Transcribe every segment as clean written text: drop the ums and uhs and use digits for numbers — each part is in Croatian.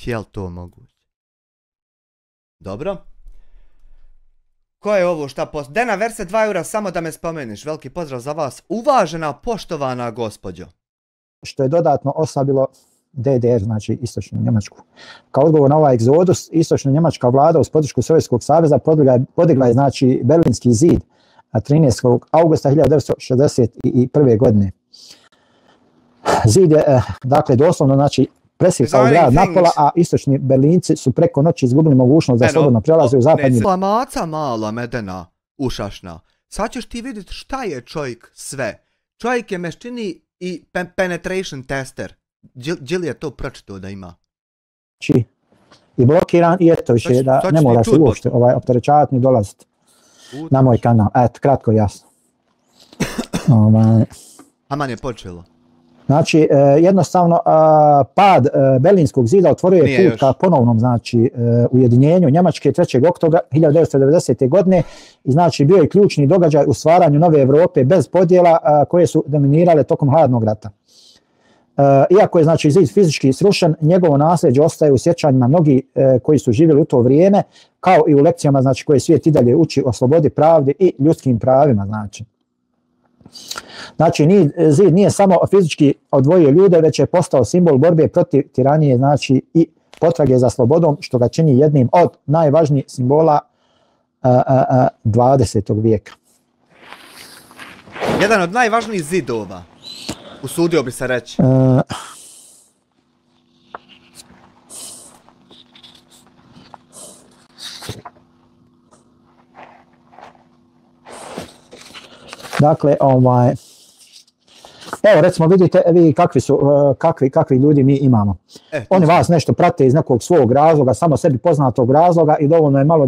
Jel to moguće? Dobro. Ko je ovo šta post... Dena Verse 2 eura, samo da me spomeniš. Veliki pozdrav za vas. Uvažena, poštovana gospođo. Što je dodatno oslabilo DDR, znači Istočnu Njemačku. Kao odgovor na ovaj egzodus, Istočna Njemačka vlada uz podršku Sovjetskog saveza podigla je znači Berlinski zid 13. augusta 1961. godine. Zid je, dakle, doslovno, znači, presjekao grad napola, a istočni Berlinci su preko noći izgubili mogućnost da slobodno prelaze u zapadnji. Maca mala medena, ušašna. Sad ćeš ti vidjeti šta je čovjek sve. Čovjek je meščini i penetration tester. Džil je to pročito da ima? I blokiran i eto više da ne moraš uopšte opterećavati ni dolaziti na moj kanal. Eto, kratko jasno. Aman je počelo. Znači, jednostavno, pad Berlinskog zida otvorio je put ka ponovnom, znači, ujedinjenju Njemačke 3. oktobra 1990. godine i znači bio je ključni događaj u stvaranju nove Evrope bez podjela koje su dominirale tokom hladnog rata. Iako je znači zid fizički srušen, njegovo nasljeđe ostaje u sjećanjima mnogi koji su živjeli u to vrijeme, kao i u lekcijama znači koje svijet i dalje uči o slobodi, pravdi i ljudskim pravima, znači. Znači, zid nije samo fizički odvojio ljude, već je postao simbol borbe protiv tiranije, znači i potrage za slobodom, što ga čini jednim od najvažnijih simbola 20. vijeka. Jedan od najvažnijih zidova, usudio bi se reći. Dakle, evo recimo vidite vi kakvi ljudi mi imamo. Oni vas nešto prate iz nekog svog razloga, samo sebi poznatog razloga i dovoljno je malo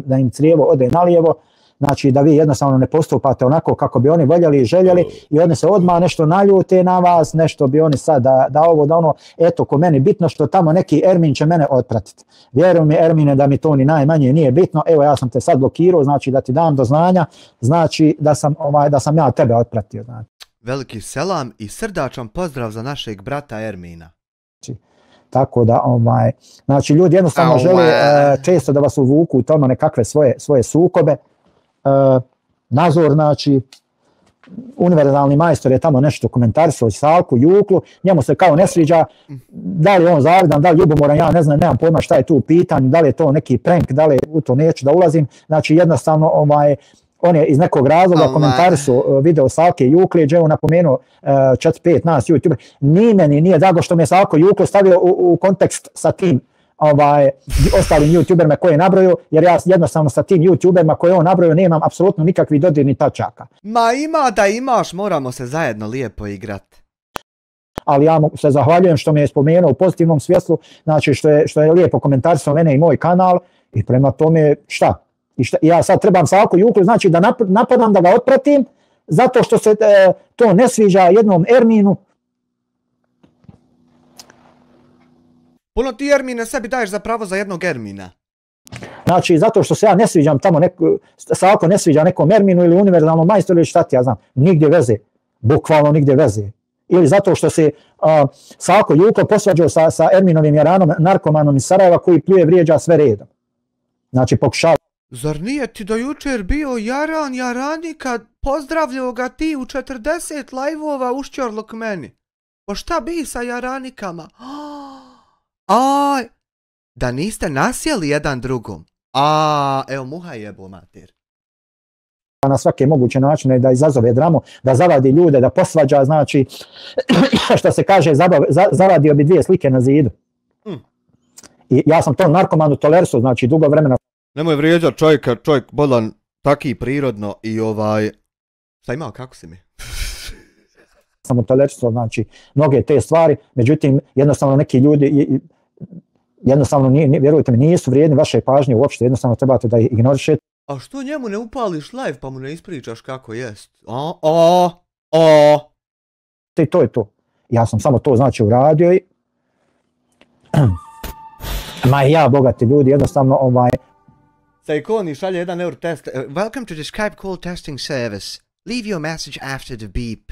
da im crijevo ode nalijevo, znači da vi jednostavno ne postupate onako kako bi oni voljeli i željeli i oni se odmah nešto naljute na vas, nešto bi oni sad da ovo, da ono, eto ko meni bitno što tamo neki Ermin će mene otpratiti. Vjeruj mi Ermine da mi to ni najmanje nije bitno, evo ja sam te sad blokirao, znači da ti dam do znanja, znači da sam ja tebe otpratio. Znači. Veliki selam i srdačan pozdrav za našeg brata Ermina. Tako da, znači ljudi jednostavno žele često da vas uvuku u tome nekakve svoje sukobe. Nazor, znači, univerzalni majstor je tamo nešto komentarisao, Salku, Juklu, njemu se kao ne sviđa, da li on zavidan, da li ljubomoran, ja ne znam, nemam pojma šta je tu u pitanju, da li je to neki prank, da li u to neću da ulazim, znači jednostavno on je iz nekog razloga komentarisao video Salke i Jukle, gdje je on napomenuo 4-5 nas YouTuber, nije drago što mi je Salko Juklo stavio u kontekst sa tim ostalim YouTuberima koje je nabrojio, jer ja jednostavno sa tim YouTuberima koje on nabrojio nemam apsolutno nikakvih dodirnih tačaka. Ma ima da imaš, moramo se zajedno lijepo igrati. Ali ja se zahvaljujem što mi je spomenuo u pozitivnom svjetlu, znači što je lijepo komentarisao mene i moj kanal i prema tome šta? Ja sad trebam Salku Juklu, znači da napadam, da ga otpratim, zato što se to ne sviđa jednom Erminu. Puno ti Ermine sebi daješ za pravo za jednog Ermina. Znači, zato što se ja ne sviđam tamo, Salko ne sviđa nekom Erminu ili univerzalnom majstoru ili šta ti ja znam, nigdje veze, bukvalno nigdje veze. Ili zato što se Salko Juklo posvađao sa Erminovim Jaranom, narkomanom iz Sarajeva koji pljuje, vrijeđa sve redom. Znači, pokušava. Zar nije ti do jučer bio Jaranika, pozdravljao ga ti u 40 lajvova ušćorlo k meni? Pa šta bi sa Jaranikama? Aj, da niste nasjeli jedan drugom. Evo muha jebo mater. Na svake moguće načine da izazove dramu, da zavadi ljude, da posvađa, znači, što se kaže, zavadio bi 2 slike na zidu. I ja sam to narkomanu tolerisao, znači, dugo vremena. Nemoj vrijeđat čovjek bolan taki prirodno i šta imao, kako si mi? Sam tolerisao, znači, mnoge te stvari, međutim, jednostavno neki ljudi jednostavno, vjerujte mi, nisu vrijedni vaše pažnje uopšte, jednostavno trebate da ih ignorišete. A što njemu ne upališ live pa mu ne ispričaš kako jest? I to je to. Ja sam samo to znači uradio i ma i ja, bogati ljudi, jednostavno Sajkoni šalje 1 eur test. Welcome to the Skype call testing service. Leave your message after the beep.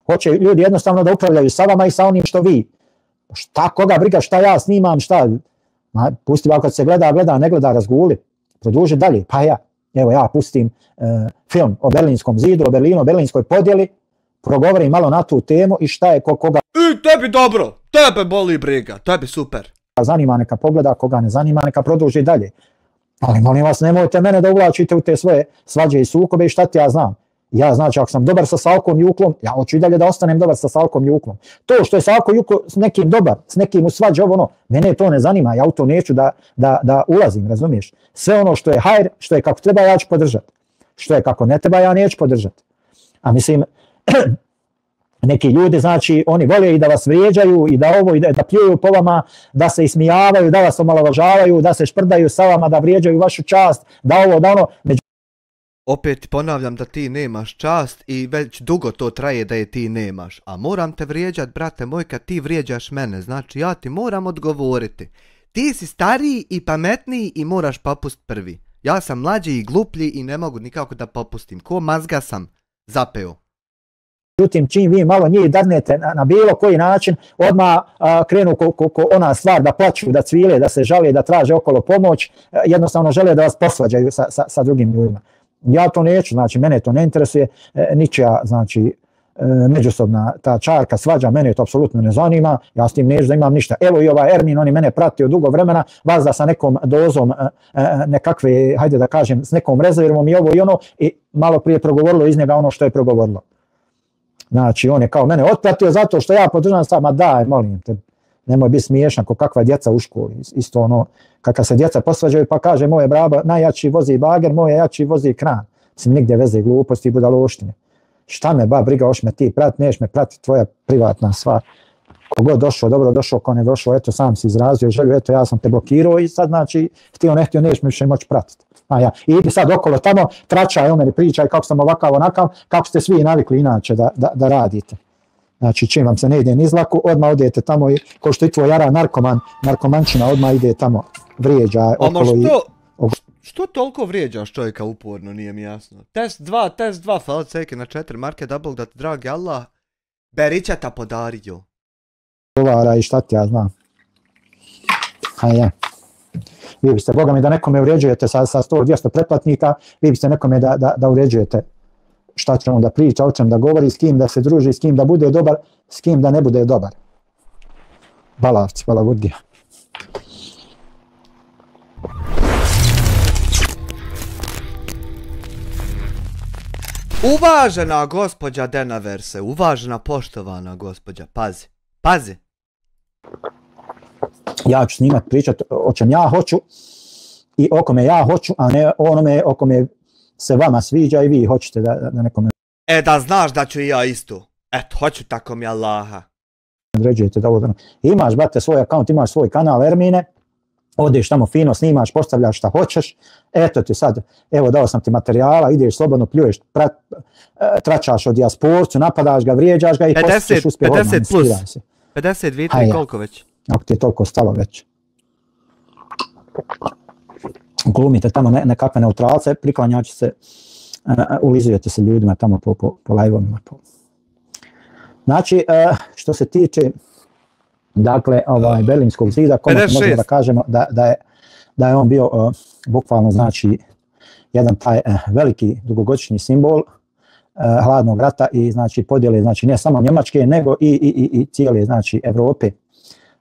Hoće ljudi jednostavno da upravljaju sa vama i sa onim što vi Šta, koga briga šta ja snimam, šta? Pusti ako se gleda, ne gleda, razguli. Produži dalje, pa ja pustim film o Berlinskom zidu, o Berlinu, o Berlinskoj podjeli, progovorim malo na tu temu i šta je koga... tebi dobro, tebe boli briga, tebi super. Zanima neka pogleda, koga ne zanima neka produži dalje. Ali molim vas, nemojte mene da uvlačite u te svoje svađe i sukobe i šta ti ja znam. Ja znači ako sam dobar sa Salkom Juklom, ja hoću i dalje da ostanem dobar sa Salkom Juklom. To što je Salko Juklo s nekim dobar, s nekim u svađe mene to ne zanima, ja u to neću da ulazim, razumiješ? Sve ono što je hajr, što je kako treba, ja ću podržati. Što je kako ne treba, ja neću podržati. A mislim, neki ljudi, znači, oni vole i da vas vrijeđaju i da i da pljuju po vama, da se ismijavaju, da vas omalovažavaju, da se šprdaju sa vama, da vrijeđaju vašu čast, da ono. Opet ponavljam da ti nemaš čast i već dugo to traje da je ti nemaš. A moram te vrijeđat, brate moj, kad ti vrijeđaš mene. Znači ja ti moram odgovoriti. Ti si stariji i pametniji i moraš popust prvi. Ja sam mlađi i gluplji i ne mogu nikako da popustim. Ko mazga sam zapeo. Međutim, čim vi malo njih dadnete na bilo koji način, odmah krenu ko ona stvar da plaću, da cvile, da se žale, da traže okolo pomoć, jednostavno žele da vas posvađaju sa drugim ljudima. Ja to neću, znači mene to ne interesuje, ničija, znači, međusobna ta čarka, svađa, mene to apsolutno ne zanima, ja s tim neću da imam ništa. Evo i ovaj Ermin, on je mene pratio dugo vremena, vazda sa nekom dozom nekakve, hajde da kažem, s nekom rezervom i ovo i ono, i malo prije progovorilo iz njega ono što je progovorilo. Znači, on je kao mene otpratio zato što ja podržam stav, ma daj, molim te, nemoj biti smiješan ko kakva djeca u školi. Isto ono, kada se djeca posvađaju pa kaže moje braba najjači vozi bager, moje jači vozi kran. Mislim, nigdje veze gluposti i budaloštine. Šta me briga, hoš me ti prat, neš me prati, tvoja privatna stvar. Kogod došao, dobro došao, ko ne došao, eto sam si izrazio želju, eto ja sam te blokirao i sad znači htio ne htio neš me više moći pratiti. Idi sad okolo tamo, tračaj o meni, pričaj kako sam ovakav onakav, kako ste svi navikli inače da radite. Znači čim vam se ne ide niz laku, odmah odete tamo i ko što i tvoj jara narkomančina, odmah ide tamo, vrijeđa okolo i... Što toliko vrijeđaš čovjeka uporno, nije mi jasno. Test 2, hvala ceke na 4 marke, da Bog da ti dragi Allah, Berića ta podario. Govara i šta ti ja znam. Vi biste, Boga mi da nekome uređujete sa 100-200 pretplatnika, vi biste nekome da uređujete šta će on da priča, o čem da govori, s kim da se druži, s kim da bude dobar, s kim da ne bude dobar. Balavci, balagudija. Uvažena gospođa Denaverse, uvažena poštovana gospođa, pazi. Ja ću snimat, pričat o čem ja hoću i o kome ja hoću, a ne onome o kome se vama sviđa i vi hoćete da nekome... Da znaš da ću i ja isto. Eto, hoću tako mi Allaha. Određujete da ovo... Imaš, brate, svoj akaunt, imaš svoj kanal Ermine, odeš tamo fino, snimaš, postavljaš šta hoćeš, eto ti sad, evo dao sam ti materijala, ideš slobodno, pljuješ, tračaš o dijasporcu, napadaš ga, vrijeđaš ga i postiš uspjeh odmah, 50 plus, 50 vidite i koliko već? Ako ti je toliko stalo već. Glumite tamo nekakve neutralce, priklanjači se, ulizujete se ljudima tamo po live-ovima. Znači, što se tiče dakle, Berlinskog zida, možemo da kažemo da je on bio bukvalno, znači, jedan taj veliki dugogodišnji simbol hladnog rata i znači podjele, znači ne samo Njemačke, nego i cijele, znači, Evrope.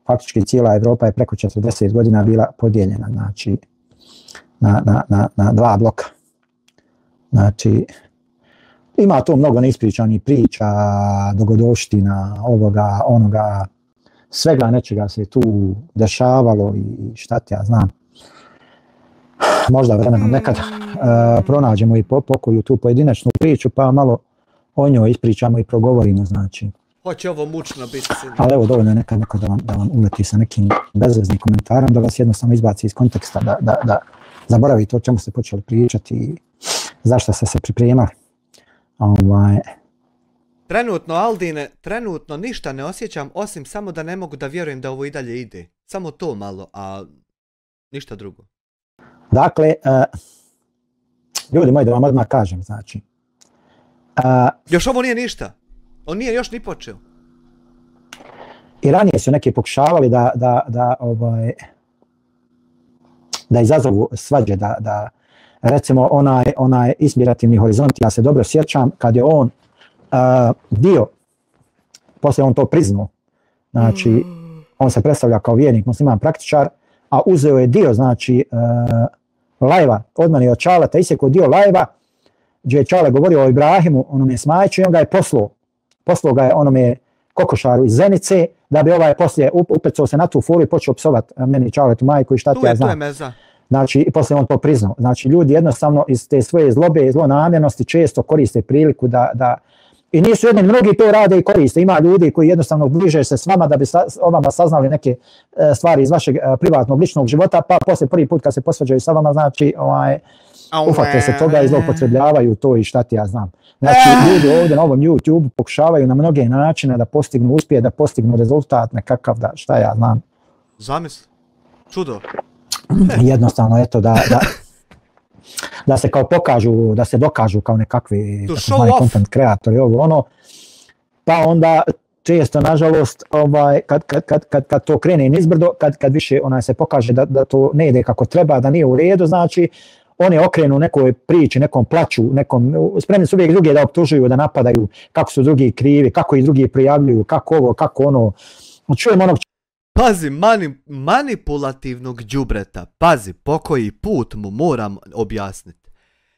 Faktički cijela Evropa je preko 40 godina bila podijeljena, znači, na dva bloka. Znači, ima to mnogo neispričanih priča, dogodovština, ovoga, onoga, svega nečega se tu dešavalo i šta ti ja znam. Možda vremenom nekad pronađemo i pokoju tu pojedinačnu priču, pa malo o njoj ispričamo i progovorimo, znači. Hoće ovo mučno biti. Ali evo, dovoljno je nekad da vam uleti sa nekim bezveznim komentarom, da vas jednostavno izbaci iz konteksta, da zaboravite o čemu ste počeli pričati i zašto ste se pripremali. Trenutno, Aldine, trenutno ništa ne osjećam, osim samo da ne mogu da vjerujem da ovo i dalje ide. Samo to malo, a ništa drugo. Dakle, ljudi moji, da vam odmah kažem, znači. Još ovo nije ništa. On nije još ni počeo. I ranije su neki pokušavali da izazovu svađe, da recimo onaj Inspirativni horizont, ja se dobro sjećam kad je on poslije on to priznao, znači on se predstavlja kao vjernik, musliman, praktičar, a uzeo je dio, znači, lajva, od mene i od Čaleta, isjekao dio lajva, gdje je Čale govorio o Ibrahimu, onom je Smajiću, i on ga je poslao ga je onome kokošaru iz Zenice, da bi poslije upecao se na tu foru i počeo psovat meni Čaletu majku i šta ti ja znam. Znači, i poslije on to priznao. Znači, ljudi jednostavno iz te svoje zlobe i zlonamjernosti često koriste priliku da i nisu jedni, mnogi to rade i koriste. Ima ljudi koji jednostavno bliže se s vama da bi o vama saznali neke stvari iz vašeg privatnog, ličnog života, pa poslije prvi put kad se posvađaju sa vama, znači, ufate se toga i zloupotrebljavaju to i šta ti ja znam. Znači, ljudi ovdje na ovom YouTube pokušavaju na mnoge načine da postignu uspjeh, da postignu rezultat nekakav, da šta ja znam. Zamisli. Čudo. Jednostavno, eto, da se kao pokažu, da se dokažu kao nekakvi content kreatori, pa onda često, nažalost, kad to krene nizbrdo, kad više se pokaže da to ne ide kako treba, da nije u redu, znači, oni okrenu nekoj priči, nekom plaću, spremni su uvijek druge da optužuju, da napadaju, kako su drugi krivi, kako ih drugi prijavljuju, kako ovo, kako ono. Čujem onog. Pazi, manipulativnog đubreta, pazi, po koji put mu moram objasniti.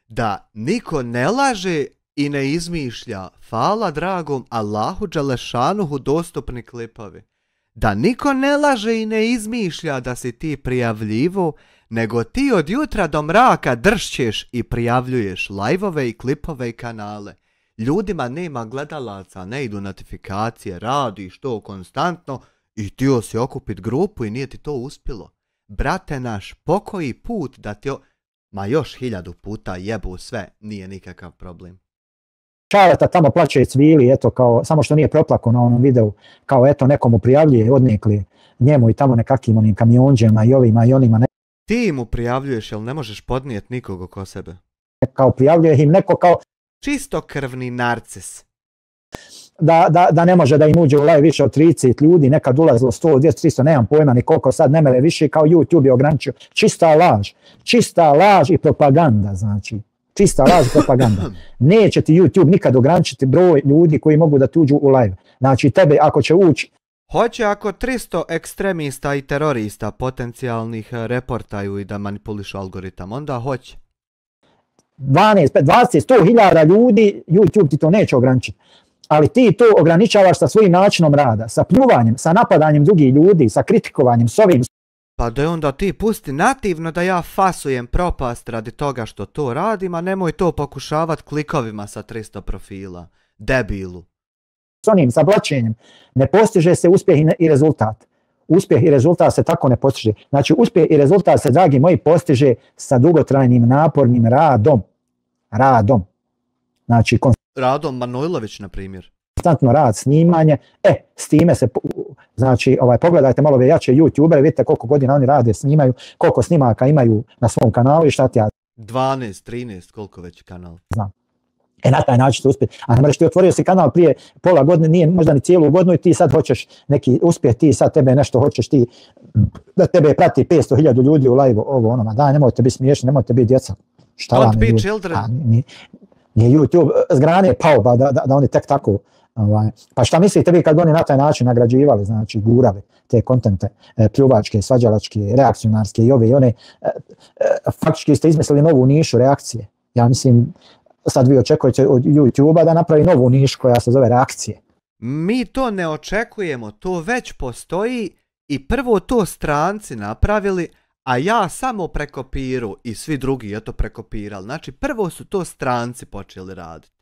Da niko ne laže i ne izmišlja, hvala dragom Allahu Đelešanuhu, dostupni klipovi. Da niko ne laže i ne izmišlja da si ti prijavljivo, nego ti od jutra do mraka dršćeš i prijavljuješ lajvove i klipove i kanale. Ljudima nema gledalaca, ne idu notifikacije, radiš to konstantno i htio si okupit grupu i nije ti to uspjelo. Brate naš, pokoji put da ti ma još 1000 puta jebu sve, nije nikakav problem. Čaleta tamo plaće cvili, eto, kao, samo što nije proplako na onom videu, kao eto nekomu prijavljuje, odnekli njemu i tamo nekakvim onim kamionđima i ovima i onima. Ti mu prijavljuješ, jel ne možeš podnijeti nikoga oko sebe? Kao prijavljuje im neko kao čistokrvni narcis. Da ne može da im uđe u live više od 30 ljudi, nekad ulazilo 100, 200, 300, nemam pojma ni koliko sad, ne mere više, kao YouTube je ograničio. Čista laž i propaganda, znači. Čista laž i propaganda. Neće ti YouTube nikad ograničiti broj ljudi koji mogu da ti uđu u live. Znači tebe ako će ući. Hoće ako 300 ekstremista i terorista potencijalnih reportaju i da manipulišu algoritam, onda hoće. 12, 20, 100.000 ljudi, YouTube ti to neće ograničiti. Ali ti to ograničavaš sa svojim načinom rada, sa pljuvanjem, sa napadanjem drugih ljudi, sa kritikovanjem, s ovim. Pa da onda ti pusti nativno da ja fasujem propast radi toga što to radim, a nemoj to pokušavat klikovima sa 300 profila. Debilu. S onim, sa blaćenjem, ne postiže se uspjeh i rezultat. Uspjeh i rezultat se tako ne postiže. Znači, uspjeh i rezultat se, dragi moji, postiže sa dugotrajnim, napornim radom. Znači, Radom Manojlović, na primjer. Konstantno rad, snimanje, s time se, znači, pogledajte malo jače YouTubere, vidite koliko godina oni rade, snimaju, koliko snimaka imaju na svom kanalu i šta ti ja. 12, 13, koliko već kanal. Znam. Na taj način to uspjeti. A ne mreš, ti otvorio si kanal prije pola godine, nije možda ni cijelu godinu i ti sad hoćeš neki uspjeh, ti sad tebe nešto hoćeš ti, da tebe prati 500.000 ljudi u live, ovo ono, ma daj, nemojte biti smiješni, nemojte biti djeca. Šta vam je nije YouTube s grane pao, da oni tek tako, pa šta mislite vi kad oni na taj način nagrađivali, znači gurali te kontente, pljuvačke, svađalačke, reakcionarske i ove i one, faktički ste izmislili novu nišu reakcije. Ja mislim, sad vi očekujete od YouTube-a da napravi novu nišu koja se zove reakcije. Mi to ne očekujemo, to već postoji i prvo to stranci napravili, a ja samo prekopiru i svi drugi je to prekopirali. Znači prvo su to stranci počeli raditi.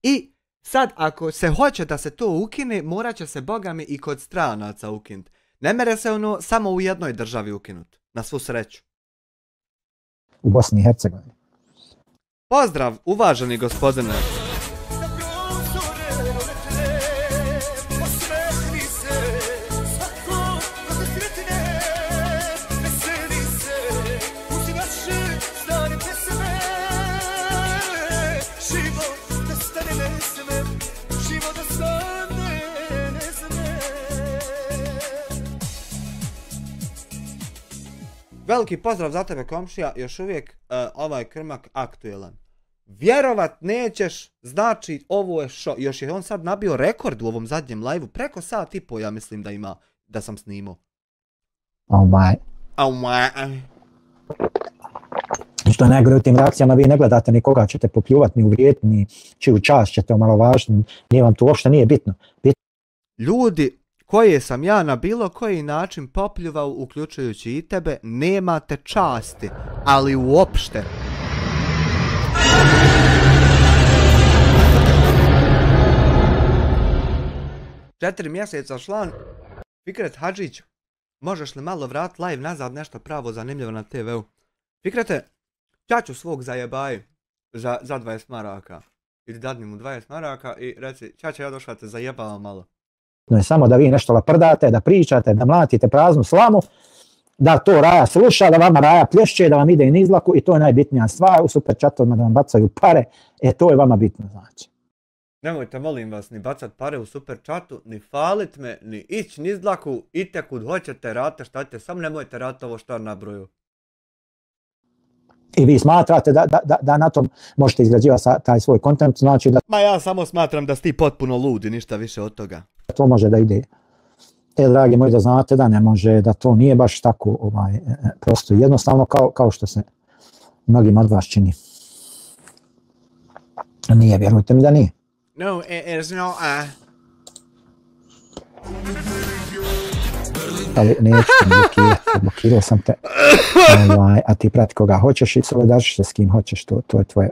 I sad ako se hoće da se to ukine, morat će se bogami i kod stranaca ukinuti. Ne mere se ono samo u jednoj državi ukinuti, na svu sreću. U Bosni i Hercegovini. Pozdrav, uvaženi gospodine. Veliki pozdrav za tebe, komšija, još uvijek ovaj krmak aktuelan. Vjerovat nećeš, znači ovo je još je on sad nabio rekord u ovom zadnjem live-u, preko sat i po ja mislim da ima, da sam snimao. Što je najgore u tim reakcijama, vi ne gledate nikoga, ćete popljuvati, ni uvrijediti, ni čiju čast ćete omalovažiti, nije vam to uopšte nije bitno. Ljudi koje sam ja na bilo koji način popljuvao, uključujući i tebe, nemate časti, ali uopšte. Četiri mjeseca član, Fikret Hadžić, možeš li malo vrat live nazad, nešto pravo zanimljivo na TV-u? Fikrete, čaču svog zajebaj za 20 maraka. Ili dadni mu 20 maraka i reci, čača ja došla te zajebavam malo. Ne samo da vi nešto laprdate, da pričate, da mlatite praznu slamu, da to Raja sluša, da vama Raja plješće, da vam ide niz dlaku i to je najbitnija stvar u super chatovima, da vam bacaju pare, to je vama bitno znači. Nemojte, molim vas, ni bacat pare u super chatu, ni falit me, ni ić niz dlaku, idite kud hoćete, rate šta ćete, samo nemojte rati ovo što nabroju. I vi smatrate da na tom možete izgrađivati taj svoj kontent, znači da... Ma ja samo smatram da si ti potpuno ludi, ništa više od toga. To može da ide. Dragi moji, da znate da ne može, da to nije baš tako prosto jednostavno kao što se mnogim od vas čini. Nije, vjerujte mi da nije. No, it is not Ali neću te blokirao sam te. A ti prati koga hoćeš i solidaršiš se s kim hoćeš, to je tvoje.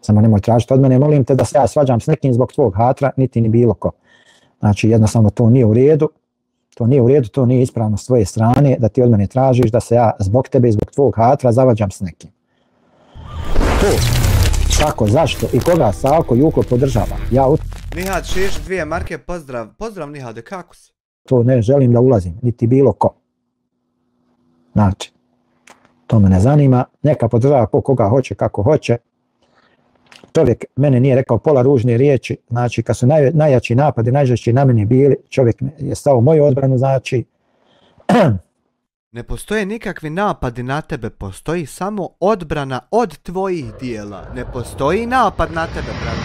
Samo nemoj tražiti od mene, molim te da se ja svađam s nekim zbog tvog hatra, niti ni bilo ko. Znači jednostavno to nije u redu, to nije ispravno s tvoje strane, da ti od mene tražiš da se ja zbog tebe i zbog tvog hatra zavađam s nekim. To, kako, zašto i koga Salko Juko podržava. Nihad Šiš, 2 marke, pozdrav Nihade, kako si? To ne želim da ulazim, niti bilo ko. Znači, to me ne zanima, neka podržava koga hoće, kako hoće. Čovjek mene nije rekao pola ružne riječi, znači kad su najjači napadi, najžešći na meni bili, čovjek je stao u moju odbranu, znači... Ne postoje nikakvi napadi na tebe, postoji samo odbrana od tvojih dijela. Ne postoji napad na tebe, brate.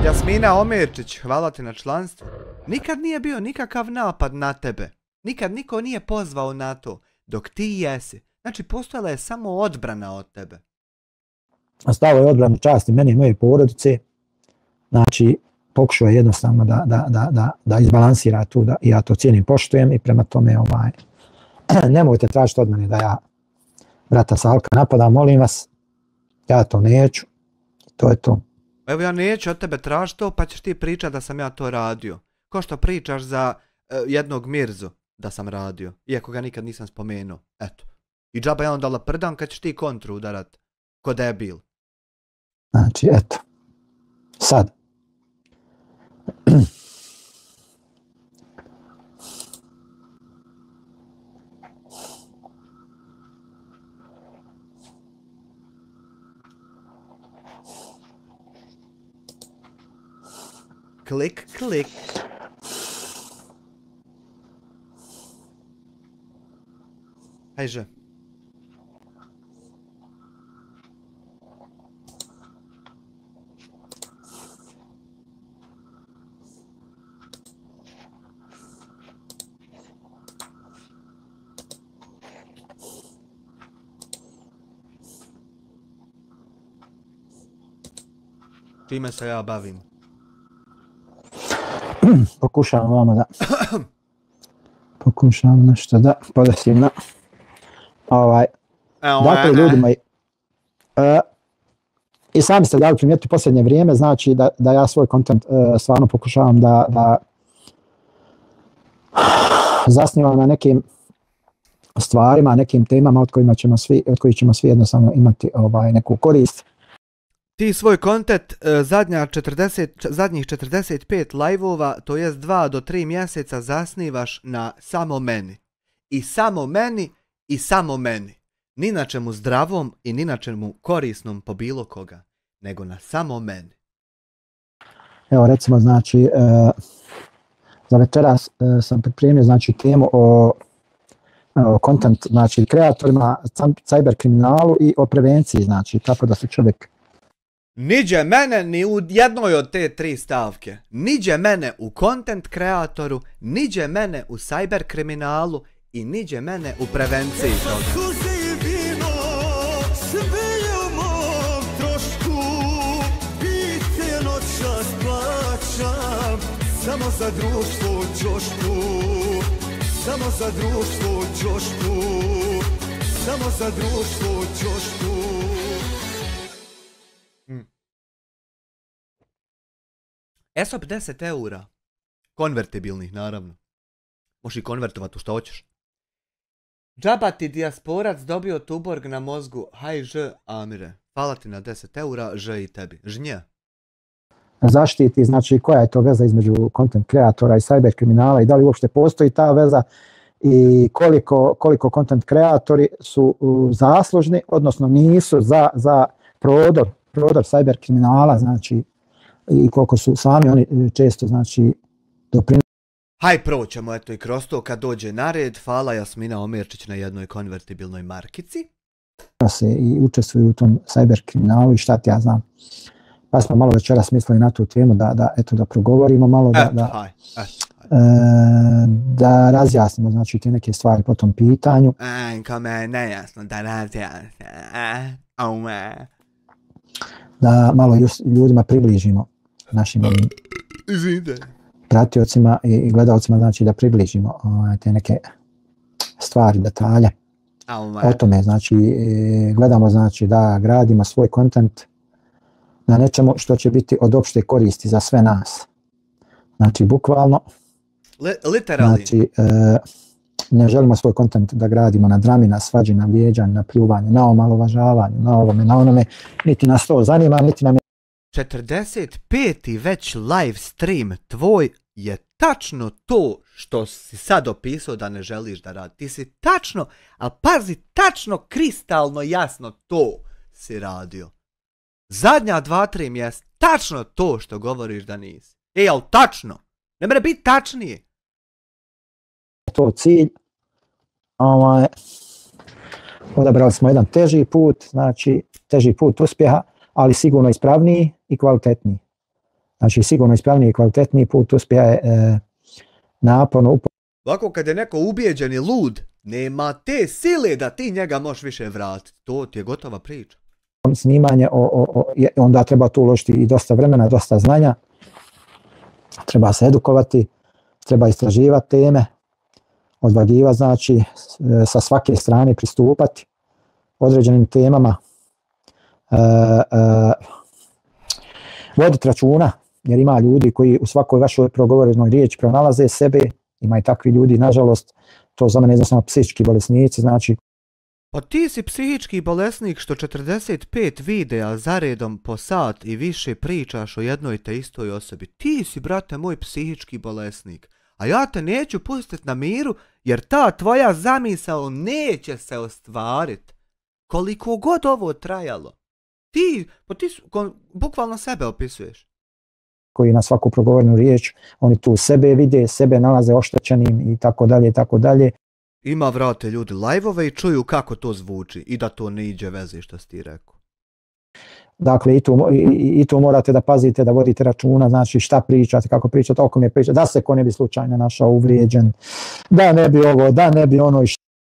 Jasmina Omerčić, hvala ti na članstvu. Nikad nije bio nikakav napad na tebe. Nikad niko nije pozvao na to, dok ti jesi. Znači, postojala je samo odbrana od tebe. Stalo je odbrana časti meni i moje porodice. Znači, pokušao je jednostavno da izbalansira tu, da ja to cijenim, poštujem i prema tome nemojte tražiti od mene da ja brata Salka napadam, molim vas. Ja to neću. To je to. Evo ja neću od tebe tražiti to, pa ćeš ti pričati da sam ja to radio. Ko što pričaš za jednog Mirzu da sam radio, iako ga nikad nisam spomenuo. Eto. I džaba ja onda laprdam kad ćeš ti kontru udarat. Ko debil. Znači, eto. Sad. Klik, klik. Hejže. Čime se ja bavim? Pokušavam vama da pokušavam nešto da podesim na dakle ljudi moji i sami ste dali primijeti u posljednje vrijeme, znači da ja svoj kontent stvarno pokušavam da zasnivam na nekim stvarima, nekim temama od kojih ćemo svi jednostavno imati neku korist. Ti svoj kontent zadnjih 45 live-ova, to jest 2 do 3 mjeseca zasnivaš na samo meni. I samo meni i samo meni. Ni na čemu zdravom i ni na čemu korisnom po bilo koga, nego na samo meni. Evo recimo znači za večeras sam pripremio znači temu o content, znači kreatorima, cyber kriminalu i o prevenciji, znači tako da se čovjek... Niđe mene ni u jednoj od te 3 stavke. Niđe mene u content kreatoru, niđe mene u cyber kriminalu i niđe mene u prevenciji toga. Samo za društvo ćošku, samo za društvo ćošku, samo za društvo ćošku. ESOP 10 eura. Konvertibilnih, naravno. Možeš i konvertovati u što hoćeš. Džaba ti dijasporac dobio Tuborg na mozgu. Haj ž, Amire. Hvala ti na 10 eura, ž i tebi. Žnje. Zaštiti, znači koja je to veza između content kreatora i cyber kriminala i da li uopšte postoji ta veza i koliko content kreatori su zaslužni, odnosno nisu za prodor cyber kriminala, znači i koliko su sami oni često znači doprinose. Haj, proćemo eto i kroz to kad dođe na red. Hvala Jasmina Omerčić na jednoj konvertibilnoj markici. I učestvuju u tom cyber kriminalu i šta ti ja znam. Pa smo malo večeras mislili na tu temu da progovorimo malo, da razjasnimo znači te neke stvari po tom pitanju. Kome nejasno da razjasnimo. Da malo ljudima približimo našim pratiocima i gledalcima, znači da približimo te neke stvari, detalje. O tome, znači gledamo znači da gradimo svoj content na nečemu što će biti od opšte koristi za sve nas. Znači, bukvalno, literally. Znači, ne želimo svoj kontent da gradimo na drami, na svađi, na vrijeđanju, na pljuvanju, na omalovažavanju, na ovome, na onome, niti nas to zanima, niti nam je... 45. već live stream tvoj je tačno to što si sad opisao da ne želiš da radi. Ti si tačno, ali pazi, tačno kristalno jasno to si radio. Zadnja 2-3 mjesta, tačno to što govoriš da nisi. Ali tačno, ne mre biti tačnije. To cilj, odabrali smo jedan teži put, znači teži put uspjeha, ali sigurno ispravniji i kvalitetniji. Znači sigurno ispravniji i kvalitetniji put uspjeha je naporno. Ovako kad je neko ubijeđen i lud, nema te sile da ti njega možeš više vratiti. To ti je gotova priča. Snimanje, onda treba tu uložiti i dosta vremena, dosta znanja, treba se edukovati, treba istraživati teme, odvagivati, znači sa svake strane pristupati određenim temama, voditi računa, jer ima ljudi koji u svakoj vašoj progovorenoj riječi pronalaze sebe, ima i takvi ljudi, nažalost, to za mene samo psihički bolesnici, znači. Pa ti si psihički bolesnik što 45 videa zaredom po sat i više pričaš o jednoj te istoj osobi. Ti si, brate moj, psihički bolesnik. A ja te neću pustiti na miru jer ta tvoja zamisao neće se ostvariti. Koliko god ovo trajalo. Ti bukvalno sebe opisuješ. Koji na svaku progovorenu riječ, oni tu sebe vide, sebe nalaze oštećenim i tako dalje i tako dalje. Ima, vrate, ljudi live-ove i čuju kako to zvuči i da to ne iđe veze što si ti rekao. Dakle, i tu morate da pazite, da vodite računa, znači šta pričate, kako pričate, o kom je pričate, da se ko ne bi slučajno našao uvrijeđen, da ne bi ovo, da ne bi ono.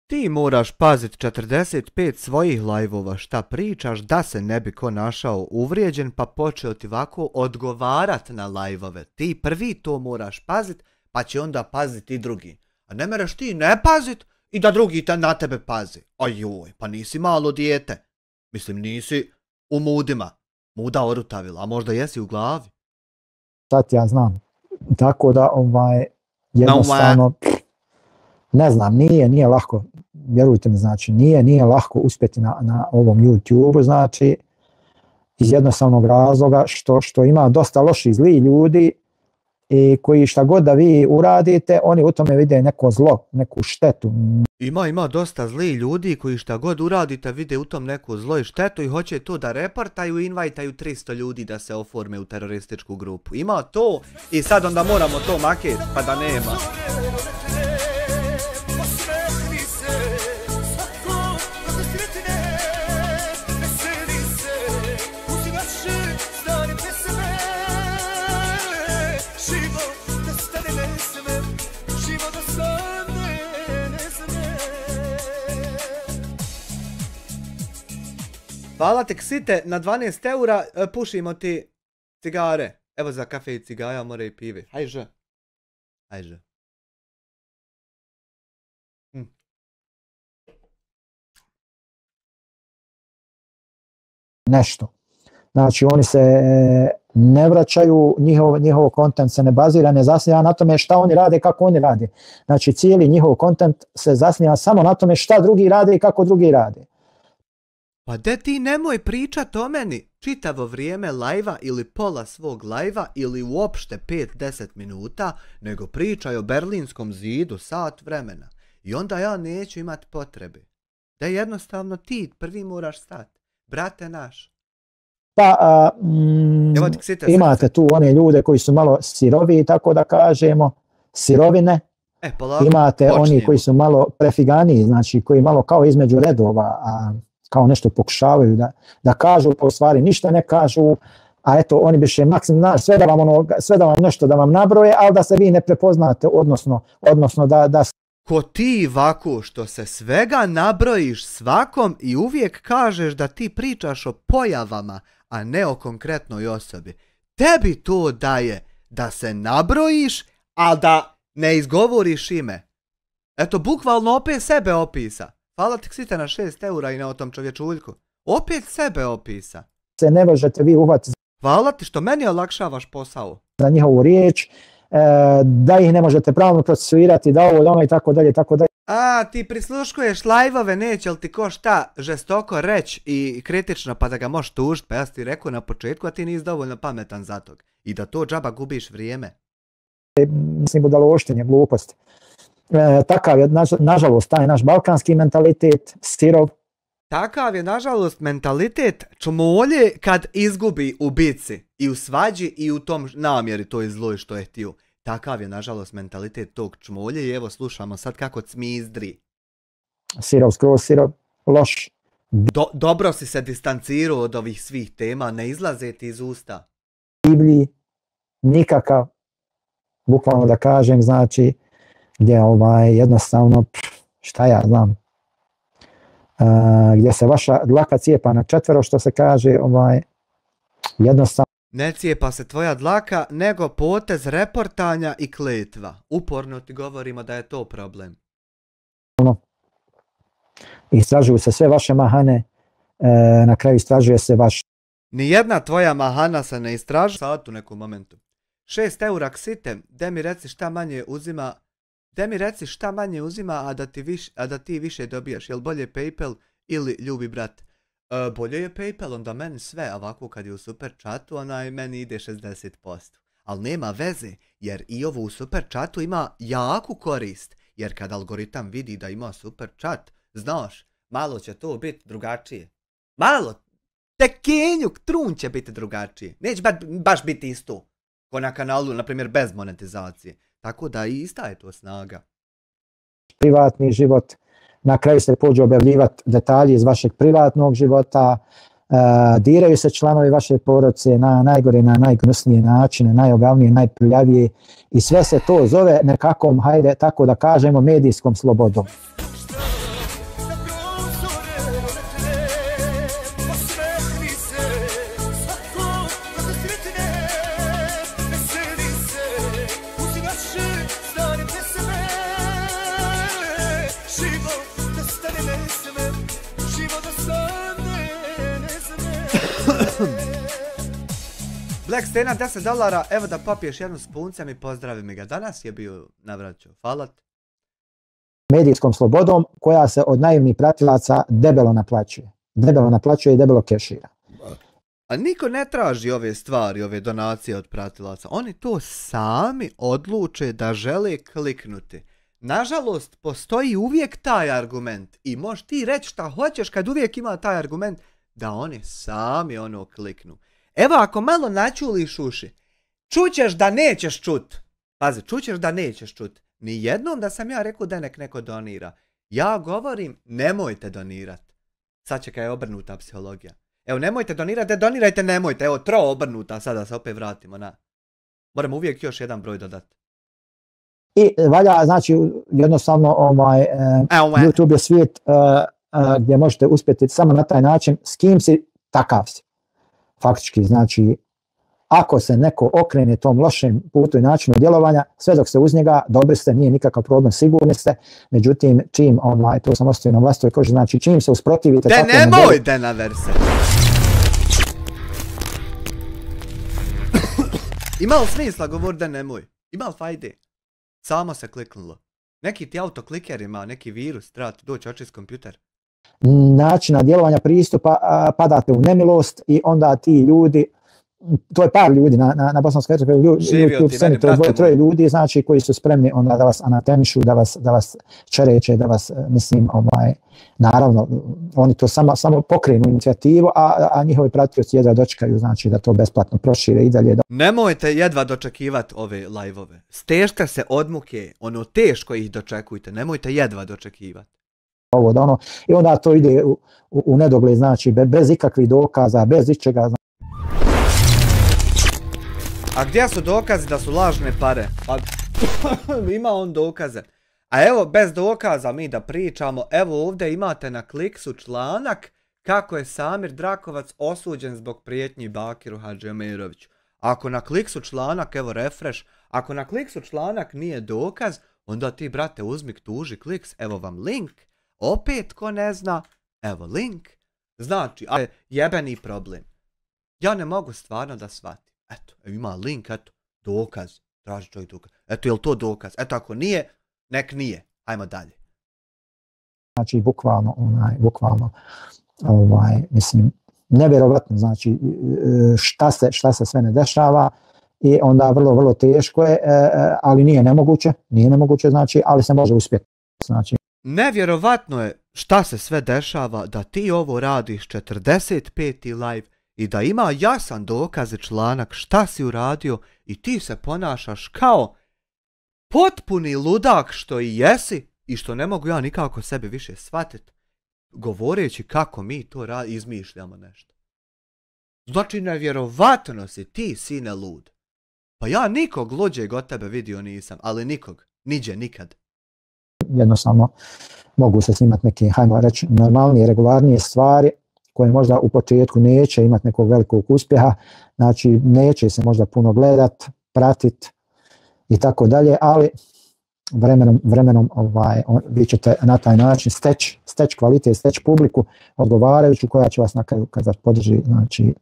Ti moraš paziti 45 svojih live-ova šta pričaš, da se ne bi ko našao uvrijeđen pa počeo ti ovako odgovarat na live-ove. Ti prvi to moraš paziti, pa će onda paziti i drugi. A ne mereš ti ne pazit i da drugi na tebe pazi. Ajoj, pa nisi malo dijete. Mislim, nisi u mudima. Muda orutavila, a možda jesi u glavi. Sad ja znam. Tako da, jednostavno, ne znam, nije lako, vjerujte mi, znači, nije lako uspjeti na ovom YouTube-u, znači, iz jednostavnog razloga što ima dosta loših zli ljudi i koji šta god da vi uradite, oni u tome vide neko zlo, neku štetu. Ima dosta zli ljudi koji šta god uradite vide u tom neku zlo i štetu i hoće to da reportaju i invajtaju 300 ljudi da se oforme u terorističku grupu. Ima to i sad onda moramo to maket pa da nema. Hvala te Ksite, na 12 eura pušimo ti cigare. Evo za kafe i cigaja, more i pive. Hajže. Hajže. Nešto. Znači oni se ne vraćaju, njihov kontent se ne bazira, ne zasniva na tome šta oni rade, kako oni rade. Znači cijeli njihov kontent se zasniva samo na tome šta drugi rade i kako drugi rade. Pa de ti nemoj pričat o meni čitavo vrijeme lajva ili pola svog lajva ili uopšte 5-10 minuta, nego pričaj o Berlinskom zidu sat vremena. I onda ja neću imat potrebe. Da jednostavno ti prvi moraš stati. Brate naš. Pa imate tu one ljude koji su malo sirovi, tako da kažemo, sirovine. Imate oni koji su malo prefiganiji, znači koji malo kao između redova, kao nešto pokušavaju da kažu, pa u stvari ništa ne kažu, a eto oni bi še maksimum, sve da vam nešto da vam nabroje, ali da se vi ne prepoznate, odnosno da... Ko ti vaku što se svega nabrojiš svakom i uvijek kažeš da ti pričaš o pojavama, a ne o konkretnoj osobi. Tebi to daje da se nabrojiš, a da ne izgovoriš ime. Eto, bukvalno opet sebe opisa. Hvala ti Ksite na 6 eura i na o tom čovječuljku. Opet sebe opisa. Se ne možete vi uhvatiti. Hvala ti što meni olakšavaš posao. Za njihovu riječ, da ih ne možete pravno procesuirati, da ovo, da ono i tako dalje, tako dalje. A, ti prisluškuješ lajvove, neće li ti ko šta žestoko reći i kritično pa da ga možeš tužiti, pa ja ti rekao na početku, a ti nisi dovoljno pametan za tog. I da to džaba gubiš vrijeme. Mislim, budaloštenje, gluposti. Takav je, nažalost, taj naš balkanski mentalitet, sirov. Takav je, nažalost, mentalitet čmolje kad izgubi u bici i u svađi i u tom namjeri toj zloj što je htio. Takav je, nažalost, mentalitet tog čmolje i evo slušamo sad kako cmizdri. Sirov, skroz sirov, loš. Dobro si se distancirao od ovih svih tema, ne izlaze ti iz usta. Bibliji, nikakav, bukvalno da kažem, znači, gdje jednostavno, šta ja znam, gdje se vaša dlaka cijepa na četvero, što se kaže, jednostavno. Ne cijepa se tvoja dlaka, nego potez reportanja i kletva. Uporno ti govorimo da je to problem. Istražuju se sve vaše mahane, na kraju istražuje se vaš... Nijedna tvoja mahana se ne istražuje. Sad u nekom momentu. 6 eura Ksite, de mi reci šta manje uzima... a da ti više dobijaš. Jel bolje PayPal ili ljubi brat? Bolje je PayPal, onda meni sve, a ovako kad je u super chatu, meni ide 60%. Ali nema veze, jer i ovo u super chatu ima jaku korist. Jer kad algoritam vidi da ima super chat, znaš, malo će to biti drugačije. Malo, tekenjuk, trun će biti drugačije. Neće baš biti isto. Ko na kanalu, na primjer, bez monetizacije. Tako da i ista je to snaga. Privatni život, na kraju se pođe objavljivati detalji iz vašeg privatnog života, diraju se članovi vaše porodice na najgore, na najgnusnije načine, najogavnije, najprljavije i sve se to zove nekakvom, hajde tako da kažemo, medijskom slobodom. Black Stena $10, evo da popiješ jednu s puncem i pozdravi mi ga. Danas je bio na vraću. Hvala ti. Medijskom slobodom koja se od naivnih pratilaca debelo naplaćuje. Debelo naplaćuje i debelo kešira. A niko ne traži ove stvari, ove donacije od pratilaca. Oni to sami odluče da žele kliknuti. Nažalost, postoji uvijek taj argument i možeš ti reći šta hoćeš kad uvijek ima taj argument da oni sami ono kliknu. Evo, ako malo načuliš uši, čućeš da nećeš čut. Pazi, čućeš da nećeš čut. Nijednom da sam ja rekao da nek neko donira. Ja govorim, nemojte donirat. Sad će kaj je obrnuta psihologija. Evo, nemojte donirati, donirajte, nemojte. Evo, obrnuta, sada se opet vratimo na... Moramo uvijek još jedan broj dodati. I valja, znači, jednostavno, YouTube je svijet gdje možete uspjeti samo na taj način, s kim si, takav si. Faktički, znači, ako se neko okrene tom lošem putu i načinu djelovanja, sve dok ste uz njega, dobri ste, nije nikakav problem, sigurni ste, međutim, čim, to sam ostavio na vlastitoj koži, znači, čim se usprotivite... nemojte na verse! Ima li smisla govor da nemoj? Ima li fajde? Samo se kliknulo. Neki ti autokliker ima, neki virus, treba ti doći očist kompjuter. Načina djelovanja pristupa, padate u nemilost i onda ti ljudi, to je par ljudi na bosanskom YouTube sceni, to je 2-3 ljudi, znači, koji su spremni onda da vas anatemišu, da vas čereće, da vas, mislim, naravno, oni to samo pokrenu inicijativu, a njihovi pratioci jedva dočekaju, znači, da to besplatno prošire i dalje. Nemojte jedva dočekivati ove live-ove. Stežte se od muke, teško ih dočekujte, nemojte jedva dočekivati. I onda to ide u nedogled, znači, bez ikakvih dokaza, bez ičega. A gdje su dokazi da su lažne pare? Pa ima on dokaze. A evo, bez dokaza mi da pričamo, evo ovdje imate na Kliksu članak kako je Samir Drakovac osuđen zbog prijetnji Bakiru Hadžiomiroviću. Ako na Kliksu članak, evo refresh, ako na Kliksu članak nije dokaz, onda ti, brate, uzmi tuži Kliks, evo vam link. Opet, ko ne zna, evo link. Znači, a jebeni problem. Ja ne mogu stvarno da shvatim. Eto, ima link, eto, dokaz. Traži čovjek dokaz. Eto, je li to dokaz? Eto, ako nije, nek nije. Ajmo dalje. Znači, bukvalno, mislim, nevjerovatno, znači, šta se sve ne dešava i onda vrlo teško je, ali nije nemoguće, znači, ali se može uspjeti, znači. Nevjerovatno je šta se sve dešava da ti ovo radiš 45. live i da ima jasan dokaz i članak šta si uradio i ti se ponašaš kao potpuni ludak što i jesi i što ne mogu ja nikako sebi više shvatiti, govoreći kako mi to izmišljamo nešto. Znači, nevjerovatno si ti, sine lud. Pa ja nikog luđeg od tebe vidio nisam, ali nikog, niđe, nikad. Jednostavno mogu se snimati neke, hajmo reći, normalnije, regularnije stvari koje možda u početku neće imati nekog velikog uspjeha, znači neće se možda puno gledat, pratit i tako dalje, ali vremenom vi ćete na taj način steći kvalitet, steći publiku odgovarajuću koja će vas na kraju kad podrži, znači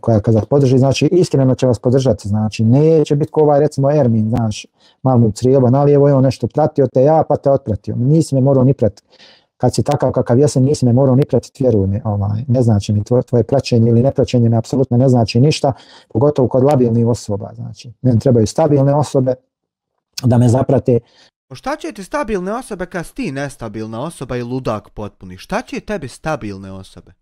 koja kad vas podrži, znači iskreno će vas podržati, znači neće biti ko recimo Ermin, znaš, malo crijeba nalijevo i on nešto pratio te ja, pa te otpratio, nisi me morao ni pratiti, kad si takav kakav jesam, nisi me morao ni pratiti, vjeruj mi, ne znači mi tvoje praćenje ili nepraćenje mi apsolutno ne znači ništa, pogotovo kod labilnih osoba, znači, meni trebaju stabilne osobe da me zaprate. Šta će ti stabilne osobe kad si ti nestabilna osoba i ludak potpuni? Šta će tebi stabilne osobe?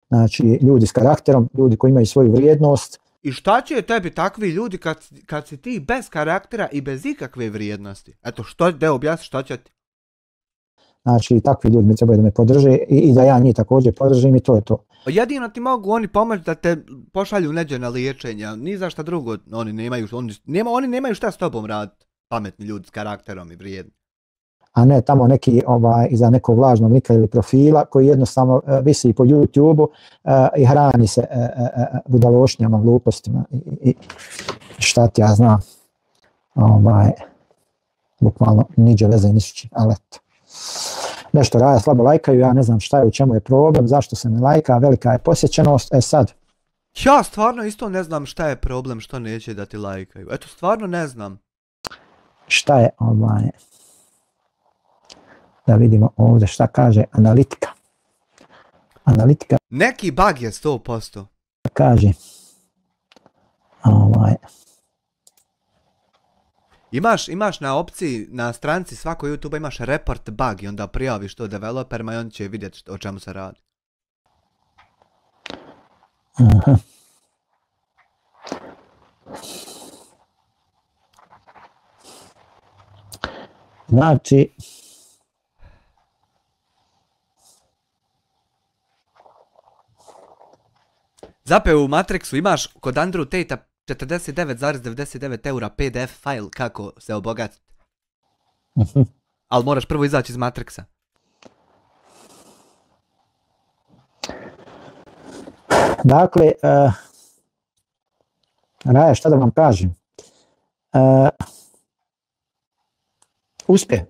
Znači, ljudi s karakterom, ljudi koji imaju svoju vrijednost. I šta će tebi takvi ljudi kad si ti bez karaktera i bez ikakve vrijednosti? Eto, objasni šta će ti? Znači, takvi ljudi mi trebaju da me podrže i da ja njih također podržim i to je to. Jedino ti mogu oni pomoći da te pošalju neđe na liječenje, ni za šta drugo oni nemaju šta s tobom raditi, pametni ljudi s karakterom i vrijedni. A ne tamo neki iza nekog lažnog lika ili profila koji jednostavno visi po YouTube-u i hrani se budalošnjama, glupostima i šta ti ja znam. Bukvalno niđe veze nisući, ali eto. Nešto Raja slabo lajkaju, ja ne znam šta je, u čemu je problem, zašto se ne lajka, velika je posjećenost, sad. Ja stvarno isto ne znam šta je problem, što neće da ti lajkaju, eto stvarno ne znam. Šta je da vidimo ovdje šta kaže analitika. Analitika Neki bug je 100%. kaže, Imaš na opciji, na stranici svakoj YouTube imaš report bug i onda prijaviš to developerima i oni će vidjeti o čemu se radi. Aha. Znači, Zape u Matrixu imaš kod Andrew Tate-a 49,99 eura PDF file kako se obogatiti. Ali moraš prvo izaći iz Matrixa. dakle, Raja, šta da vam kažem? Uspjeh,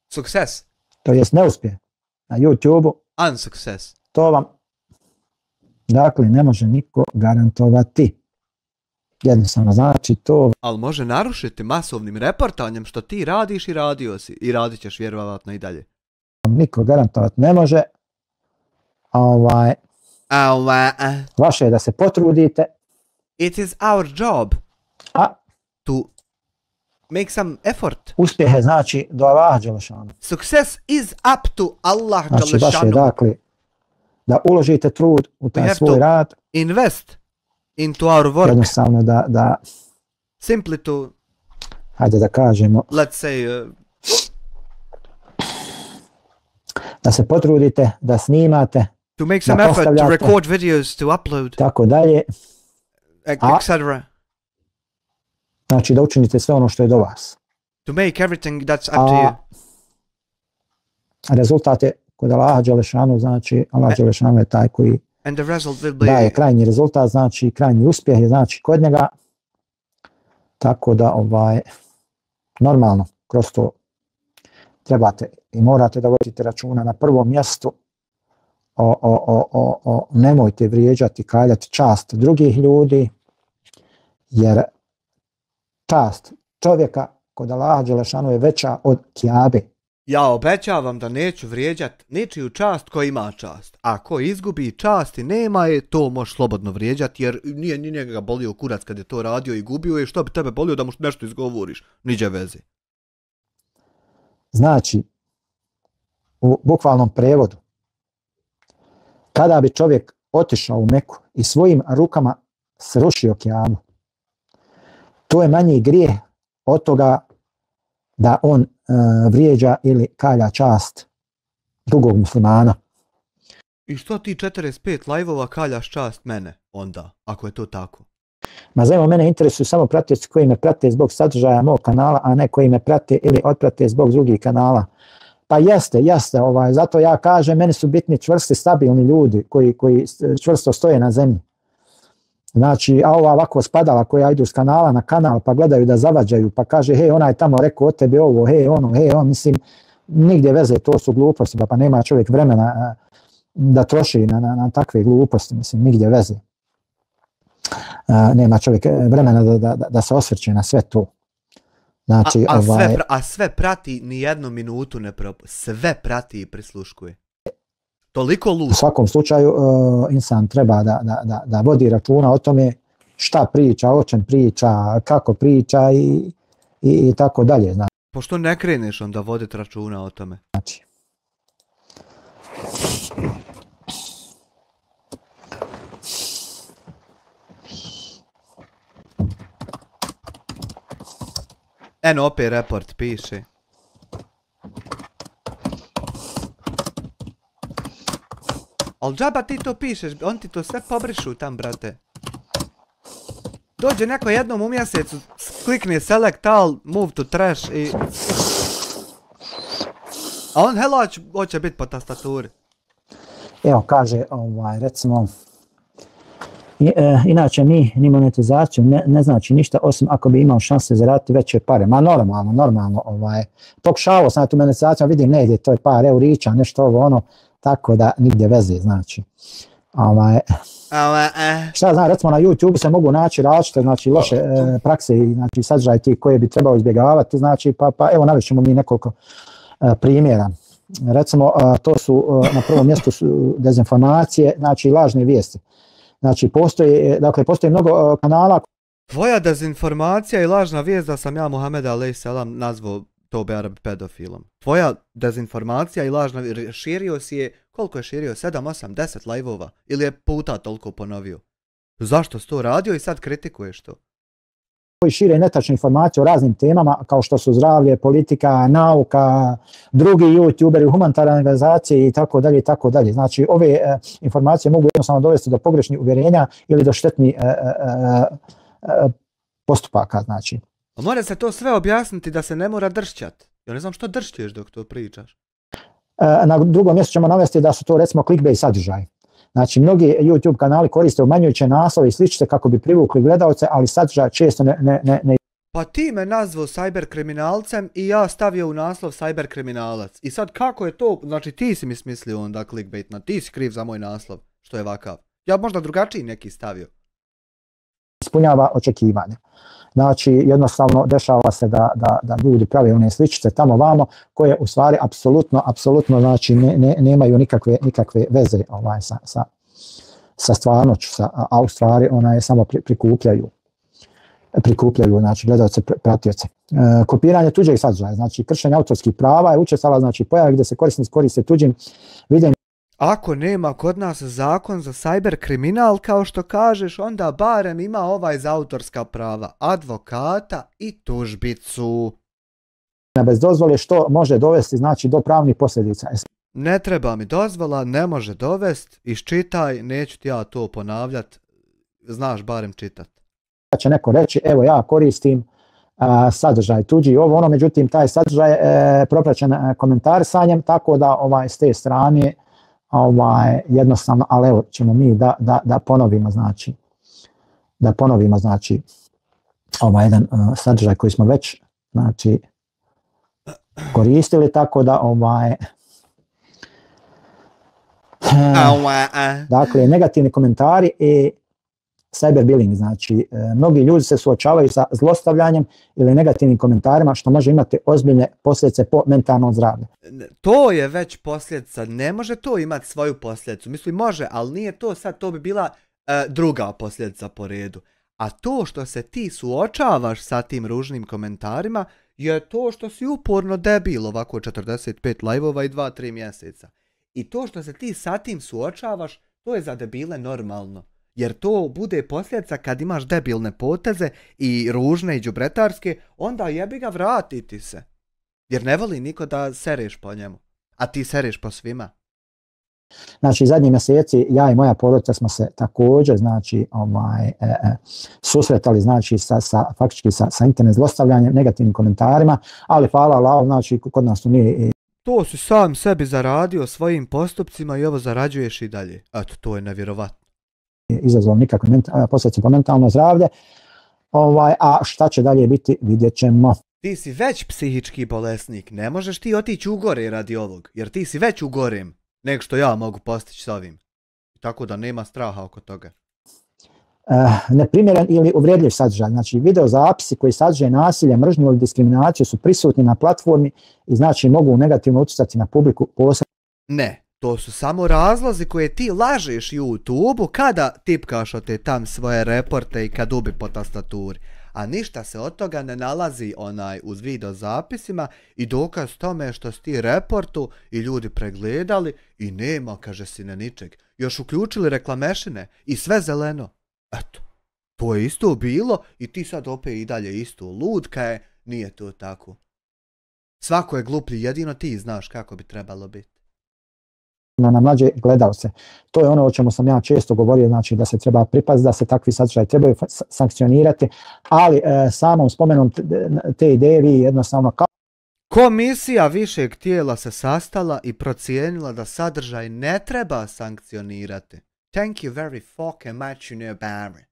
Success. to jest neuspjeh na YouTube-u, Unsuccess. to vam, dakle, ne može niko garantovati. Jednostavno, znači to Ali može narušiti masovnim reportanjem što ti radiš i radio si. I radit ćeš vjerovatno i dalje. vam niko garantovati ne može. Vaše je da se potrudite, It is our job a to make some effort. uspjeh je znači do Allaha dželešanu. Success is up to Allah Znači, vaše je Đelešanu. dakle da uložite trud u We taj have svoj to rad, invest into our work. jednostavno da Simply to, hajde da kažemo, let's say, da se potrudite, da snimate, to make some da effort to postavljate. record videos, to upload, tako dalje, etc. znači da učinite sve ono što je do vas. To make everything that's up to you. Rezultat je kod Allaha dželešanu, znači Allah dželešanu je taj koji And the result will daje be krajnji rezultat, znači krajnji uspjeh je znači kod njega, tako da normalno kroz to trebate i morate da vodite računa na prvom mjestu nemojte vrijeđati, kaljati čast drugih ljudi, jer čast čovjeka kod Allaha dželešanu je veća od Kjabe. Ja obećavam da neću vrijeđat ničiju čast ko ima čast. A ko izgubi čast i nema je, to možeš slobodno vrijeđat, jer nije ni njega bolio kurac kad je to radio i gubio je, što bi tebe bolio da mu nešto izgovoriš, niđe veze. Znači, u bukvalnom prevodu, kada bi čovjek otišao u Meku i svojim rukama srušio Kjabu, to je manji grijeh od toga da on vrijeđa ili kalja čast drugog muslimana. I što ti 45 live-ova kaljaš čast mene onda, ako je to tako? Ma zajmo, mene interesuju samo pratioci koji me prate zbog sadržaja mog kanala, a ne koji me prate ili otprate zbog drugih kanala. Pa jeste, zato ja kažem, meni su bitni čvrsti, stabilni ljudi koji čvrsto stoje na zemlji. Znači, a ova ovako spadala koja idu s kanala na kanal pa gledaju da zavađaju, pa kaže, hej, onaj tamo rekao o tebi ovo, hej, ono, mislim, nigdje veze, to su gluposti, pa nema čovjek vremena da troši na takve gluposti, mislim, nigdje veze. Nema čovjek vremena da se osvrće na sve to. Znači, sve prati, ni jednu minutu ne sve prati i prisluškuje. Toliko lud. U svakom slučaju, insan treba da vodi računa o tome šta priča, o čem priča, kako priča i tako dalje. Znači. Pošto ne kreneš onda voditi računa o tome? Znači. Eno opet report piše. Ali džaba ti to pišeš, on ti to sve pobrišu tam, brate. Dođe neko jednom u mjesecu, klikne select all, move to trash i... A on helać hoće biti po tastaturi. Evo kaže, recimo, inače ni monetizaciju ne znači ništa osim ako bi imao šanse zaraditi veće pare. Ma normalno, pokušavao sam na tu monetizaciju, vidim ne ide, to je par eurića, nešto ovo, tako da nigdje veze, znači. Šta znam, recimo na YouTube se mogu naći različite, znači loše prakse i znači sadržaj ti koje bi trebao izbjegavati, znači pa evo navešćemo mi nekoliko primjera. recimo to su na prvom mjestu su dezinformacije, znači lažne vijesti. Znači postoji mnogo kanala. Tvoja dezinformacija i lažna vijest da sam ja Muhameda a.s. nazvao Tobe Arabi pedofilom. Tvoja dezinformacija i lažna vijest, širio si je, koliko je širio, 7, 8, 10 live-ova ili je puta toliko ponovio? Zašto si to radio i sad kritikuješ to? Koji šire netačne informacije o raznim temama kao što su zdravlje, politika, nauka, drugi youtuberi, humanitarne organizacije i tako dalje i tako dalje. Znači ove informacije mogu jednostavno dovesti do pogrešnih uvjerenja ili do štetnih postupaka, znači. Mora se to sve objasniti da se ne mora dršćat. Ja ne znam što dršćeš dok to pričaš. Na drugom mjestu ćemo navesti da su to recimo clickbait sadržaj. Znači, mnogi YouTube kanali koriste umanjujuće naslove i sličice kako bi privukli gledalce, ali sadržaj često ne... Pa ti me nazvao cyberkriminalcem i ja stavio u naslov cyberkriminalac. I sad kako je to, znači ti si mi smislio onda clickbait, ti si kriv za moj naslov, što je vakav. Ja možda drugačiji neki stavio. Ispunjava očekivanja. Znači, jednostavno dešava se da ljudi prave one sličice tamo vamo, koje u stvari apsolutno znači nemaju nikakve veze sa stvarnoću, a u stvari ona je samo prikupljaju znači gledalce, pratioce. Kopiranje tuđeg sadržaja, znači kršenje autorskih prava je učestala znači pojava gdje se korisnici koriste tuđim videom. Ako nema kod nas zakon za cyberkriminal, kao što kažeš, onda barem ima ovaj za autorska prava, advokata i tužbicu. Bez dozvole što može dovesti znači do pravnih posljedica. Ne treba mi dozvola, ne može dovesti, iščitaj, neću ti ja to ponavljat, znaš barem čitat. Će neko reći, evo ja koristim sadržaj tuđi ono, međutim taj sadržaj je propraćen komentarisanjem, tako da s te strane jednostavno, ali evo ćemo mi da ponovimo znači jedan sadržaj koji smo već znači koristili, tako da dakle negativni komentari i cyberbullying, znači mnogi ljudi se suočavaju sa zlostavljanjem ili negativnim komentarima što može imati ozbiljne posljedice po mentalno zdravlje. To je već posljedica, ne može to imati svoju posljedicu, mislim može, ali nije to sad, to bi bila druga posljedica po redu. A to što se ti suočavaš sa tim ružnim komentarima je to što si uporno debil, ovako 45 live-ova i 2-3 mjeseca. I to što se ti sa tim suočavaš, to je za debile normalno. Jer to bude posljedica kad imaš debilne poteze i ružne i đubretarske, onda jebi ga, vratiti se. Jer ne voli niko da sereš po njemu. A ti sereš po svima. Znači, zadnji mjeseci ja i moja porodica smo se također znači, susretali znači, faktički sa internet zlostavljanjem, negativnim komentarima, ali hvala Allah, znači kod nas to nije... To si sam sebi zaradio svojim postupcima i ovo zarađuješ i dalje. Eto, to je nevjerovatno. Izazvao nikakve posljedice po mentalno zdravlje, a šta će dalje biti, vidjet ćemo. Ti si već psihički bolesnik, ne možeš ti otići u gore radi ovog, jer ti si već u gorem nego što ja mogu postići s ovim. Tako da nema straha oko toga. Neprimjeren ili uvredljiv sadržaj, znači video zapisi koji sadržaju nasilje, mržnju ili diskriminaciju su prisutni na platformi i znači mogu negativno utjecati na publiku posebno. Ne. To su samo razlozi koje ti lažeš YouTube-u kada tipkaš od te tam svoje reporte i kad ubi po tastaturi. A ništa se od toga ne nalazi uz video zapisima i dokaz tome što si ti reportu i ljudi pregledali i nema, kaže si, ne ničeg. Još uključili reklamešine i sve zeleno. Eto, to je isto bilo i ti sad opet i dalje isto. Ludka je, nije to tako. Svako je gluplji, jedino ti znaš kako bi trebalo biti. Na mlađe gledalce. To je ono o čemu sam ja često govorio, znači da se treba pripaziti, da se takvi sadržaji trebaju sankcionirati, ali samom spomenom te ideje vi jednostavno kao... Komisija višeg tijela se sastala i procijenila da sadržaj ne treba sankcionirati. Thank you very fucking much, you know, Barry.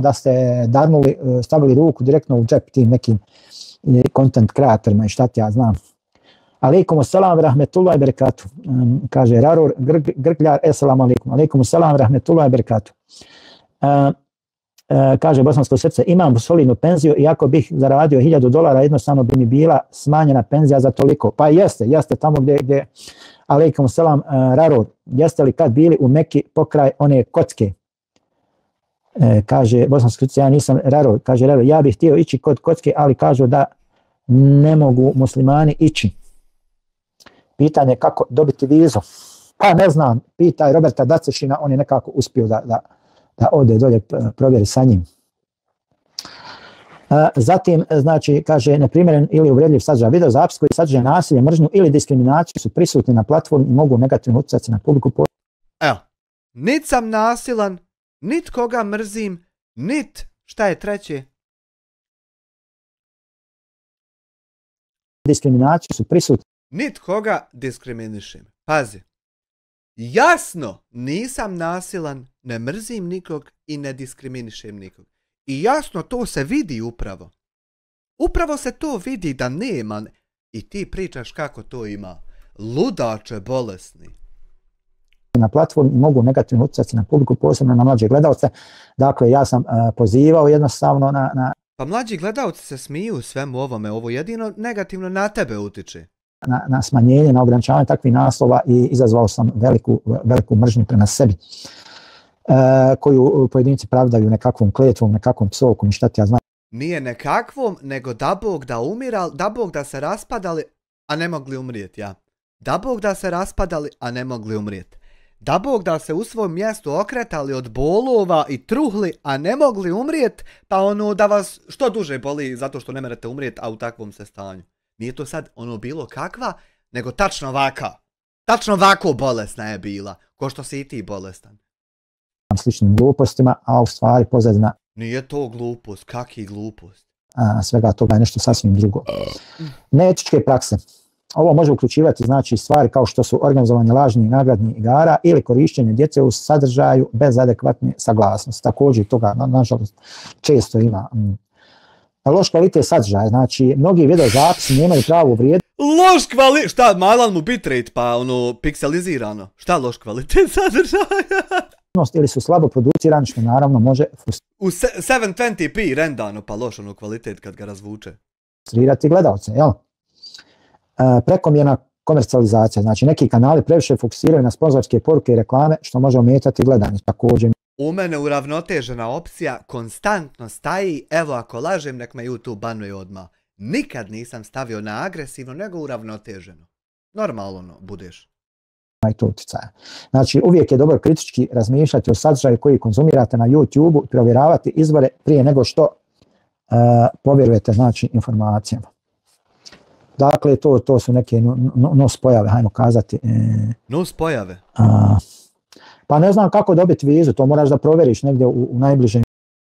Da ste darnuli, stavili ruku direktno u džep tim nekim content kreatorima i šta ti ja znam. Alaikum salam rahmetullahi barakatuh. Kaže Rarur Grgljar, assalamu alaikum. Alaikum salam rahmetullahi barakatuh. kaže Bosansko srce, imam solidnu penziju i ako bih zaradio $1000, jednostavno bi mi bila smanjena penzija za toliko. Pa jeste tamo gdje alejkum selam, Raro, jeste li kad bili u Meki pokraj one kocke? Kaže Bosansko srce, ja nisam Raro, kaže Raro, ja bih htio ići kod kocke, ali kažu da ne mogu muslimani ići. Pitanje kako dobiti vizu? Pa ne znam, pitaj Roberta Dacešina, on je nekako uspio da ode dolje provjeri sa njim. Zatim, znači, kaže, neprimjeren ili uvredljiv sadržaj. Video zapis koji sadržaj nasilje, mržnju ili diskriminaciju su prisutni na platformi i mogu negativno utjecati na publiku. Evo, nit sam nasilan, nit koga mrzim, nit, šta je treće? Diskriminaciju su prisutni. Nit koga diskriminišem. Pazi. Jasno, nisam nasilan, ne mrzim nikog i ne diskriminišem nikog. I jasno to se vidi upravo. Upravo se to vidi da nema. I ti pričaš kako to ima. Ludače bolesni. Na platformi mogu negativno utjecati na publiku, posebno na mlađe gledalce. Dakle, ja sam pozivao jednostavno na... Pa mlađi gledalci se smiju u svemu ovome. Ovo jedino negativno na tebe utiče. Na smanjenje, na ograničavanje takvih naslova i izazvao sam veliku mržnju prema sebi. Koju pojedinci pravdaju nekakvom kletvom, nekakvom psovkom i šta ti ja znam. Nije nekakvom, nego da Bog da umiral, da Bog da se raspadali, a ne mogli umrijeti, ja. Da Bog da se raspadali, a ne mogli umrijeti. Da Bog da se u svom mjestu okretali od bolova i truhli, a ne mogli umrijeti, pa ono da vas što duže boli zato što ne merete umrijeti, a u takvom se stanju. Nije to sad ono bilo kakva, nego tačno ovaka. Tačno ovako bolesna je bila, ko što si i ti bolestan. Sličnim glupostima, a u stvari pozadina... Nije to glupost, kaki glupost? Svega toga je nešto sasvim drugo. Neetičke prakse. Ovo može uključivati znači stvari kao što su organizovanje lažnih nagradnih igara ili korištenje djece u sadržaju bez adekvatne saglasnosti. Također toga, nažalost, često ima. Loš kvalitet sadržaja, znači mnogi video zapisi nemaju pravu vrijednost. Loš kvalitet, šta, malan mu bitrate, pa ono, pikselizirano. Šta loš kvalitet sadržaja? Ili su slabo producirani, što naravno može u 720p rendano, pa loš ono kvalitet kad ga razvuče. Frustrirati gledalce, jel? Prekomjerna komercijalizacija, znači neki kanali previše fokusiraju na sponzorske poruke i reklame, što može ometati gledanje. Također u mene uravnotežena opcija konstantno staji, evo ako lažem nek me YouTube banuje odmah. Nikad nisam stavio na agresivno, nego uravnoteženo. Normalno budeš. I to utjecaja. Znači uvijek je dobro kritički razmišljati o sadržaju koji konzumirate na YouTube-u i provjeravati izvore prije nego što povjerujete znači informacijama. Dakle, to su neke nuspojave, hajmo kazati. Nuspojave? Pa ne znam kako dobiti vizu, to moraš da provjeriš negdje u najbližem.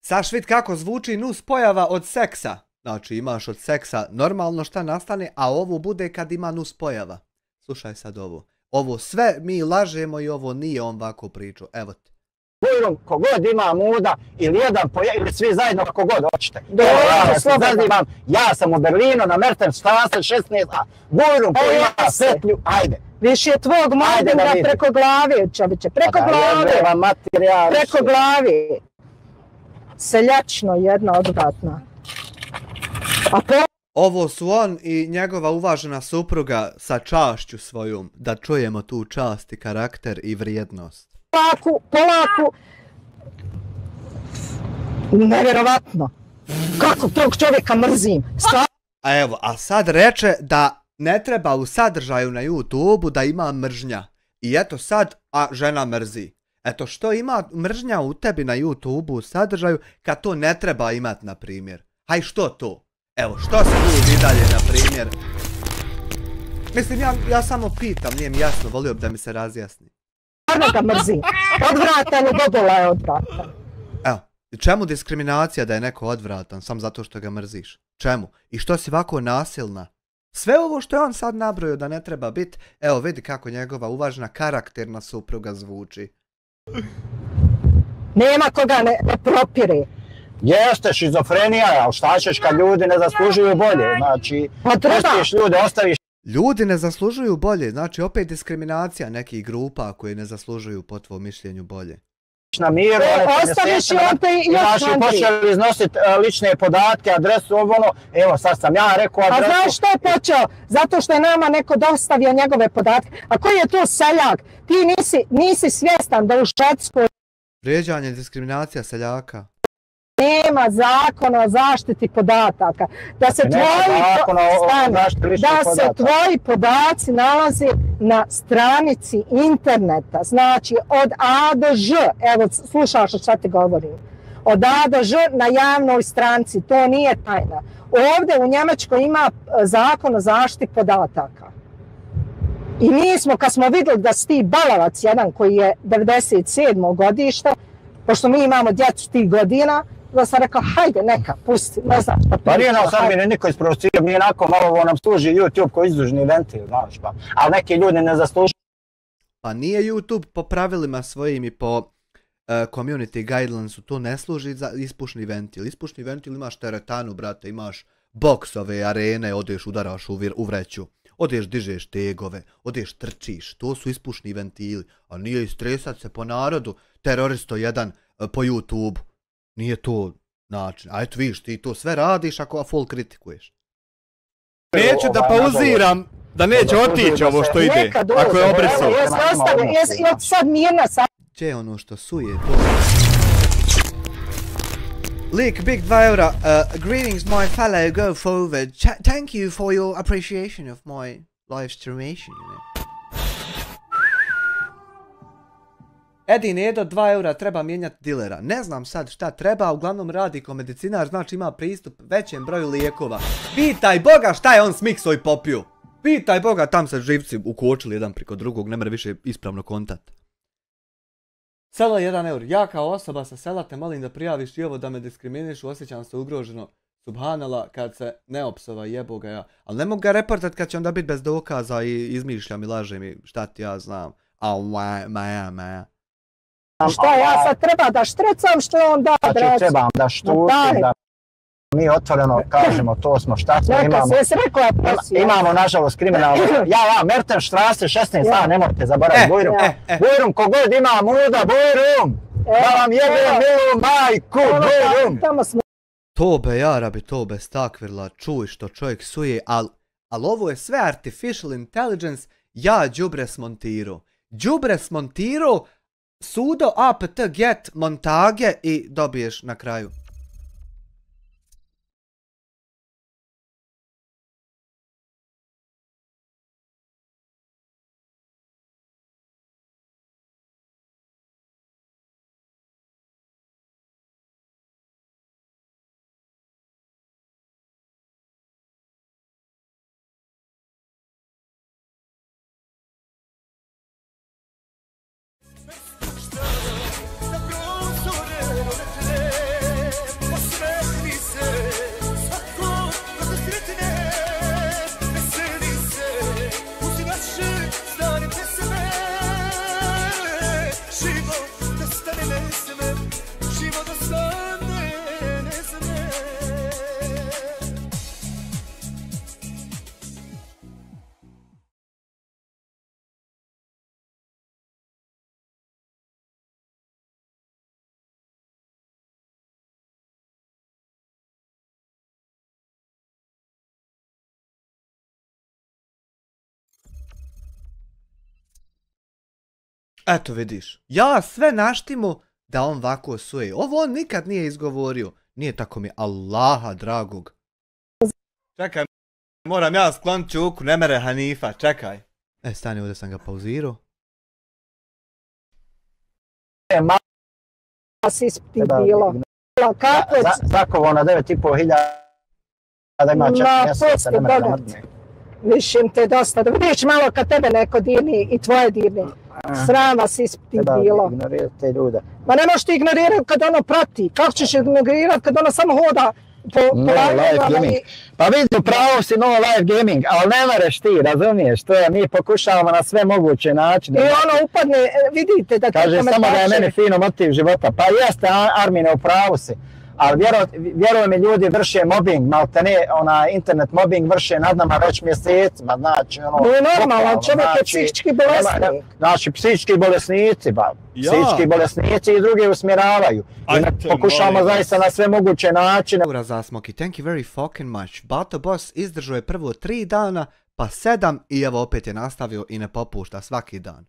Saš vid kako zvuči nuspojava od seksa. Znači imaš od seksa normalno šta nastane, a ovo bude kad ima nuspojava. Slušaj sad ovo. Ovo sve mi lažemo i ovo nije on ovako pričao. Evo ti. Bujrum, kogod ima muda ili jedan ili svi zajedno kogod hoćete. Ja sam u Berlinu na Mertenstraße 16a. Bujrum koji ima petlju, ajde. Više je tvog mobbinga preko glave, čobiće, preko glave. Preko glave. Seljačno jedna odvratna. Ovo su on i njegova uvažena supruga sa čašću svojom, da čujemo tu čast i karakter i vrijednost. Polaku. Nevjerovatno. Kako tog čovjeka mrzim. A evo, a sad reče da ne treba u sadržaju na YouTube-u da ima mržnja. I eto sad, a žena mrzi. Eto što ima mržnja u tebi na YouTube-u u sadržaju kad to ne treba imat na primjer. Haj što to? Evo, što se ljudi dalje, na primjer? Mislim, ja samo pitam, nije mi jasno, volio bi da mi se razjasni. Stvarno ga mrzim. Odvratan i bobola je odvratan. Evo, čemu diskriminacija da je neko odvratan, sam zato što ga mrziš? Čemu? I što si ovako nasilna? Sve ovo što je on sad nabrojio da ne treba biti, evo vidi kako njegova uvažena karakterna supruga zvuči. Nema koga ne propire. Jeste šizofrenija, ali šta ćeš kad ljudi ne zaslužuju bolje, znači pustiš ljude, ostaviš. Ljudi ne zaslužuju bolje, znači opet diskriminacija nekih grupa koje ne zaslužuju po tvom mišljenju bolje. na miru, ostaviš i on te još počeli iznositi lične podatke, adresu, ono, evo sad sam ja rekao adresu. A znaš što je počeo? Zato što je nama neko dostavio njegove podatke. A koji je to seljak? Ti nisi svjestan da u Švedskoj vrijeđanje, diskriminacija seljaka. Nema zakona o zaštiti podataka. Da se tvoji podaci nalaze na stranici interneta. Znači od A do Ž. Evo, slušaš šta ti govorim. Od A do Ž na javnoj stranici. To nije tajna. Ovdje u Njemačkoj ima zakon o zaštiti podataka. I mi smo, kad smo vidjeli da si ti balavac jedan koji je 97. godište, pošto mi imamo djecu tih godina, da sam rekao, hajde neka, pusti, ne znam šta priča. Pa nije nam sad mi niko isprovocirao, mi onako malo nam služi YouTube koji izdužni ventil, znaš pa. Ali neki ljudi ne zaslužuju. Pa nije YouTube po pravilima svojim i po community guidelinesu, to ne služi za ispušni ventil. Ispušni ventil imaš teretanu, brate, imaš boksove, arene, odeš, udaraš u vreću. Odeš, dižeš tegove, odeš, trčiš, to su ispušni ventili. A nije istresat se po narodu, teroristo jedan po YouTube. Nije to način. A eto vidiš, ti to sve radiš ako full kritikuješ. Neću da pauziram, da neće otići ovo što ide, ako je obrisao. Jesi sad mirna sad? Gdje je ono što suje to? Lik, big 2 eura. Greetings my fellow, go forward. Thank you for your appreciation of my live streamation, you know. Edi Nedo, 2 eura, treba mijenjati dilera. Ne znam sad šta treba, uglavnom radi ko medicinar, znači ima pristup većem broju lijekova. Pitaj Boga šta je on smikso i popio. Pitaj Boga, tam se živci ukočili jedan priko drugog, ne mere više ispravno kontat. Selo 1 eur. Ja kao osoba sa sela te molim da prijaviš i ovo da me diskriminiš, osjećam se ugroženo. Subhanala, kad se ne opsova, jebo ga ja. Ali ne mogu ga reportat kad će onda biti bez dokaza i izmišljam i lažem i šta ti ja znam. Au, maja. Šta ja sad treba da štrecam što je on da adresu? Znači trebam da štutim, da mi otvoreno kažemo to smo šta smo imamo. Imamo nažalost kriminalno. Ja, Mertenstraße 16a, nemojte zaboraviti Bujrum. Bujrum, kogod ima muda, Bujrum! Da vam jebem milu majku, Bujrum! Tobe jarabi, tobe stakvirla, čuj što čovjek suje, ali ovo je sve artificial intelligence, ja đubre smontirao. Đubre smontirao, sudo apt get montage i dobiješ na kraju. Eto vidiš, ja sve naštimo da on ovako suje. Ovo on nikad nije izgovorio. Nije tako mi Allaha dragog. Čekaj, moram ja sklonit čuku, ne mere Hanifa, čekaj. Stani, ovdje sam ga pauzirao. Ispiti bilo. Zakovo na 9.500 da ima 4 mjeseca, ne mere da mrdne. Višim te dosta, da vidiš malo kad tebe neko dirni i tvoje dirni. Srama si ispiti bilo. Treba ignorirati te ljude. Ma ne možeš ti ignorirati kad ono prati. Kako ćeš ignorirati kad ono samo hoda po live gaming. Pa vidi, pravo si no live gaming, ali ne mereš ti, razumiješ? To je, mi pokušavamo na sve moguće načine. I ono upadne, vidite da ti kaže samo da je meni fino motiv života. Pa jeste, Armine, u pravu si. Ali vjeruj mi, ljudi vrše mobbing, maltene, internet mobbing vrše nad nama već mjesecima, znači ono... To je normalno, čovjek je psihički bolesnik. Znači, psihički bolesnici, psihički bolesnici i druge usmjeravaju. I pokušamo zaista na sve moguće načine. Za Smoky, thank you very fucking much. Bato Boss izdržao je prvo 3 dana, pa 7 i evo opet je nastavio i ne popušta svaki dan.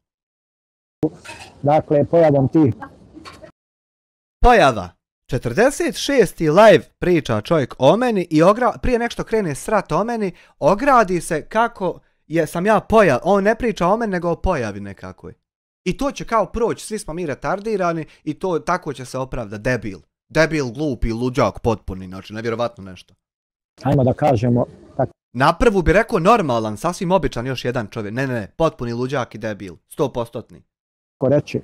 Dakle, pojavom ti. Pojava. 46. live priča čovjek o meni i prije nek što krene srat o meni, ogradi se kako sam ja pojav. On ne priča o meni nego o pojavi nekakvoj. I to će kao proći, svi smo mi retardirani i to tako će se opravdati. Debil. Debil, glupi, luđak, potpuni, znači nevjerovatno nešto. Ajmo da kažemo... Na prvu bi rekao normalan, sasvim običan još jedan čovjek. Ne, potpuni luđak i debil. 100%. Ko reći,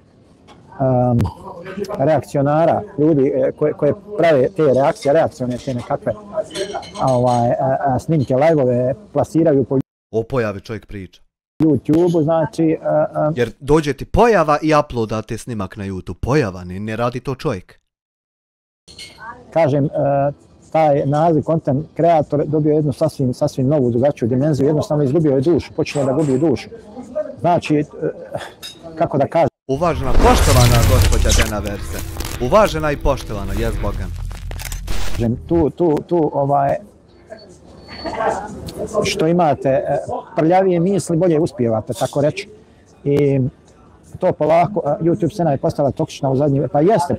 reakcionara, ljudi koje prave te reakcije, reakcione te nekakve snimke, live-ove plasiraju po o pojavi čovjek priča. YouTube-u, znači... Jer dođe ti pojava i uploadate snimak na YouTube. Pojava, ne radi to čovjek. Kažem, taj naziv content kreator dobio jednu sasvim novu, drugačiju dimenziju, jednostavno izgubio je dušu, počinje da gubi dušu. Znači, kako da kažem... Uvažena, poštovana gospođa Dena Verse. Uvažena i poštovana, jes Bogan. Tu, što imate prljavije misli, bolje uspijevate, tako reći. I to polako, YouTube scena je postala toksična u zadnjih, pa jeste,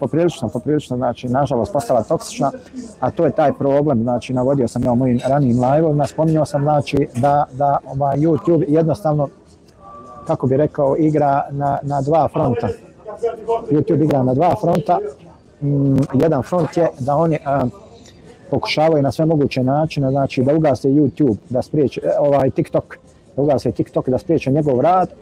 poprilično, znači, nažalost, postala toksična, a to je taj problem, znači, navodio sam ja u mojim ranijim live-ovima, spominjao sam, znači, da YouTube jednostavno, kako bi rekao, igra na dva fronta. YouTube igra na dva fronta. Jedan front je da oni pokušavaju na sve moguće načine, znači da ugase YouTube, da spriječe TikTok, da ugase TikTok, da spriječe njegov rad.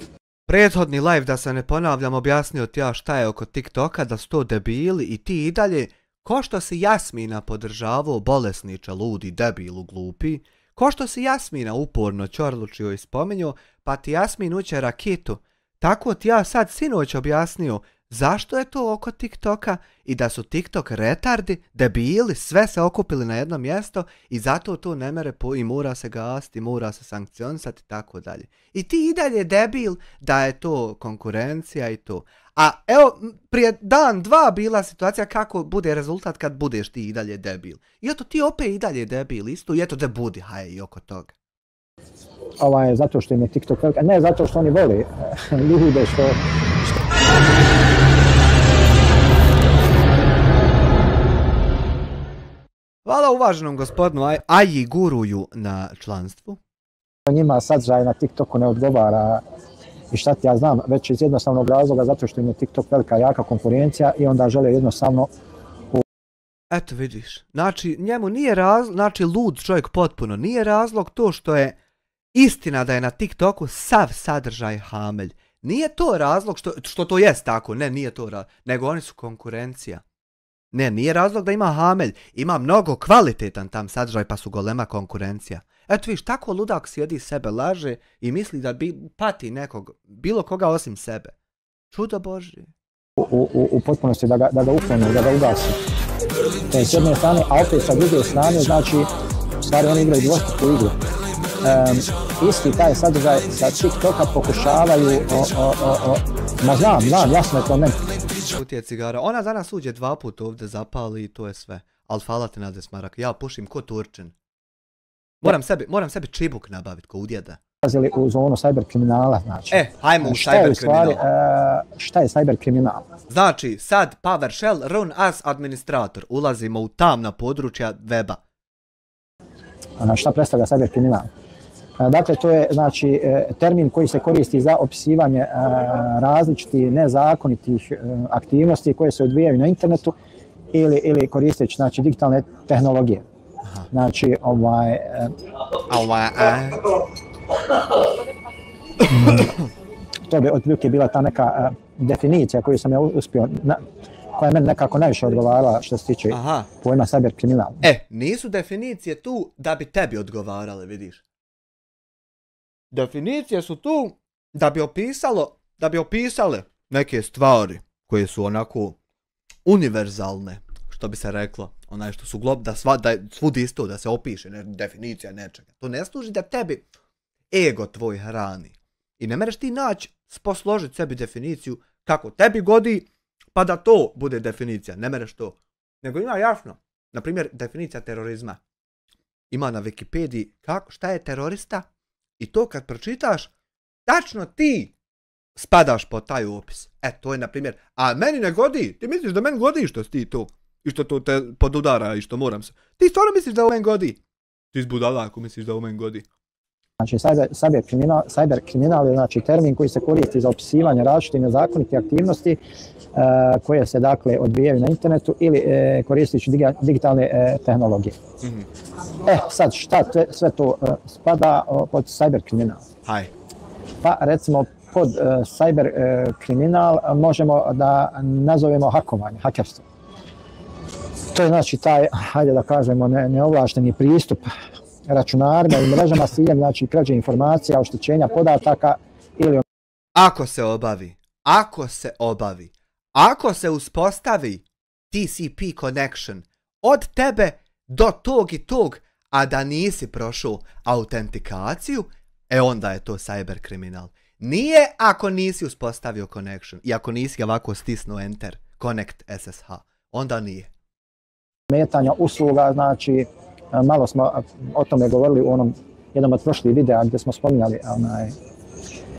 Prethodni live, da se ne ponavljam, objasnio ti ja šta je oko TikToka, da su to debili i ti i dalje, ko što si Jasmina podržavao, bolesniče, ludi, debilu, glupi, ko što si Jasmina uporno čorlučio i spominjao, pa ti Jasmin uće rakitu. Tako ti ja sad sinoć objasnio zašto je to oko TikToka i da su TikTok retardi, debili, sve se okupili na jedno mjesto i zato to ne mere i mora se gasiti, mora se sankcionisati i tako dalje. I ti i dalje debil da je to konkurencija i to. A evo, prije dan, dva bila situacija kako bude rezultat kad budeš ti i dalje debil. I eto ti opet i dalje debil isto i eto da budi, haj i oko toga. Zato što im je TikTok velika, ne zato što oni voli ljude što... Hvala uvaženom gospodinu Aji Guruju na članstvu. Njima sadržaj na TikToku ne odgovara i šta ti ja znam, već iz jednostavnog razloga zato što im je TikTok velika jaka konkurencija i onda žele jednostavno... Eto vidiš, znači njemu nije razlog, znači lud čovjek potpuno, nije razlog to što je istina da je na TikToku sav sadržaj hamelj. Nije to razlog što to jest tako, ne, nije to razlog, nego oni su konkurencija. Ne, nije razlog da ima hamelj, ima mnogo kvalitetan tam sadržaj pa su golema konkurencija. Eto viš, tako ludak sjedi sebe laže i misli da pati nekog, bilo koga osim sebe. Čudo Božje. U potpunosti da ga uklonu, da ga ugasi. To je s jedne strane, a opet sa druge strane, znači, stvari oni igraju dvostruku igru. Isti taj sadržaj sa TikToka pokušavaju ma znam, jasno je to meni. Kutije cigara, ona danas uđe 2 puta ovdje zapali i to je sve. Ali hvala ti Nade Smarak, ja pušim ko Turčin. Moram sebi čibuk nabaviti ko u djeda. Ulazili u zonu cyber kriminala, znači. Hajmo u cyber kriminal. Šta je cyber kriminal? Znači, sad PowerShell run as administrator, ulazimo u tamna područja weba. Šta predstavlja cyber kriminal? Dakle, to je znači termin koji se koristi za opisivanje različitih nezakonitih aktivnosti koje se odvijaju na internetu ili koristeći znači digitalne tehnologije. Znači, to bi otprilike bila ta neka definicija koju sam ja uspio, koja je meni nekako najviše odgovarala što se tiče pojma cyber kriminal. Nisu definicije tu da bi tebi odgovarale, vidiš. Definicije su tu da bi opisale neke stvari koje su onako univerzalne, što bi se reklo, onaj što su da je svud isto, da se opiše definicija nečega. To ne služi da tebi ego tvoj hrani. I ne mereš ti naći, posložiti sebi definiciju kako tebi godi, pa da to bude definicija. Ne mereš to. Nego ima jasno. Naprimjer, definicija terorizma. Ima na Wikipediji šta je terorista i to kad pročitaš, tačno ti spadaš pod taj opis. To je na primjer, a meni ne godi. Ti misliš da meni godi što si ti to? I što to te podudara i što moram se. Ti stvarno misliš da u meni godi? Ti zbudala ako misliš da u meni godi. Znači, cyber kriminal je znači termin koji se koristi za opisivanje različitih nezakonitih aktivnosti koje se dakle odvijaju na internetu ili koristeći digitalne tehnologije. Sad šta sve to spada pod cyber kriminal? Pa recimo pod cyber kriminal možemo da nazovemo hakovanje, hakerstvo. To je znači taj, hajde da kažemo, neovlašteni pristup računarima i mrežama s ciljem, znači krađe informacija, oštećenja podataka ili... Ako se uspostavi TCP connection od tebe do tog i tog, a da nisi prošao autentikaciju, onda je to cyber kriminal. Nije ako nisi uspostavio connection i ako nisi ovako stisnuo enter, connect SSH, onda nije. Metanja usluga, znači malo smo o tome govorili u onom jednom od prošlih videa gdje smo spominjali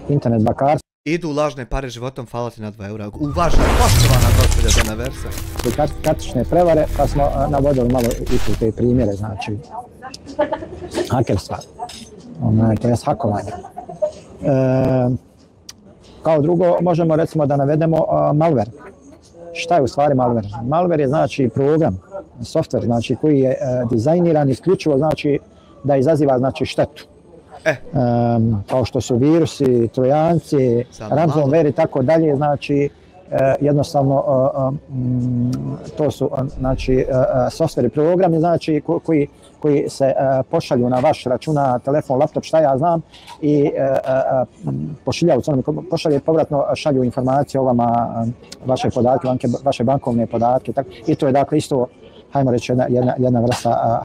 internet bankarstvo. Idu lažne pare životom, hvala ti na 2 eura. Uvažena, poštovana gospođa Danaversa. Kartične prevare, pa smo navodili malo i te primjere, znači hakerstva, to je hakovanje. Kao drugo, možemo recimo da navedemo malware. Šta je u stvari malware? Malware je znači program, software, znači koji je dizajniran isključivo znači da izaziva znači štetu. Kao što su virusi, trojanci, ransomware i tako dalje, znači jednostavno to su znači software programi znači koji se pošalju na vaš računa, telefon, laptop, šta ja znam i pošalje povratno šalju informacije o vama, vaše podatke, vaše bankovne podatke i to je dakle isto, hajmo reći, jedna vrsta.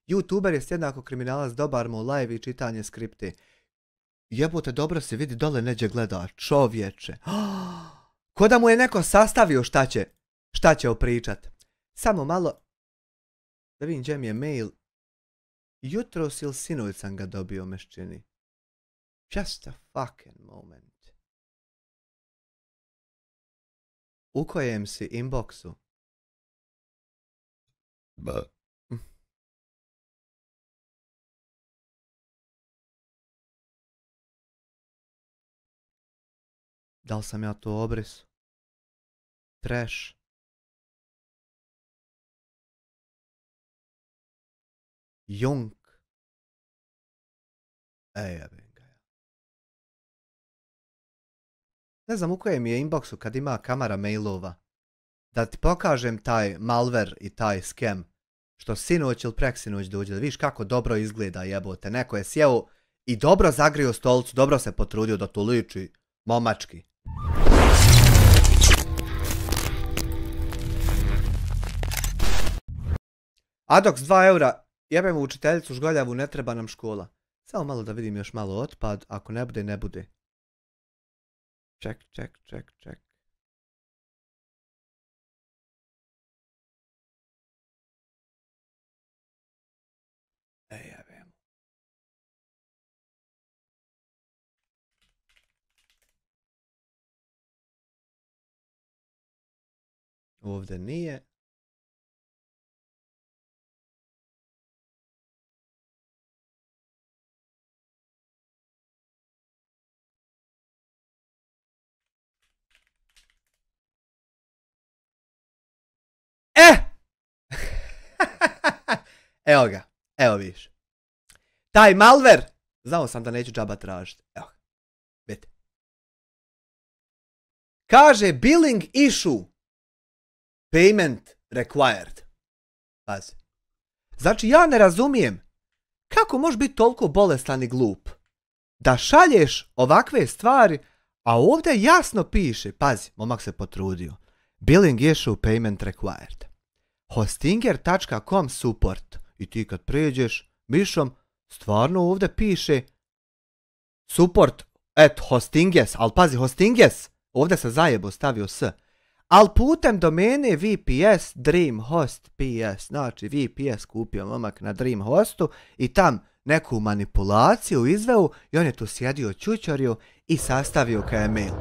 YouTuber je jednako kriminalac, dobar mu live i čitanje skripte. Jebote, dobro se vidi, dole neđe gleda, čovječe. Ko da mu je neko sastavio šta će opričat. Samo malo, da vidim gdje mi je mail. Jutros ili sinoć sam ga dobio, meščini. Just a fucking moment. U kojem si inboxu? Da li sam ja to obris? Trash. Junk. Jebim ga. Ne znam u kojem je inboxu kad ima kamera mailova. Da ti pokažem taj malware i taj scam. Što sinoć ili preksinoć dođe. Da vidiš kako dobro izgleda, jebote. Neko je sjeo i dobro zagrio stolicu. Dobro se potrudio da to liči momački. Adox 2 eura, jebem učiteljicu Žgoljavu, ne treba nam škola. Samo malo da vidim još malo otpad, ako ne bude, ne bude. Ček. Jebem. Ovdje nije. Evo ga, evo vidiš. Taj malware, znao sam da neću džaba tražiti. Evo ga, vidite. Kaže billing issue. Payment required. Pazi. Znači ja ne razumijem kako možeš biti toliko bolestan i glup da šalješ ovakve stvari, A ovdje jasno piše, pazi, momak se potrudio. Billing issue payment required. Hostinger.com support. I ti kad pređeš mišom, stvarno ovdje piše support at hostinges, ali pazi hostinges, ovdje se zajebo stavio s. Ali putem domene VPS Dreamhost PS, znači VPS kupio momak na Dreamhostu i tam neku manipulaciju izveo i on je tu sjedio čučorio i sastavio kao mail.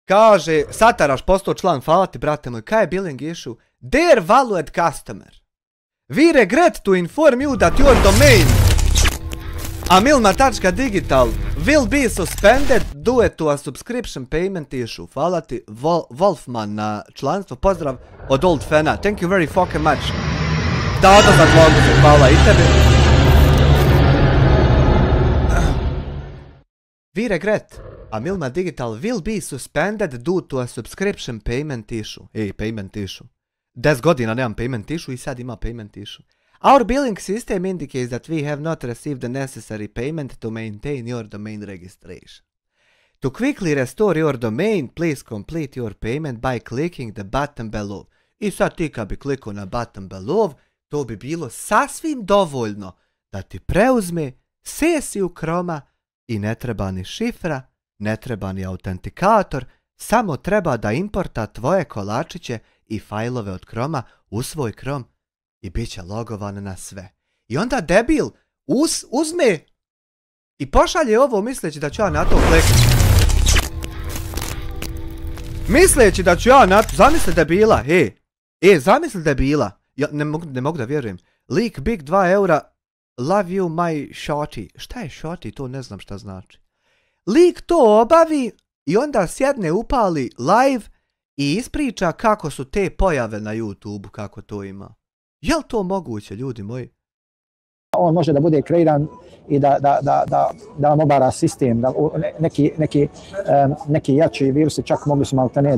Kaže, Sataraš postao član, hvala ti brate moj, kaj je billing issue? Dear valued customer, we regret to inform you that your domain amilma.digital will be suspended due to a subscription payment issue. Hvala ti Wolfman na članstvo, pozdrav od Old Fena, thank you very fucking much. Dado za tvogu, hvala i tebi. We regret. Amilma Digital will be suspended due to a subscription payment issue. Payment issue. 10 godina nemam payment issue i sad ima payment issue. Our billing system indicates that we have not received the necessary payment to maintain your domain registration. To quickly restore your domain, please complete your payment by clicking the button below. I sad ti kad bi klikao na button below, to bi bilo sasvim dovoljno da ti preuzme sesiju Chroma i ne treba ni šifra, ne treba ni autentikator, samo treba da importa tvoje kolačiće i fajlove od Chroma u svoj Chrome i bit će logovan na sve. I onda debil uzme i pošalje ovo misleći da ću ja na to kliknuti. Misleći da ću ja na to, zamisli debila, zamisli debila. Ja ne mogu da vjerujem. Leak big 2 eura, love you my shorty. Šta je shorty? To ne znam šta znači. Lik to obavi i onda sjedne, upali live i ispriča kako su te pojave na YouTube, kako to ima. Jel to moguće, ljudi moji? On može da bude kreiran i da vam obara sistem, da neki jači virusi čak mogli su maltene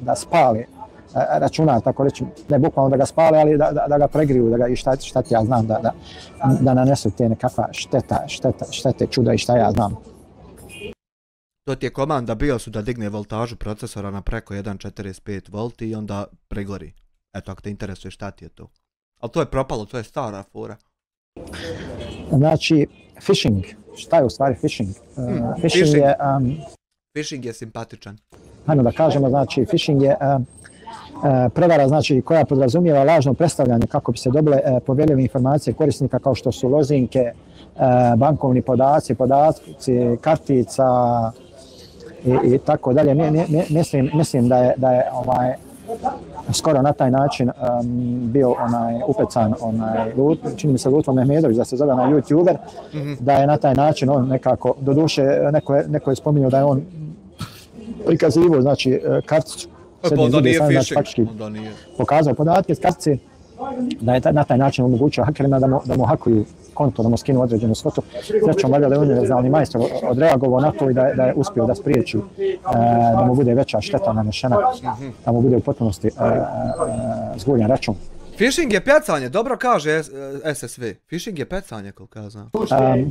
da spale računar, tako reći, ne bukvalno da ga spale, ali da ga pregriju, da ga i šta ti ja znam, da nanesu te nekakva štete, čuda i šta ja znam. To ti je komanda BIOS-u da digne voltažu procesora na preko 1.45 V i onda pregori. Eto, ako te interesuje šta ti je to. Ali to je propalo, to je stara fora. Znači, phishing. Šta je u stvari phishing? Phishing je simpatičan. Hajmo da kažemo, znači, phishing je prevara, znači, koja podrazumijeva lažno predstavljanje kako bi se dobile povjerljive informacije korisnika kao što su lozinke, bankovni podaci, kartica i tako dalje. Mislim da je skoro na taj način bio upecan čini mi se Lutvo Mehmedović, da se zove na YouTuber, da je na taj način on nekako, doduše neko je spominjao da je on prikazivo, znači, karticu. Onda nije phishing. Pokazao podatke s kartice, da je na taj način omogućio hakerima da mu hakuju konto, da mu skinu određenu svotu. Srećom, valjda da je univerzalni majstor odreagovao na to i da je uspio da spriječi da mu bude veća šteta nanešena, da mu bude u potpunosti zguljen račun. Phishing je pecanje, dobro kaže SSV. Phishing je pecanje, koliko ja znam.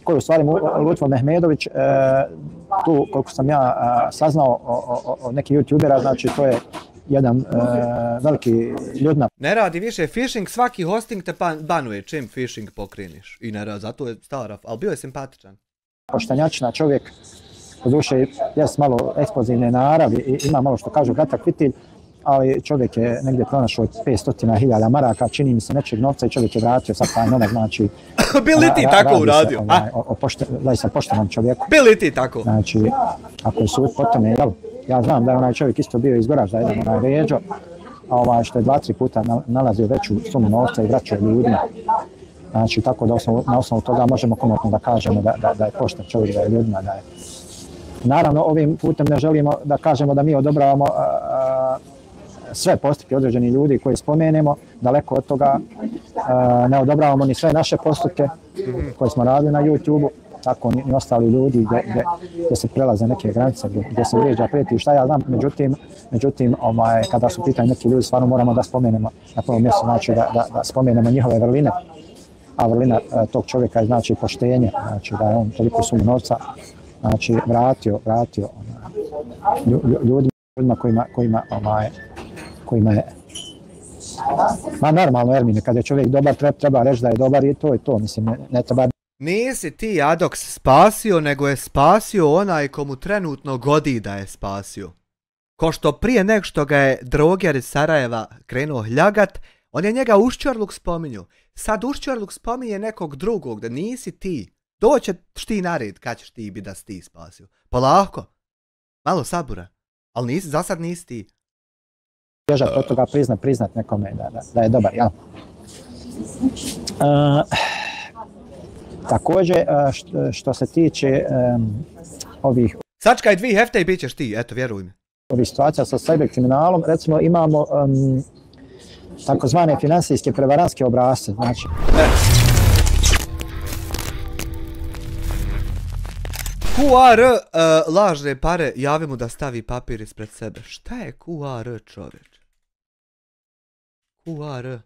Koji u stvari Lutvo Mehmedović, tu koliko sam ja saznao od nekih YouTubera, znači to je jedan veliki ljudna. Ne radi više phishing, svaki hosting te banuje čim phishing pokriniš. I ne radi, zato je stara, ali bio je simpatičan. Poštenjačina čovjek, po duše je malo eksplozivne naravi i ima malo što kažu gatak fitilj, ali čovjek je negdje pronašao 500.000 maraka, čini mi se nečeg novca i čovjek je vratio sad taj novac, znači... Bi li ti tako uradio? Da sam poštenom čovjeku. Bi li ti tako? Znači, ako je sud po tome, jel? Ja znam da je onaj čovjek isto bio iz Goražda, jedan Ređo, što je 2-3 puta nalazio veću sumu novca i vraćao ljudima. Znači, tako da na osnovu toga možemo komotno da kažemo da je pošten čovjek, da je ljudima, da je... Naravno, ovim putem ne želimo da kažemo da mi odobravamo sve postupke određeni ljudi koji spomenemo, daleko od toga ne odobravamo ni sve naše postupke koje smo radili na YouTube-u. tako ni ostali ljudi gdje se prelaze neke granice, gdje se vrijeđa, prijeti, šta ja znam, međutim kada su pitanje neki ljudi, stvarno moramo da spomenemo na prvom mjestu, znači da spomenemo njihove vrline, a vrlina tog čovjeka je znači poštenje, znači da je on toliko sumu novca znači vratio ljudima kojima je normalno, Ermine, kada je čovjek dobar, treba reći da je dobar i to je to, mislim, ne treba... Nisi ti Adoks spasio, nego je spasio onaj komu trenutno godi da je spasio. Ko što prije nek što ga je droger iz Sarajeva krenuo hljagat, on je njega Ušćorluk spominju. Sad Ušćorluk spominje nekog drugog, da nisi ti. Doće ti nared kad ćeš ti biti da si ti spasio. Polako. Malo sabura. Ali za sad nisi ti. Bježat od toga priznat nekome da je dobar, jel? Također, što se tiče ovih... Sačkaj 2 hefte i bit ćeš ti, eto, vjeruj mi. Ovih situacija sa cyber kriminalom, recimo imamo takozvane finansijske prevarantske obrasce, znači... QR, lažne pare, javi mu da stavi papir ispred sebe. Šta je QR, čovječ? QR.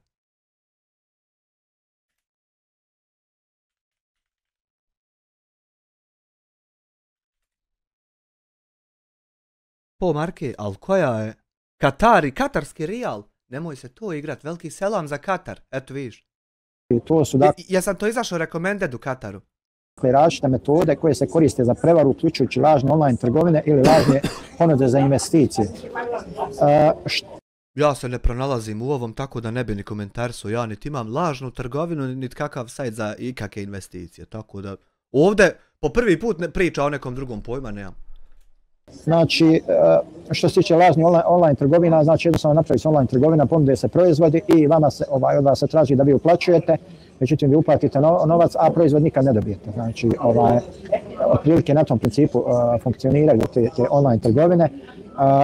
Po marke, ali koja je? Katari, katarski rijal. Nemoj se to igrat, veliki selam za Katar, eto vidiš. To su da... Ja sam to izašao recommended u Kataru. Različite metode koje se koriste za prevaru, uključujući lažne online trgovine ili lažne ponude za investicije. Ja se ne pronalazim u ovom, tako da ne bi ni komentarsuo. Ja niti imam lažnu trgovinu, niti kakav sajt za ikakve investicije. Tako da ovdje po prvi put ne priča o nekom drugom, pojma nemam. Znači, što se tiče lažnih online trgovina, znači jednostavno napravi se online trgovina, ponude se proizvodi i vama se, od vas se traži da vi uplaćujete, međutim vi uplatite novac, a proizvod nikad ne dobijete. Znači, otprilike na tom principu funkcioniraju te online trgovine.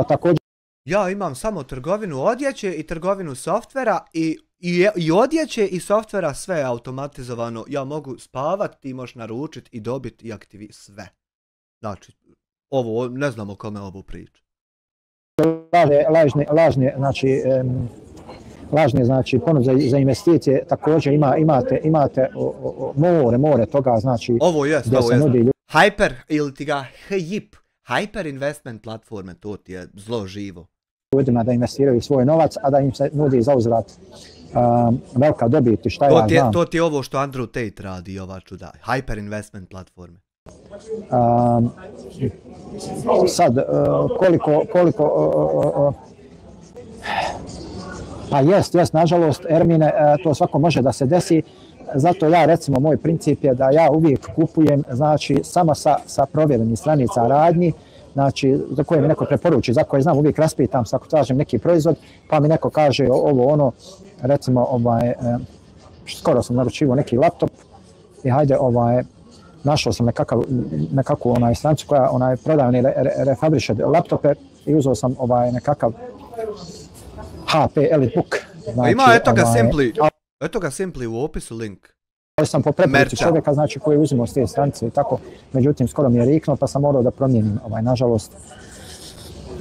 Također... Ja imam samo trgovinu odjeće i trgovinu softvera i odjeće i softvera, sve je automatizovano. Ja mogu spavat, ti možeš naručiti i dobiti i aktivirati sve. Znači, ovo, ne znam o kome ovo priča. Lažne znači ponude za investicije, također imate more toga, znači... Ovo jest. Hyper ili ti ga HYP, Hyper Investment platforme, to ti je zlo živo. Ljudima da investiraju svoj novac, a da im se nudi za uzvrat velika dobit, šta ja znam. To ti je ovo što Andrew Tate radi, ova čuda, Hyper Investment platforme. Sad, koliko pa jest, nažalost, Ermine, to svako može da se desi, zato ja, recimo, moj princip je da ja uvijek kupujem, znači, samo sa provjerenih stranica radnji, znači, za koje mi neko preporuči, za koje znam, uvijek raspitam se ako tražim neki proizvod, pa mi neko kaže ovo, ono, recimo, skoro sam naručivao neki laptop i hajde, našao sam nekakvu stranicu koja prodavni refabriše laptope i uzeo sam nekakav HP EliteBook. Znači, ima eto ga Simply u opisu link. Ali sam po preporuci čovjeka, znači, koji je uzimao s te stranice i tako, međutim skoro mi je riknuo pa sam morao da promijenim, nažalost.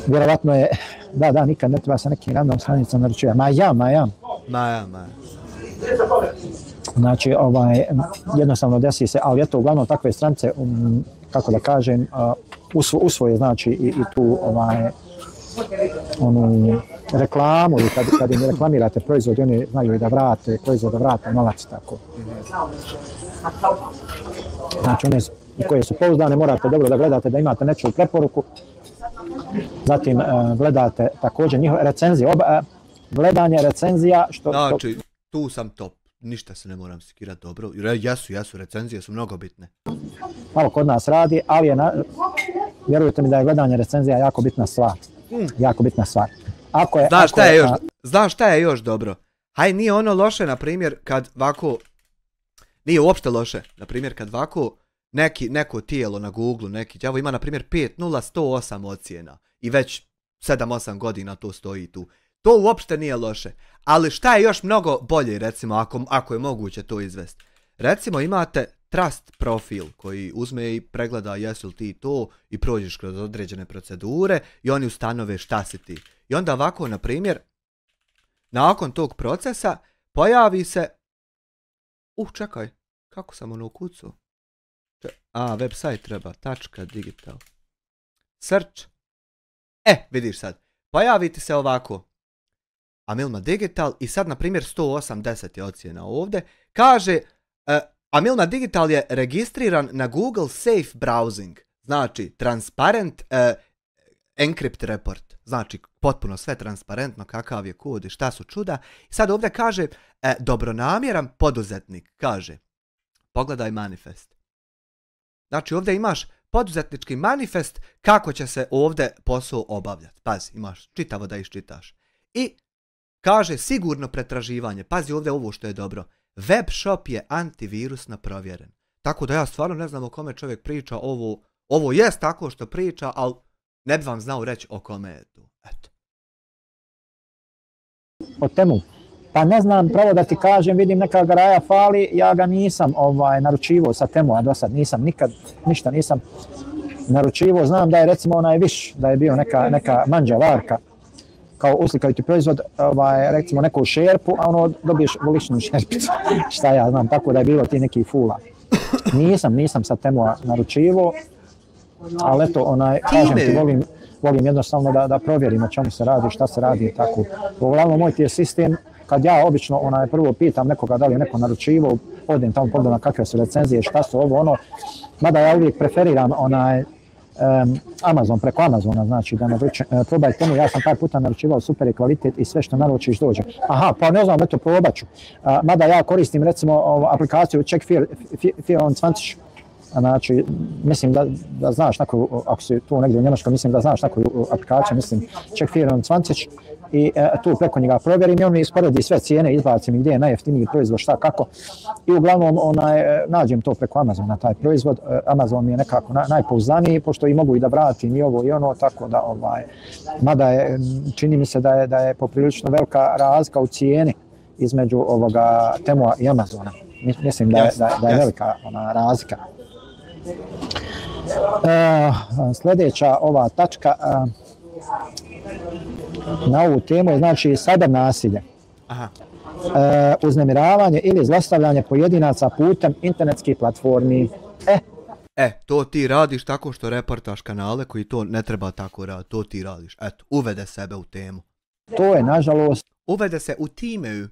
Vjerovatno je, da, nikad ne treba sa nekim random stranicom naručivati. Ma ja. Znači, jednostavno desi se, ali eto, uglavnom takve stranice, kako da kažem, usvoje, znači, i tu, onu reklamu, i kad im reklamirate proizvod, oni znaju i da vrate proizvod, da vrate novac, tako. Znači, one koje su pouzdane, morate dobro da gledate, da imate nečiju preporuku, zatim gledate također njihove recenzije, gledanje recenzija, što... Znači, tu sam top. Ništa se ne moram sikirati, dobro. Jesu, recenzije su mnogo bitne. Malo kod nas radi, ali vjerujte mi da je gledanje recenzija jako bitna stvar. Jako bitna stvar. Znaš šta je još dobro? Haj, nije ono loše, na primjer, kad ovako... Nije uopšte loše. Na primjer, kad ovako neko tijelo na Google, neki đavo ima, na primjer, 5.0.108 ocjena. I već 7-8 godina to stoji tu. To uopšte nije loše. Ali šta je još mnogo bolje, recimo, ako je moguće to izvesti? Recimo, imate trust profil koji uzme i pregleda jesi li ti to i prođeš kroz određene procedure i oni ustanove šta si ti. I onda ovako, na primjer, nakon tog procesa pojavi se... čekaj, kako sam ono ukucao? Website treba, .digital. Search. Vidiš sad. Pojavi ti se ovako. Amilma Digital i sad, na primjer, 180 je ocjena ovdje. Kaže, Amilma Digital je registriran na Google Safe Browsing. Znači, transparent encrypt report. Znači, potpuno sve transparentno, kakav je kod i šta su čuda. I sad ovdje kaže, dobronamjeran poduzetnik. Kaže, pogledaj manifest. Znači, ovdje imaš poduzetnički manifest kako će se ovdje posao obavljati. Pazi, imaš čitavo da iščitaš. I kaže sigurno pretraživanje. Pazi ovdje ovo što je dobro. Web shop je antivirusno provjeren. Tako da ja stvarno ne znam o kome čovjek priča. Ovo jest tako što priča, ali ne bi vam znao reći o kome je tu. Eto. O temu. Pa ne znam, pravo da ti kažem, vidim neka garaja fali, ja ga nisam naručivao sa temu, a do sad nisam nikad, ništa nisam naručivao. Znam da je recimo onaj Wish, da je bio neka manđa varka, kao uslikaju ti proizvod, recimo neku šerpu, a ono dobiješ voličnu šerpicu, šta ja znam, tako da je bilo ti neki fula. Nisam sa temu naručivao, ali eto, kažem ti, volim jednostavno da provjerim o čemu se radi, šta se radi i tako. Uglavnom, moj ti je sistem, kad ja obično prvo pitam nekoga da li je neko naručivao, odem tamo pogledam kakve su recenzije, šta su ovo ono, mada ja uvijek preferiram Amazon, preko Amazona, znači da probaj temu, ja sam par puta naručivao, super je kvalitet i sve što naručiš dođe. Aha, pa ne znam, eto, probat ću. Mada ja koristim recimo aplikaciju Check 24, znači, mislim da znaš neku, ako si tu negdje u Njemačkoj, mislim da znaš neku aplikaciju, mislim Check 24 i tu preko njega provjerim i on mi isporedi sve cijene, izbacim gdje je najjeftiniji proizvod, šta, kako. I uglavnom nađem to preko Amazona, taj proizvod. Amazon mi je nekako najpouzdaniji, pošto i mogu i da vratim i ovo i ono, tako da, mada čini mi se da je poprilično velika razlika u cijeni između ovoga Temua i Amazona. Mislim da je velika razlika. Sljedeća ova tačka na ovu temu je znači cyber nasilje. Uznemiravanje ili zlostavljanje pojedinaca putem internetskih platformi. To ti radiš tako što reportaš kanale koji to ne treba tako raditi. To ti radiš. Eto, uvede sebe u temu. To je nažalost... Uvede se u Temu.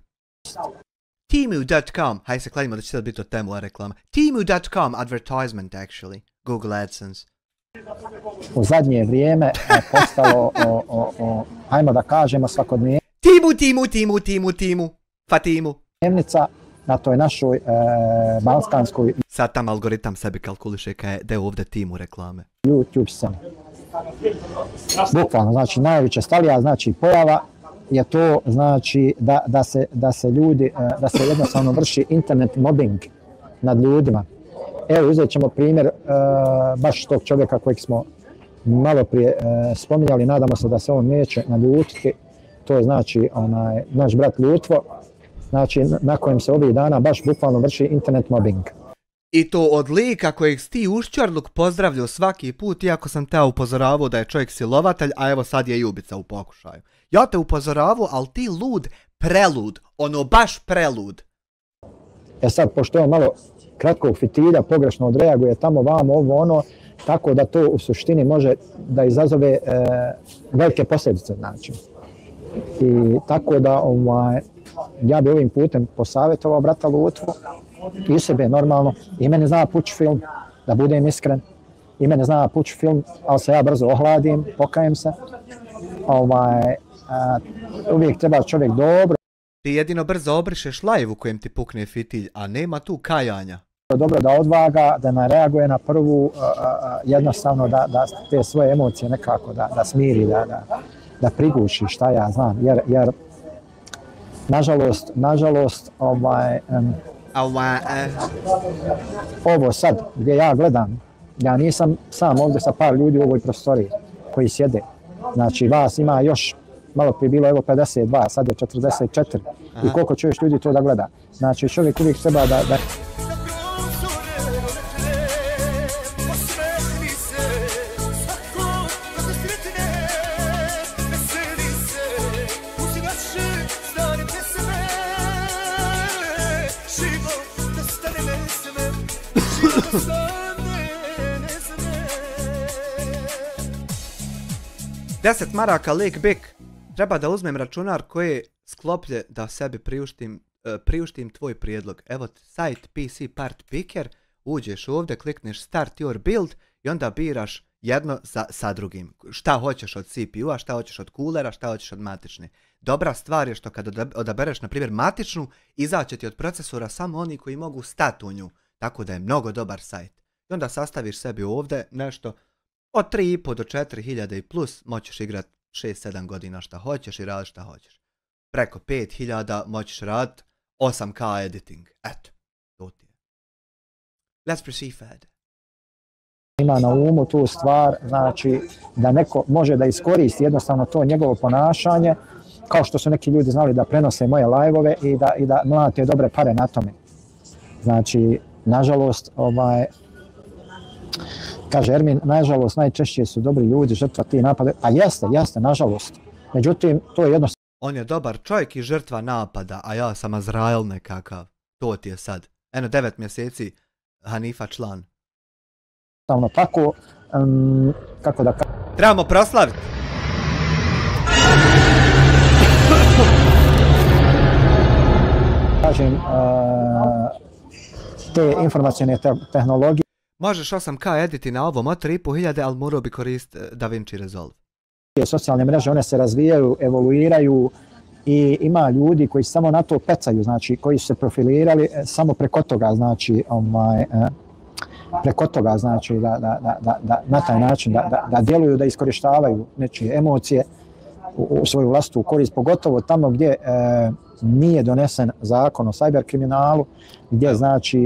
Temu.com. Hajde se kladimo da će sad biti o temu reklama. Temu.com advertisement actually. Google AdSense. U zadnje vrijeme je postalo hajmo da kažemo svakodnevno. Timu. Fatimu. Dnevnica na toj našoj balkanskoj... Sad tam algoritam sebi kalkuliše da je ovdje Timu reklame. YouTube scene. Bukvalno, znači najveća stalija, znači pojava je to, znači da se ljudi, da se jednostavno vrši internet mobbing nad ljudima. Evo, uzet ćemo primjer baš tog čovjeka kojeg smo malo prije spominjali, nadamo se da se on neće naljutiti. To je znači naš brat Ljutvo, znači na kojem se ovih dana baš bukvalno vrši internet mobbing. I to od lika kojeg si ti Ušćorluk pozdravljao svaki put, iako sam te upozoravao da je čovjek silovatelj, a evo sad je i ubica u pokušaju. Ja te upozoravao, ali ti lud, prelud, ono baš prelud. Sad, pošto je malo kratkog fitilja, pogrešno odreaguje tamo vamo, ovo ono, tako da to u suštini može da izazove velike posljedice, znači. I tako da ja bi ovim putem posavjetovao brata Lutvu i sebe normalno. I mene zna pući film, da budem iskren. I mene zna pući film, ali se ja brzo ohladim, pokajem se. Uvijek treba čovjek dobro. Ti jedino brzo obrišeš live u kojem ti pukne fitilj, a nema tu kajanja. Dobro da odvaga, da ne reaguje na prvu, jednostavno da te svoje emocije nekako da smiri, da priguši, šta ja znam, jer nažalost, ovo sad gdje ja gledam, ja nisam sam ovdje sa par ljudi u ovoj prostoriji koji sjede. Znači vas ima još, malo prije bilo evo 52, sad je 44. Aha. I koliko čuješ ljudi to da gleda. Znači čovjek uvijek treba da Deset maraka lik bik. Treba da uzmem računar koji je skloplje da sebi priuštim tvoj prijedlog. Evo sajt PC Part Picker, uđeš ovdje, klikneš Start Your Build i onda biraš jedno sa drugim. Šta hoćeš od CPU-a, šta hoćeš od coolera, šta hoćeš od matične. Dobra stvar je što kada odabereš, na primjer, matičnu, izaće ti od procesora samo oni koji mogu stati u nju. Tako da je mnogo dobar sajt. I onda sastaviš sebi ovdje nešto od 3.500 do 4.000 i plus, moćeš igrati 6-7 godina šta hoćeš i raditi šta hoćeš. Preko 5.000 moćeš raditi 8K editing. Eto, to ti je. Let's proceed further. Ima na umu tu stvar, znači da neko može da iskoristi jednostavno to njegovo ponašanje, kao što su neki ljudi znali da prenose moje live-ove i da mlate dobre pare na tome. Znači, nažalost, kaže Ermin, nažalost, najčešće su dobri ljudi žrtva ti napada, a jeste, nažalost. Međutim, to je jednostavno... On je dobar čovjek i žrtva napada, a ja sam Azrael nekakav. To ti je sad. Eno 9 mjeseci Hanifa član. Tako, kako da... Trebamo proslaviti! Kažem, te informacijne tehnologije... Možeš 8K editi na ovom od 3.500, ali morao bi koristiti DaVinci Resolve. Socijalne mreže, one se razvijaju, evoluiraju i ima ljudi koji samo na to pecaju, znači koji su se profilirali samo preko toga, znači da na taj način da djeluju, da iskorištavaju nečije emocije u svoju vlastitu korist, pogotovo tamo gdje nije donesen zakon o cyberkriminalu,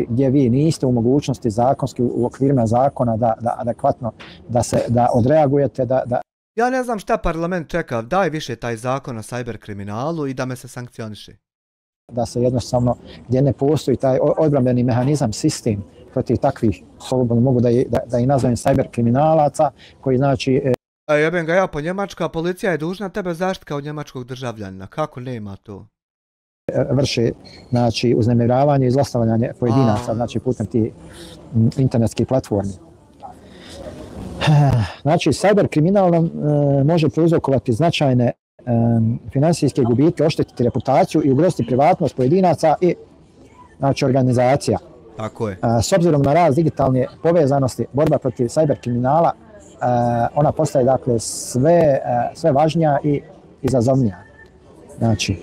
gdje vi niste u mogućnosti zakonski u okvirima zakona da adekvatno da odreagujete, da... Ja ne znam šta parlament čeka, daj više taj zakon o cyberkriminalu i da me se sankcioniše. Da se jednostavno, gdje ne postoji taj odbrambeni mehanizam, sistem protiv takvih, slobodno mogu da i nazovem cyberkriminalaca, koji znači... Jebem ga ja po Njemačka, policija je dužna tebe zaštiti kao njemačkog državljanina. Kako nema to? Vrše, znači, uznemiravanje i zlostavljanje pojedinaca, znači, putem ti internetskih platformi. Znači, cyberkriminal može prouzrokovati značajne finansijske gubitke, oštetiti reputaciju i ugroziti privatnost pojedinaca i, znači, organizacija. Tako je. S obzirom na rast digitalne povezanosti, borba protiv cyberkriminala, ona postaje, dakle, sve važnija i izazovnija. Znači,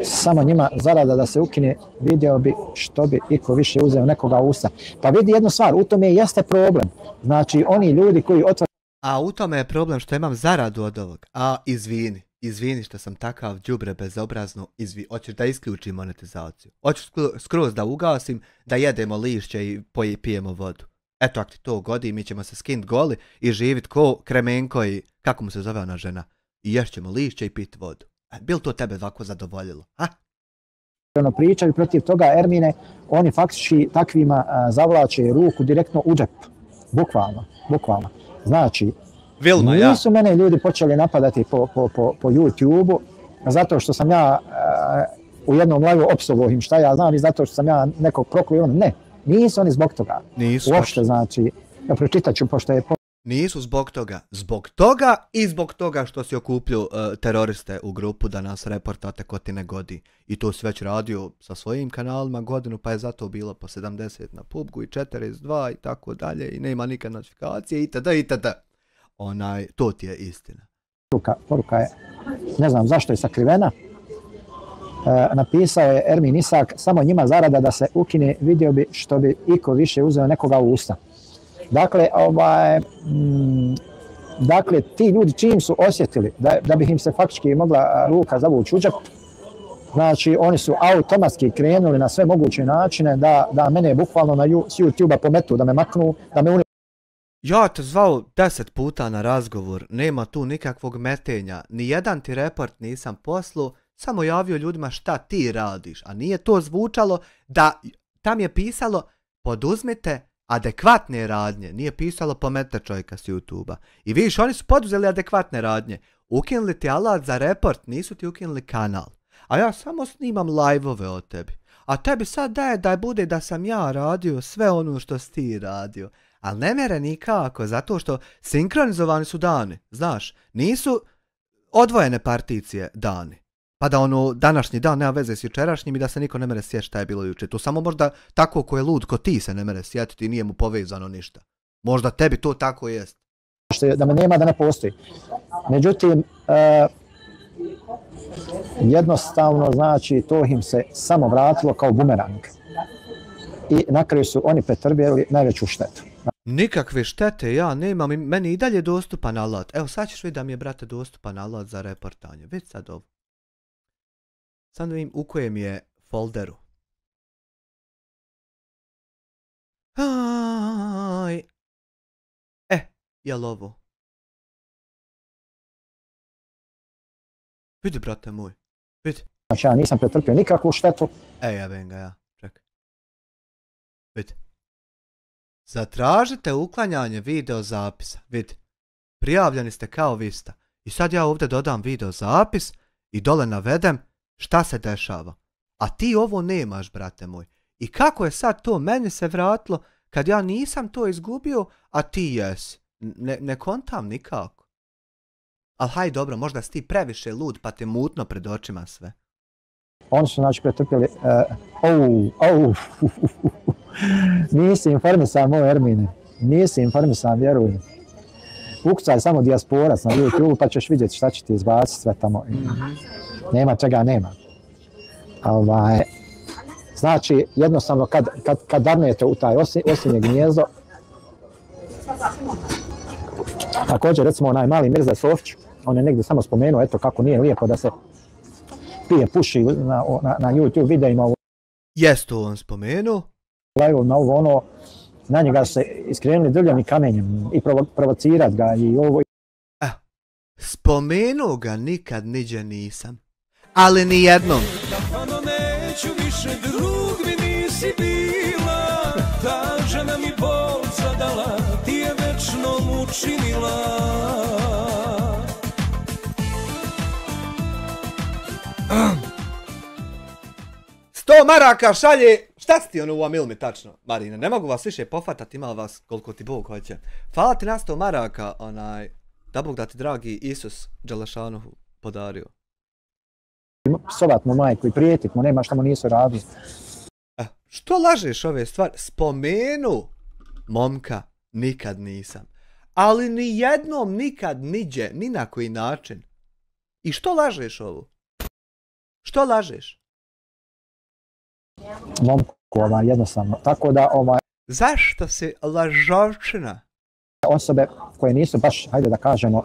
samo njima zarada da se ukine, vidio bi što bi iko više uzeo nekoga usta. Pa vidi jednu stvar, u tome jeste problem. Znači, oni ljudi koji otvaraju... A u tome je problem što imam zaradu od ovog. A izvini što sam takav đubre bezobrazno, hoćeš da isključim monetizaciju. Hoćeš skroz da ugasim, da jedemo lišće i pijemo vodu. Eto, ako ti to godi, mi ćemo se skinit goli i živit ko Kremenko i, kako mu se zove ona žena, i ješćemo lišće i pit vodu. Bil to tebe ovako zadovoljilo, ha? Pričaju protiv toga, Ermine, oni faktički takvima zavlače ruku direktno u džep. Bukvalno. Znači, nisu mene ljudi počeli napadati po YouTube-u, zato što sam ja u jednom live opsovao im šta ja znam i zato što sam ja nekog proklio. Ne, nisu oni zbog toga. Nisu. Uopšte, znači, ja pročitat ću pošto je... Nisu zbog toga. Zbog toga i zbog toga što si okupljio teroriste u grupu da nas reportate ko ti ne godi. I to si već radio sa svojim kanalima godinu, pa je zato bilo po 70 na PUBG-u i 42 i tako dalje i nema nikad notifikacije itd. To ti je istina. Poruka je, ne znam zašto je sakrivena. Napisao je Ermin Isak, samo njima zarada da se ukine, vidio bi što bi iko više uzeo nekoga u usta. Dakle, ti ljudi čim su osjetili da bi im se faktički mogla ruka zavući u džep, znači oni su automatski krenuli na sve moguće načine da mene bukvalno s YouTube-a pometu, da me maknu, da me Ja te zvao 10 puta na razgovor, nema tu nikakvog metenja, nijedan ti report nisam poslao, samo javio ljudima šta ti radiš, a nije to zvučalo da tam je pisalo poduzmite adekvatne radnje, nije pisalo pomete čovjeka s YouTube-a. I vidiš, oni su poduzeli adekvatne radnje. Ukinuli ti alat za report, nisu ti ukinuli kanal. A ja samo snimam live-ove o tebi. A tebi sad daje da bude da sam ja radio sve ono što si ti radio. Ali ne mere nikako, zato što sinkronizovani su dani. Znaš, nisu odvojene particije dani. Pa da ono, današnji dan nema veze s jučerašnjim i da se niko ne mere sjetiti šta je bilo jučer. To samo možda tako ko je lud, ko ti se ne mere sjetiti i nije mu povezano ništa. Možda tebi to tako jest. Da me nema, da ne postoji. Međutim, jednostavno, znači, to im se samo vratilo kao bumerang. I na kraju su oni pretrpjeli najveću štetu. Nikakve štete ja nemam, meni i dalje dostupan alat. Evo sad ćeš vidjeti da mi je, brate, dostupan alat za reportanje. Vidi sad ovo. Sad vidim u kojem je folderu. Aj. Jel ovo? Vidi, brate moj. Vidi. Znači ja nisam pretrpio nikakvu štetu. Jebem ga ja. Čekaj. Vidi. Zatražite uklanjanje video zapisa. Vidi. Prijavljeni ste kao Vista. I sad ja ovdje dodam video zapis i dole navedem šta se dešava. A ti ovo nemaš, brate moj. I kako je sad to meni se vratilo kad ja nisam to izgubio, a ti jesi? Ne kontam nikako. Ali haj dobro, možda si ti previše lud pa te mutno pred očima sve. Oni su znači pretrpjeli... Nisi informisan, moj Ermine. Nisi informisan, vjerujem. Ukucaj samo dijasporac na YouTube pa ćeš vidjeti šta će ti izbaciti sve tamo. Nema čega nema. Znači, jednostavno kad darnete u taj osinje gnijezdo, također recimo onaj mali Mirza Sofić, on je negdje samo spomenuo eto kako nije lijepo da se pije, puši na YouTube videima. Jest to on spomenuo? Na ovo ono, na njega se iskrenuli drvljanim kamenjem i provocirat ga i ovo. Spomenuo ga nikad niđe nisam, ali ni jednom. Ono neću više, drug mi nisi bila, ta žena mi bol zadala, ti je večno mučinila. 100 maraka šalje, šta si ti ono uamil mi tačno, Marina, ne mogu vas više pofatati, ima vas koliko ti Bog hoće. Hvala ti na 100 maraka, da Bog da ti dragi Isus Đelešanuhu podario. Psovat mu majku i prijetit mu, nema šta mu nisu radili. Što lažeš ove stvari? Spomenu momka nikad nisam. Ali ni jednom nikad niđe, ni na koji način. I što lažeš ovo? Što lažeš? Momku, jednostavno. Tako da, zašto si lažovčina? Osobe koje nisu baš, hajde da kažemo,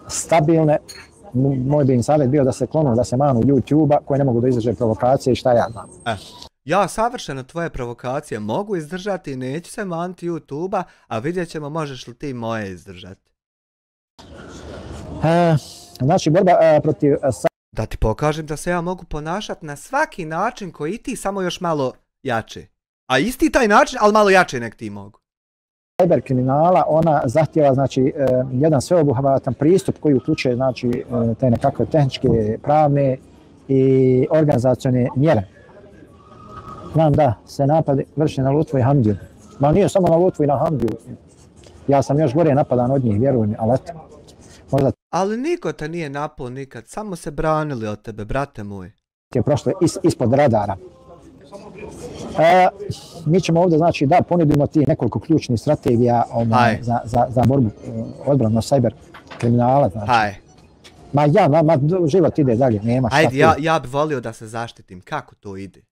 stabilne, moj bi im savjet bio da se klonu, da se manu YouTube-a koje ne mogu da izdrže provokacije i šta ja znam. Ja savršeno tvoje provokacije mogu izdržati i neću se manti YouTube-a, a vidjet ćemo možeš li ti moje izdržati. Znači, borba protiv... Da ti pokažem da se ja mogu ponašati na svaki način koji i ti, samo još malo jače. A isti taj način, ali malo jače nek ti mogu. Cyber kriminala, ona zahtjeva znači jedan sveobuhvatan pristup koji uključuje znači te nekakve tehničke, pravne i organizacione mjere. Znam da se napadi vrši na Lutvu i Hamdiju. Ma nije samo na Lutvu i na Hamdiju. Ja sam još gore napadan od njih, vjeruj mi, ali eto. Možda... Ali niko te nije napao nikad, samo se branili od tebe, brate moj. Je prošlo ispod radara. Mi ćemo ovdje znači da ponudimo ti nekoliko ključnih strategija za borbu odbranu cyber kriminala. Znači. Ma život ide dalje, nema šta. Ajde, ja bih volio da se zaštitim. Kako to ide?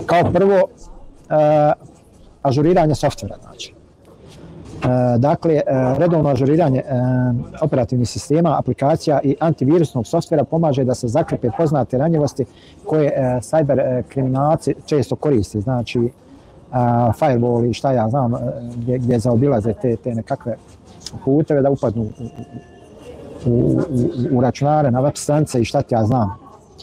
Kao prvo, ažuriranje softvera, znači. Dakle, redovno ažuriranje operativnih sistema, aplikacija i antivirusnog softvera pomaže da se zakrepe poznate ranjivosti koje cyber kriminalci često koriste. Znači, firewall i šta ja znam, gdje zaobilaze te nekakve puteve da upadnu u računare, na web stranice i šta ja znam.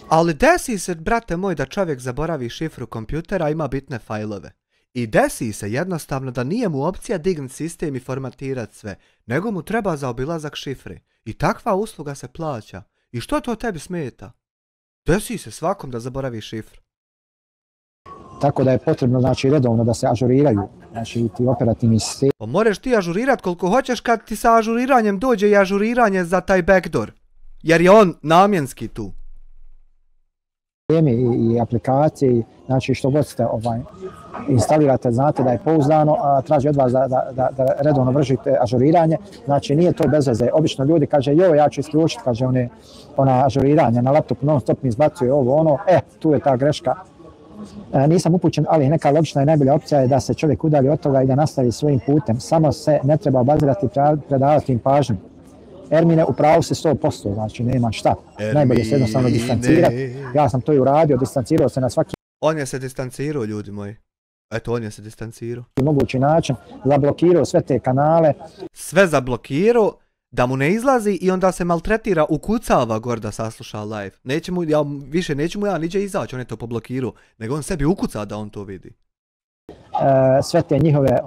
Ali desi se, brate moj, da čovjek zaboravi šifru kompjutera, ima bitne fajlove. I desi se jednostavno da nije mu opcija dignut sistem i formatirat sve, nego mu treba za obilazak šifre. I takva usluga se plaća. I što to tebi smeta? Desi se svakom da zaboravi šifru. Tako da je potrebno, znači, redovno da se ažuriraju, znači, ti operativni sistemi. Pa moraš ti ažurirat koliko hoćeš kad ti sa ažuriranjem dođe i ažuriranje za taj backdoor. Jer je on namjenski tu. I aplikacije, znači što god ste instalirate, znate da je pouzdano, a traži od vas da redovno vršite ažuriranje, znači nije to bez veze. Obično ljudi kaže, ja ću isključiti, kaže ona ažuriranja na laptopu, non stop mi izbacuje ovo, ono, tu je ta greška. Nisam upućen, ali neka logična i najbolja opcija je da se čovjek udalji od toga i da nastavi svojim putem. Samo se ne treba obazirati i predavati im pažnju. Ermine, u pravu se 100%, znači nema šta. Najbolje se jednostavno distancirati. Ja sam to i uradio, distancirao se na svaki... On je se distancirao, ljudi moji. Eto, on je se distancirao. ...mogući način, zablokirao sve te kanale. Sve zablokirao, da mu ne izlazi i onda se maltretira, ukucava gore da sasluša live. Neću mu ja niđe izaći, on je to poblokirao, nego on sebi ukuca da on to vidi. Sve te njihove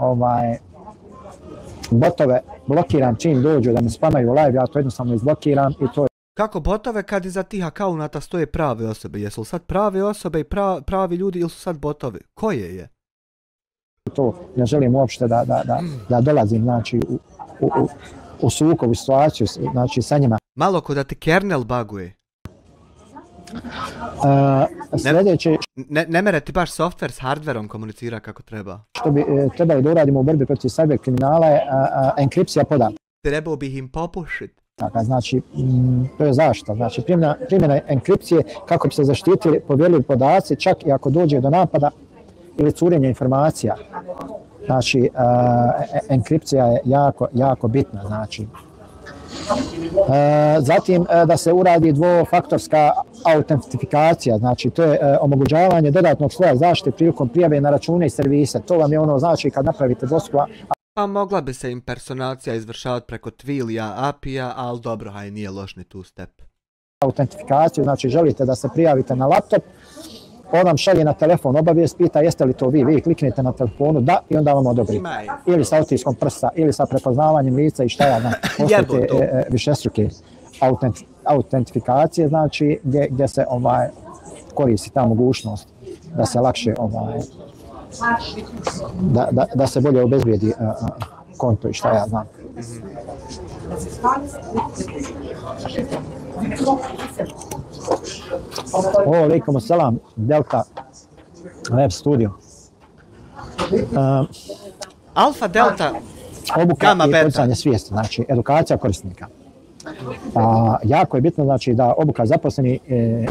botove blokiram čim dođu da mi spamaju live, ja to jednostavno izblokiram i to je... Kako botove kad iza tih akaunata stoje prave osobe? Jesu li sad prave osobe i pravi ljudi ili su sad botovi? Koje je? To ne želim uopšte da dolazim, znači, u sukobu situaciju, znači, sa njima. Malo ko da ti kernel buguje. Sljedeće... Ne mere ti baš software s hardverom komunicira kako treba. Što bi trebali da uradimo u borbi protiv cyber kriminala je enkripcija podataka. Trebao bih im popušiti. Znači, to je zaštita. Znači, primjena enkripcije kako bi se zaštitili povjerljivi podaci, čak i ako dođe do napada ili curenja informacija. Znači, enkripcija je jako bitna. Znači. Zatim da se uradi dvofaktorska autentifikacija, znači to je omogućavanje dodatnog sloja zaštite prilikom prijave na račune i servise. To vam je ono znači kad napravite dvostruku... Pa mogla bi se impersonacija izvršavati preko Twilija, API-a, ali dobro, haj nije loš ni tu step. Autentifikaciju, znači želite da se prijavite na laptop, on vam šalje na telefon obavijest, pita jeste li to vi kliknete na telefonu da i onda vam odobri. Ili sa otiskom prsta, ili sa prepoznavanjem lica i šta ja znam. Postoje višestruke autentifikacije, znači gdje se koristi ta mogućnost da se lakše da se bolje obezbijedi konto i šta ja znam. Alaikum assalam, Delta Web Studio. Alfa, Delta, obuka Gamma, i Beta. podizanje svijesti, znači edukacija korisnika. Jako je bitno znači, da obuka zaposlenih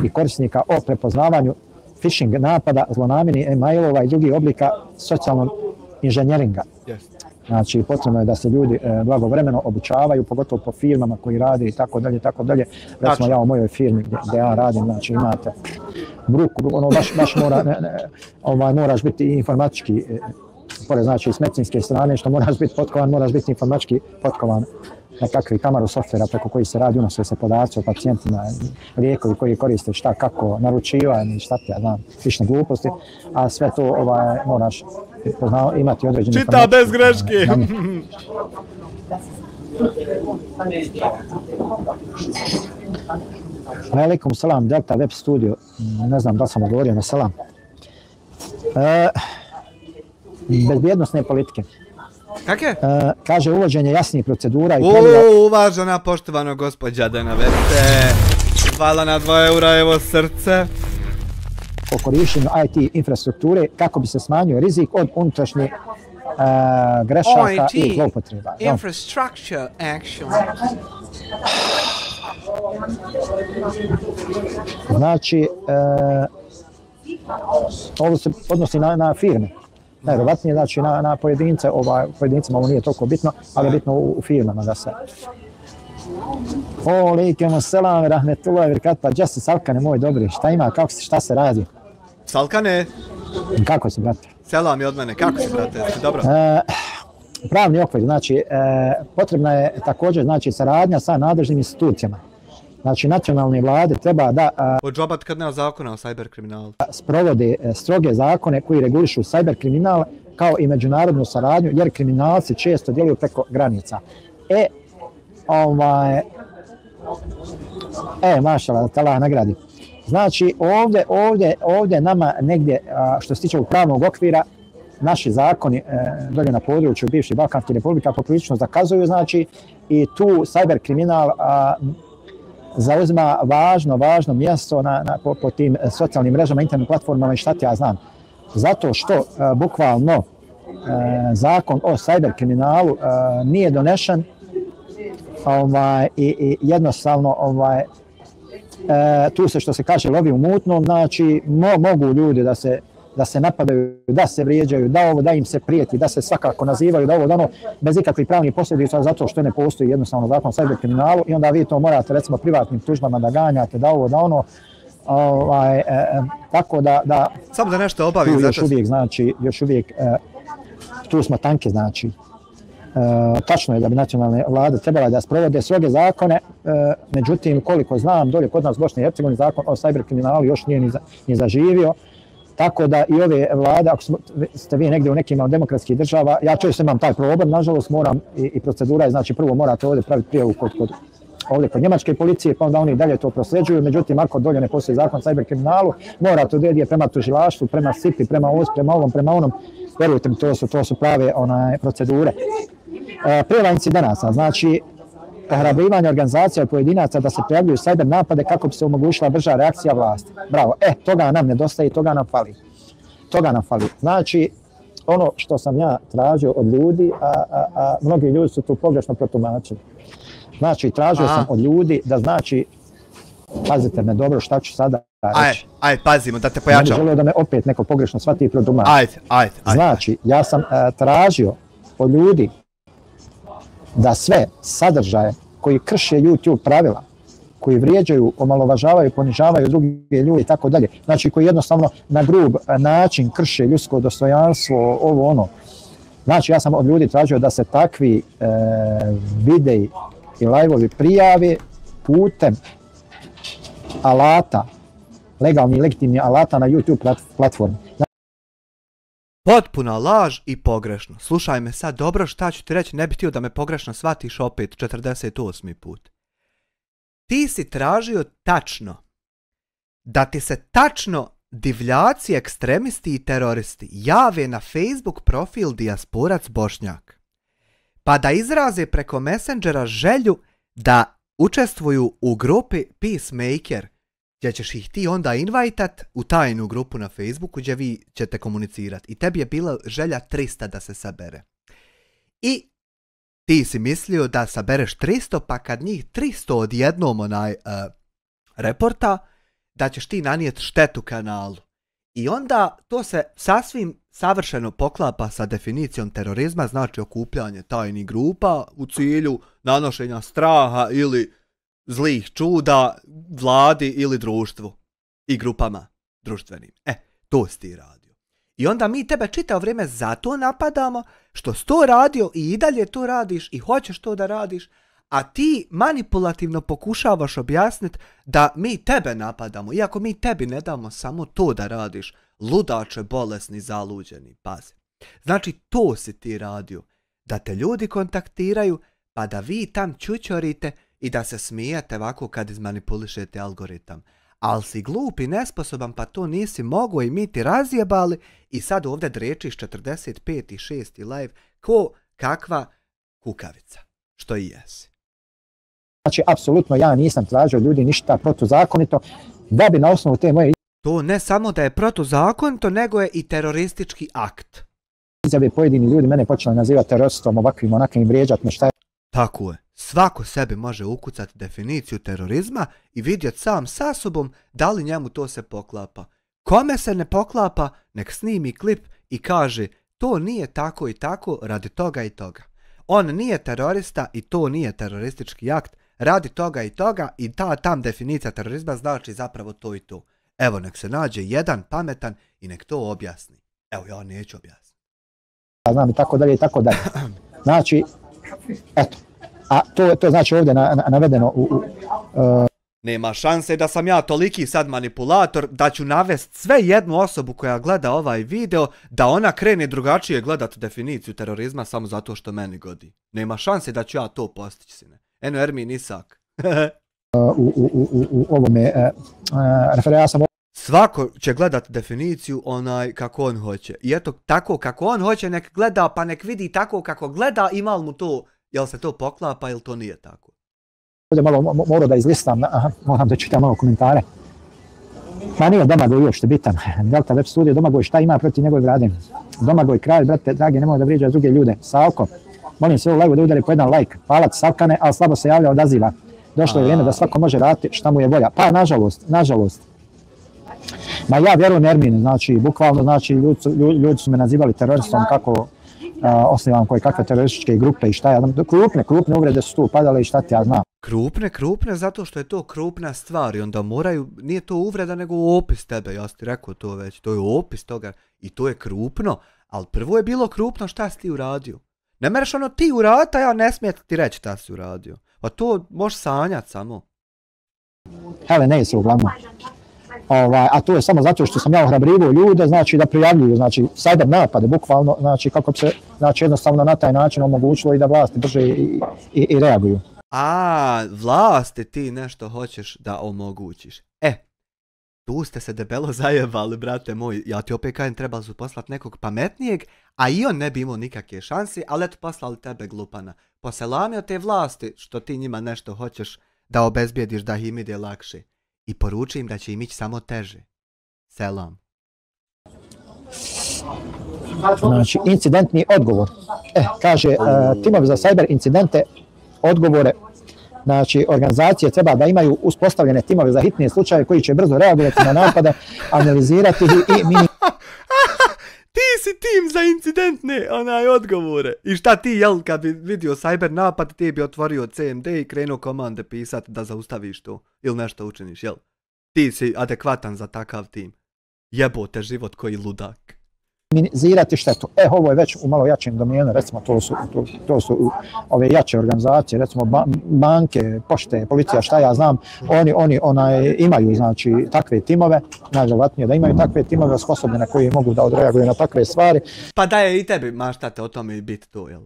i korisnika o prepoznavanju phishing napada, zlonamjernih e-mailova i drugih oblika socijalnog inženjeringa. Znači, potrebno je da se ljudi blagovremeno obučavaju, pogotovo po firmama koji rade i tako dalje, tako dalje. Recimo ja u mojoj firmi gdje ja radim, znači imate bruku, ono baš moraš biti informatički, pored znači s medicinske strane, što moraš biti potkovan, moraš biti informatički potkovan nekakvi kamaru softvera preko koji se radi, unose se podaci o pacijentima, lijekovi koji koriste, šta, kako, naručivanje, šta ti ja znam, slične gluposti, a sve to moraš imati određene... Čita bez greške! Alaikum salam, Delta Web Studio, ne znam da sam odgovorio na salam. Bezbjednostne politike. Kak je? Kaže uvođenje jasnih procedura i pravila... Uvažena poštovana gospođa da navedete. Hvala na 2 eura, evo srce. O korištenju IT infrastrukture kako bi se smanjio rizik od unutrašnjih grešaka i zloupotreba. Infrastructure action. Znači, ovo se odnosi na firme. Najvjerovatnije, znači na pojedince, pojedincima ovo nije toliko bitno, ali je bitno u firmama da se... Alaikum selam, rahmetullahi barakatuh, gdje si Salkane, moj dobri, šta ima, šta se radi? Salkane? Kako si, brate? Selam je od mene, kako si, brate, dobro? Pravni okvir, znači, potrebna je također, znači, saradnja sa nadležnim institucijama. Znači, nacionalne vlade treba da odžobat kad nema zakona o cyber kriminalu. Sprovode stroge zakone koji regulišu cyber kriminal kao i međunarodnu saradnju, jer kriminalci često djeluju preko granica. Mašala, da te Allah nagradi. Znači, ovdje nama negdje, što se tiče ovog pravnog okvira, naši zakoni dolje na području bivših Balkanskih republika poprilično zakazuju, znači, i tu cyber kriminal zauzima važno mjesto po tim socijalnim mrežama, internet platformama i šta ti ja znam. Zato što bukvalno zakon o cyber kriminalu nije donešen i jednostavno tu se, što se kaže, lovi u mutnom, znači mogu ljudi da se napadaju, da se vrijeđaju, da im se prijeti, da se svakako nazivaju, da ovo da ono, bez ikakvih pravnih posljedica, zato što ne postoji jednostavno zakon o cyber kriminalu i onda vi to morate recimo privatnim tužbama da ganjate, da ovo da ono, tako da samo da nešto obavim, još uvijek tu smo tanke, znači. Tačno je da bi nacionalne vlade trebala da sprovode stroge zakone, međutim, koliko znam, dolje kod nas u Bosni i Hercegovini zakon o cyber kriminalu još nije ni zaživio, tako da i ove vlade, ako ste vi negdje u nekim od demokratskih država, ja često imam taj problem, nažalost moram i procedura je, znači prvo morate ovdje praviti prijavu ovdje kod njemačke policije, pa onda oni dalje to prosljeđuju, međutim ako dolje ne postoji zakon o cyber kriminalu, morate odrediti prema tužilaštvu, prema SIP-i, prema ovom, prema onom, vjerujte mi, to su prave procedure. Prijava incidenata, znači ohrabrivanje organizacija od pojedinaca da se prijavljuju cyber napade kako bi se omogućila brža reakcija vlasti. Bravo, toga nam nedostaje, toga nam fali. Znači, ono što sam ja tražio od ljudi, a mnogi ljudi su tu pogrešno protumačili. Znači, tražio sam od ljudi da, znači, pazite me dobro šta ću sada reći. Ajde, pazimo, da te pojačam. Ne bih želio da me opet neko pogrešno shvati i protumači. Ajde. Znači, ja sam tražio od ljudi da sve sadržaje koji krše YouTube pravila, koji vrijeđaju, omalovažavaju, ponižavaju druge ljude i tako dalje, znači koji jednostavno na grub način krše ljudsko dostojanstvo, ovo ono. Znači ja sam od ljudi tražio da se takvi videi i live-ovi prijave putem alata, legalni i legitimni alata na YouTube platformi. Potpuna laž i pogrešno. Slušaj me sad dobro, šta ću ti reći, ne bih htio da me pogrešno shvatiš opet 48. put. Ti si tražio tačno da ti se tačno divljaci, ekstremisti i teroristi jave na Facebook profil Dijasporac Bošnjak, pa da izraze preko Messengera želju da učestvuju u grupi Peacemaker, gdje ćeš ih ti onda invajtat u tajnu grupu na Facebooku gdje vi ćete komunicirati. I tebi je bila želja 300 da se sabere. I ti si mislio da sabereš 300, pa kad njih 300 odjednom reporta, da ćeš ti nanijeti štetu kanalu. I onda to se sasvim savršeno poklapa sa definicijom terorizma, znači okupljanje tajnih grupa u cilju nanošenja straha ili zlih čuda vladi ili društvu i grupama društvenim. To si ti radio. I onda mi tebe čitavo vrijeme zato napadamo što si to radio i dalje to radiš i hoćeš to da radiš, a ti manipulativno pokušavaš objasniti da mi tebe napadamo, iako mi tebi ne damo samo to da radiš, ludače, bolesni, zaluđeni, pazi. Znači to si ti radio, da te ljudi kontaktiraju, pa da vi tam čučorite i da se smijete ovako kad izmanipulišete algoritam. Ali si glup i nesposoban, pa to nisi mogao i mi ti razjebali i sad ovdje drečiš 45. i 6. live ko kakva kukavica, što i jesi. Znači, apsolutno ja nisam tražio ljudi ništa protuzakonito, da bi na osnovu te moje to ne samo da je protuzakonito, nego je i teroristički akt. Izjave pojedini ljudi mene počeli nazivati teroristom, ovakvim, onakvim, vrijeđati me, šta je. Tako je. Svako sebi može ukucati definiciju terorizma i vidjeti sam sa sobom da li njemu to se poklapa. Kome se ne poklapa, nek snimi klip i kaže to nije tako i tako radi toga i toga. On nije terorista i to nije teroristički akt radi toga i tam definicija terorizma znači zapravo to i to. Evo, nek se nađe jedan pametan i nek to objasni. Evo, ja neću objasniti. Znam i tako dalje i tako dalje. Znači, eto. A to je znači ovdje navedeno Nema šanse da sam ja toliki sad manipulator da ću navest sve jednu osobu koja gleda ovaj video da ona krene drugačije gledat definiciju terorizma samo zato što meni godi. Nema šanse da ću ja to postići, sine. Eno Ermin Isak. u ovome referija sam... Svako će gledat definiciju onaj kako on hoće. I eto, tako kako on hoće nek gleda, pa nek vidi tako kako gleda, ima li mu to, jel se to poklapa ili to nije tako. Ovdje malo morao da izlistam, moram da čitam malo komentare. Ma nije Domagoj uopšte bitan. Delta Web Studio, Domagoj šta ima protiv njegove vlade? Domagoj kralj, brate, dragi, nemoj da vrijeđaš druge ljude. Savko, molim sve u live da udari po jedan like. Palac Savkane, ali slabo se javlja, odaziva. Došlo je vrijeme da svako može raditi šta mu je volja. Pa, nažalost. Ma ja vjerujem Ermine, znači, bukvalno, znači, ljudi su me nazivali teroristom kako osnivam koje kakve terorističke grupe i šta ja znam. Krupne uvrede su tu padale i šta ti ja znam. Krupne, zato što je to krupna stvar i onda moraju, nije to uvreda nego opis tebe, ja ti rekao to već, to je opis toga i to je krupno, ali prvo je bilo krupno šta si ti uradio. Ne mereš ono ti uraditi, a ja ne smijem ti reći šta si uradio. A to možeš sanjati samo. Hele, ne se uglavnom. A to je samo zato što sam ja ohrabrivao ljude, znači da prijavljuju, znači cyber napade, bukvalno, znači kako bi se, znači jednostavno na taj način omogućilo i da vlasti brže i reaguju. A, vlasti ti nešto hoćeš da omogućiš. Tu ste se debelo zajebali, brate moj, ja ti opet kažem trebali su poslati nekog pametnijeg, a i on ne bi imao nikakve šanse, ali eto poslali tebe glupana. Poselamio te vlasti što ti njima nešto hoćeš da obezbijediš da im ide lakše. I poručujem da će im ići samo teže. Selam. Znači, incidentni odgovor. Kaže, timovi za cyber incidente, odgovore, znači, organizacije treba da imaju uspostavljene timove za hitne slučaje koji će brzo reagirati na napade, analizirati i Ti si tim za incidentne odgovore. I šta ti, jel, kad bi vidio cyber napad, ti bi otvorio CMD i krenuo komande pisati da zaustaviš to. Ili nešto učiniš, jel? Ti si adekvatan za takav tim. Jebote život koji ludak. Minimizirati štetu. Ovo je već u malo jačem domenu, recimo to su ove jače organizacije, recimo banke, pošte, policija, šta ja znam, oni imaju znači takve timove, najvjerojatnije da imaju takve timove osposobljene koji mogu da odreaguju na takve stvari. Pa da je i tebi maštate o tome i biti to, jel?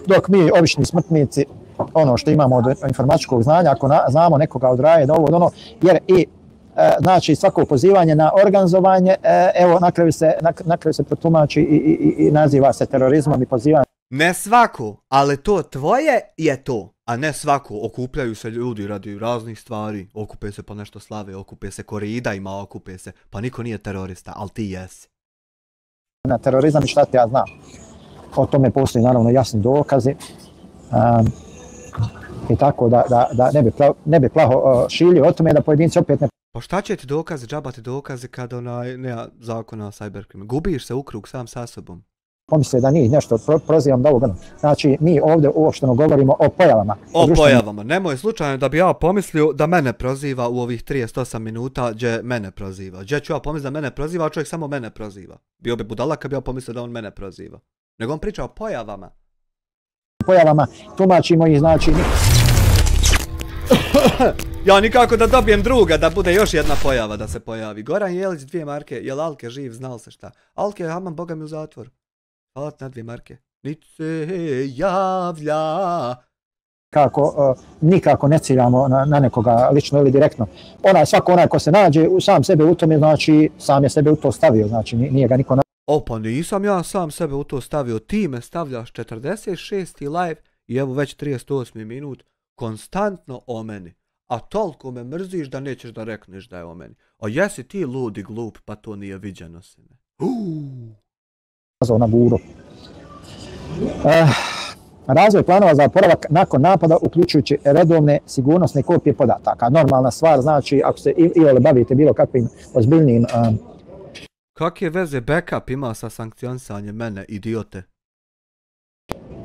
Dok mi, obični smrtnici, ono što imamo od informatičkog znanja, ako znamo nekoga odraje da ovo jer i znači svako pozivanje na organizovanje, evo na kraju se protumači i naziva se terorizmom i pozivanje. Ne svako, ali to tvoje je to, a ne svako. Okupljaju se ljudi radi raznih stvari, okupe se po nešto slave, okupe se korida ima, okupe se, pa niko nije terorista, ali ti jesi. Na terorizam i šta ti ja znam. O tome postoji naravno jasni dokazi. I tako da ne bi plaho šilio o tome da pojedinci opet ne... Pa šta će ti dokazi, džabati dokazi kad nema zakona o cyberkrimi? Gubiš se u krug sam sa sobom. Pomisle da njih nešto prozivam da ovo gledam. Znači, mi ovdje uopšteno govorimo o pojavama. O pojavama. Nemoj slučajno da bi ja pomislio da mene proziva u ovih 38 minuta gdje mene proziva. Gdje ću ja pomisliti da mene proziva, a čovjek samo mene proziva. Bio bi budala kad bi ja pomislio da on mene proziva. Nego on priča o pojavama. Pojavama tumačimo ih, znači... Ja nikako da dobijem druga, da bude još jedna pojava da se pojavi. Goran Jelić 2 marke, jel Alke živ, znal se šta. Alke, aman boga mi u zatvor. Hvala na 2 marke. Nit se javlja. Nikako ne ciljamo na nekoga lično ili direktno. Svako onaj ko se nađe sam sebe u tome, znači sam je sebe u to stavio, znači nije ga niko... Pa nisam ja sam sebe u to stavio, ti me stavljaš 46. live i evo već 38. minut konstantno o meni. A toliko me mrziš da nećeš da rekneš da je o meni. A jesi ti ludi glup pa to nije viđeno se ne. Na guru. Razvoj planova za oporavak nakon napada uključujući redovne sigurnosne kopije podataka. Normalna stvar, znači ako se ili bavite bilo kakvim ozbiljnim... Kakve veze backup ima sa sankcionisanjem mene, idiote?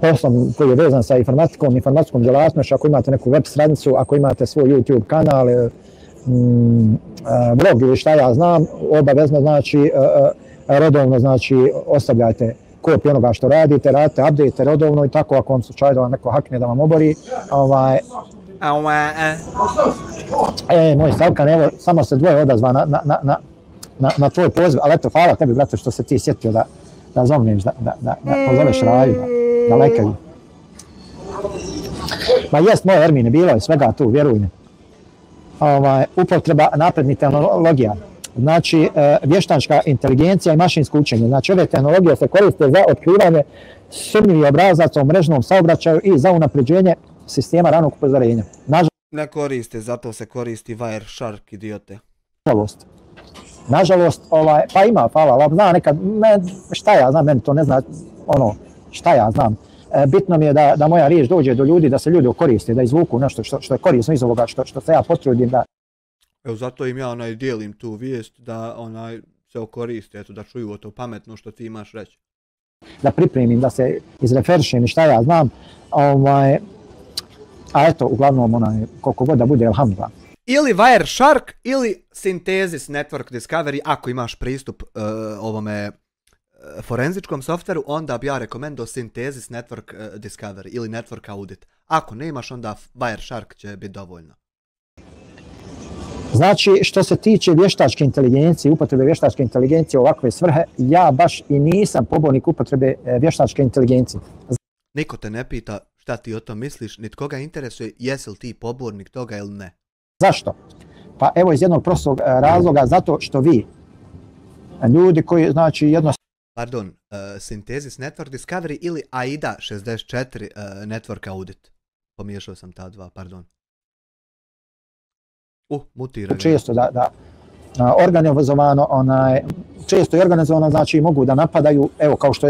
Poslom koji je vezan sa informatičkom djelatnošću, ako imate neku web stranicu, ako imate svoj YouTube kanal, blog ili šta ja znam, obavezno znači redovno znači ostavljajte kopiju onoga što radite update redovno i tako ako vam slučaju da vam neko hakne da vam obori, Moj Salkan, evo, samo se dvoje odazva na tvoj poziv, ali eto, hvala tebi, brate, što se ti sjetio da zovneš, da pozoveš Raju, da lekaju. Ma jest moje, Ermine, bilo je svega tu, vjeruj mi. Upotreba naprednih tehnologija, znači vještačka inteligencija i mašinsko učenje. Znači ove tehnologije se koriste za otkrivanje sumnjivih obrazaca u mrežnom saobraćaju i za unapređenje sistema ranog upozorenja. Ne koriste, zato se koristi Wireshark, idiote. Nažalost, pa ima, hvala, zna nekad, šta ja znam, meni to ne zna, šta ja znam. Bitno mi je da moja riječ dođe do ljudi, da se ljudi koriste, da izvuku nešto što je korisno iz ovoga, što se ja potrudim da... Evo, zato im ja dijelim tu vijest da se koriste, eto, da čuju o to pametno što ti imaš reći. Da pripremim, da se izreferišem i šta ja znam, a eto, uglavnom, koliko god da bude, alhamdulillah. Ili Wireshark ili Synthesis Network Discovery, ako imaš pristup ovome forenzičkom softveru, onda bi ja rekomendao Synthesis Network Discovery ili Network Audit. Ako ne imaš, onda Wireshark će biti dovoljno. Znači, što se tiče vještačke inteligencije, upotrebe vještačke inteligencije u ovakve svrhe, ja baš i nisam pobornik upotrebe vještačke inteligencije. Niko te ne pita šta ti o tom misliš, niti koga interesuje jesi li ti pobornik toga ili ne. Zašto? Pa evo iz jednog prostog razloga, zato što vi, ljudi koji, znači, Pardon, Synthesis Network Discovery ili AIDA 64 Network Audit. Pomiješao sam ta dva, pardon. Mutira. Često da često je organizovano, znači mogu da napadaju, evo kao što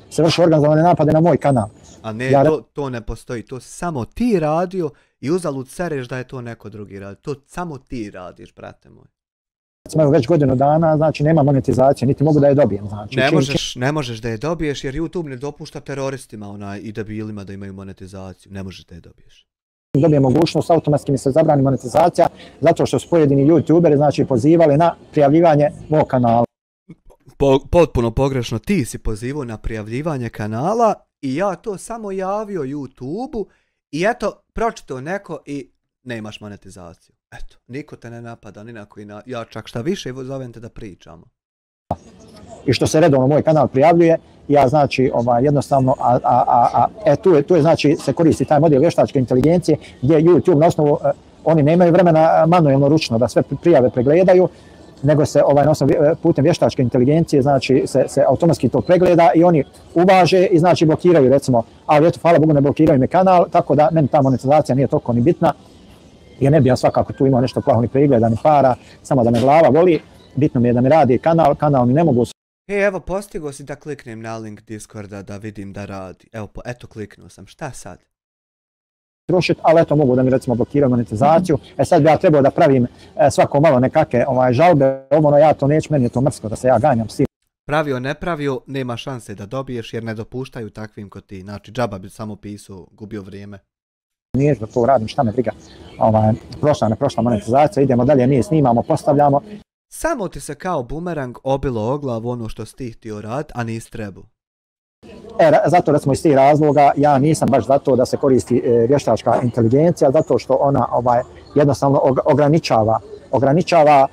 se vrši organizovane napade na moj kanal. A ne, to ne postoji, to samo ti radio i uzalud sereš da je to neko drugi radio. To samo ti radiš, brate moj. Evo već godinu dana, znači nema monetizacije, niti mogu da je dobijem. Znači, ne možeš da je dobiješ jer YouTube ne dopušta teroristima i debilima da imaju monetizaciju. Ne možeš da je dobiješ. Dobije mogućnost, automatski mi se zabrani monetizacija zato što su pojedini YouTuberi, znači, pozivali na prijavljivanje mog kanala. Potpuno pogrešno, ti si pozivao na prijavljivanje kanala i ja to samo javio YouTube-u i eto, pročitao neko i ne imaš monetizaciju. Eto, niko te ne napada, ni na koji ja čak šta više zovem te da pričamo. I što se redovno moj kanal prijavljuje, ja znači jednostavno, tu je znači se koristi taj model vještačke inteligencije gdje YouTube na osnovu, oni nemaju vremena manuelno ručno da sve prijave pregledaju, nego se na osnovu putem vještačke inteligencije znači se automatski to pregleda i oni uvaže i znači blokiraju recimo, ali eto hvala Bogu ne blokiraju mi kanal, tako da meni ta monetizacija nije toliko ni bitna. Jer ne bi ja svakako tu imao nešto plaho ni pregleda, ni para, samo da me glava boli. Bitno mi je da mi radi kanal mi ne mogu... Evo, postigo si da kliknem na link Discorda da vidim da radi. Eto kliknuo sam, šta sad? Trošiti, ali eto mogu da mi recimo blokiraju monetizaciju. Sad bi ja trebao da pravim svako malo nekakve žalbe, ja to neću, meni je to mrsko da se ja ganjam s tim. Pravio, ne pravio, nema šanse da dobiješ jer ne dopuštaju takvim ko ti. Znači, džaba bi samo pisao, gubio vrijeme. Nije da to radim, šta me briga. Prošla monetizacija, idemo dalje, nije snimamo, postavljamo. Samo ti se kao bumerang obilo o glavu ono što si ti htio rad, a nisi trebao. Zato recimo iz tih razloga ja nisam baš zato da se koristi vještačka inteligencija, zato što ona jednostavno ograničava.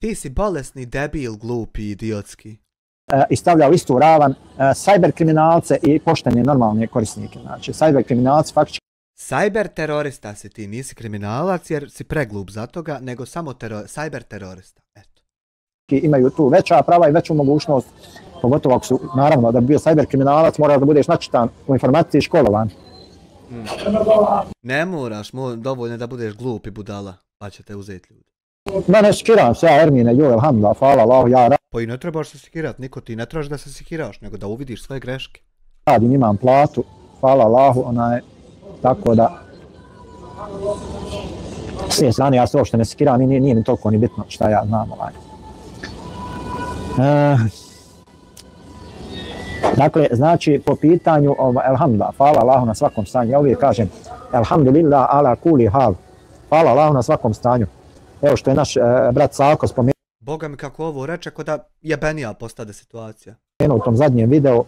Ti si bolesni, debil, glupi, idiotski. I stavlja u istu ravan cyber kriminalce i poštene normalne korisnike. Znači cyber kriminalci faktički. Cyber terorista si ti, nisi kriminalac jer si preglup za toga, nego samo cyber terorista. Eto. Imaju tu veća prava i veću mogućnost, pogotovo ako su, naravno, da bi bio cyber kriminalac, moraš da budeš načitan u informaciji školovan. Ne moraš, dovoljno da budeš glup i budala, pa će te uzeti ljudi. Da ne sikiram se ja, Ermine, alhamdulillah, hvala Allah, ja Pa i ne trebaš se sikirat, niko ti ne traži da se sikiraš, nego da uvidiš svoje greške. Radim, imam platu, hvala Allahu, tako da s jedne strane ja se uopšte ne sikiram i nije mi toliko ni bitno šta ja znam. Dakle, znači po pitanju, alhamdulillah, hvala Allahu na svakom stanju, ja uvijek kažem, alhamdulillah ala kuli hal, hvala Allahu na svakom stanju. Evo što je naš brat Salko spomenuo. Boga mi kako ovo reče, ko da jebenija postade situacija. U tom zadnjem videu,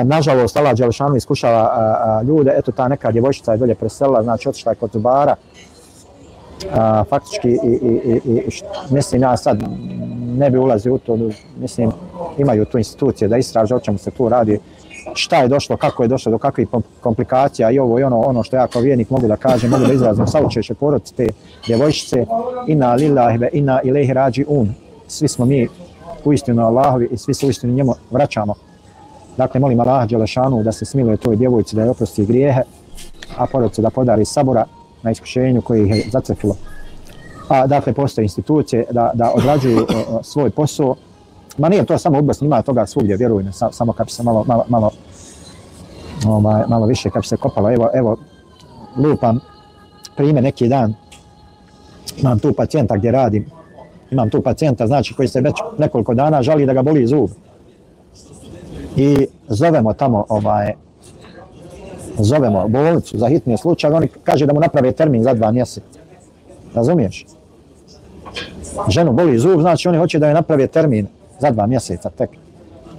Nažalost, Allah Đelešanu iskušava ljude, eto ta neka djevojčica je dolje preselila, znači otišla je kod zubara. Faktički, mislim ja sad ne bi ulazio u to, mislim imaju tu institucije da istraže o čemu se tu radi, šta je došlo, kako je došlo do kakvih komplikacija i ovo i ono što ja kao vjernik mogu da kažem, mogu da izrazim saučešće porodice te djevojčice, inna lillahi ve inna ilejhi rađiun, svi smo mi uistinu Allahovi i svi se uistinu njemu vraćamo. Dakle, molim Allaha Đelešanu da se smiluje toj djevojci, da je oprosti grijehe, a porodice da podari sabora na iskušenju koje ih je zacrfilo. Dakle, postoje institucije da odrađuju svoj posao. Ma nije to samo u Bosni, ima toga svugdje, vjerujem, samo kad bi se malo više, kad bi se kopalo. Evo, lupam primjer neki dan, imam tu pacijenta gdje radim, imam tu pacijenta, znači, koji se već nekoliko dana žali da ga boli zub. I zovemo tamo, zovemo bolnicu za hitne slučaje, oni kaže da mu naprave termin za 2 mjeseca. Razumiješ? Ženu boli zub, znači oni hoće da joj naprave termin za 2 mjeseca tek.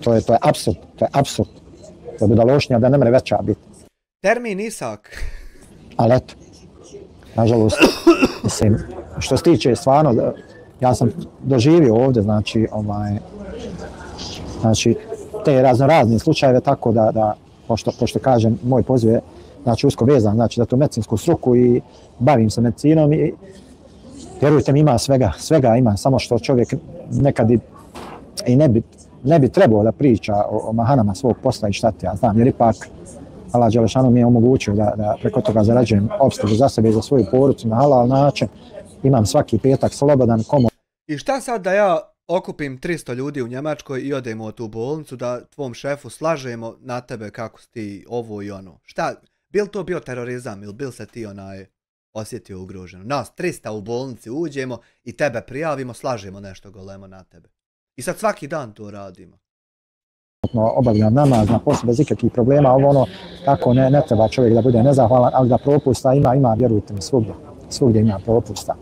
To je apsurd, to je apsurd. To je budalošnja da ne mre veća biti. Termin Isak. Ali eto, nažalost, mislim, što se tiče stvarno, ja sam doživio ovdje, znači, te razni slučajeve, tako da pošto kažem, moj poziv je znači, usko vezan, znači, za tu medicinsku struku i bavim se medicinom i vjerujte mi ima svega ima, samo što čovjek nekad i ne bi trebao da priča o mahanama svog posla i šta ti ja znam, jer ipak Allah Đelešanu mi je omogućio da preko toga zarađujem opskrbu za sebe i za svoju porodicu na halal način, imam svaki petak slobodan komod. I šta sad da ja okupim 300 ljudi u Njemačkoj i odemo u tu bolnicu da tvom šefu slažemo na tebe kako si ti ovo i ono. Šta, bil to bio terorizam ili bil se ti osjetio ugroženo? Nas 300 u bolnici uđemo i tebe prijavimo, slažemo nešto golemo na tebe. I sad svaki dan to radimo. Obavljam namaz na poslu bez ikakvih problema, tako ne treba čovjek da bude nezahvalan, ali da propusta ima, vjerujte mi, svugdje ima propusta.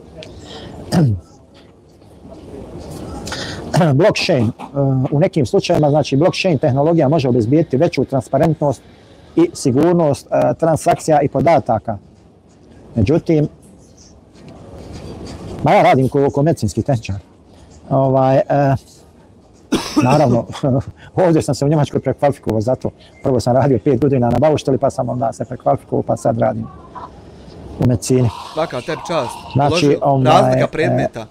Blockchain, u nekim slučajevima, znači blockchain tehnologija može obezbijeti veću transparentnost i sigurnost transakcija i podataka. Međutim, ja radim ko medicinski tehničar. Naravno, ovdje sam se u Njemačkoj prekvalifikovao za to. Prvo sam radio 5 godina na baušteli, pa sam onda se prekvalifikovao, pa sad radim u medicini. Svaka tebi čast. Znači, razlika predmeta.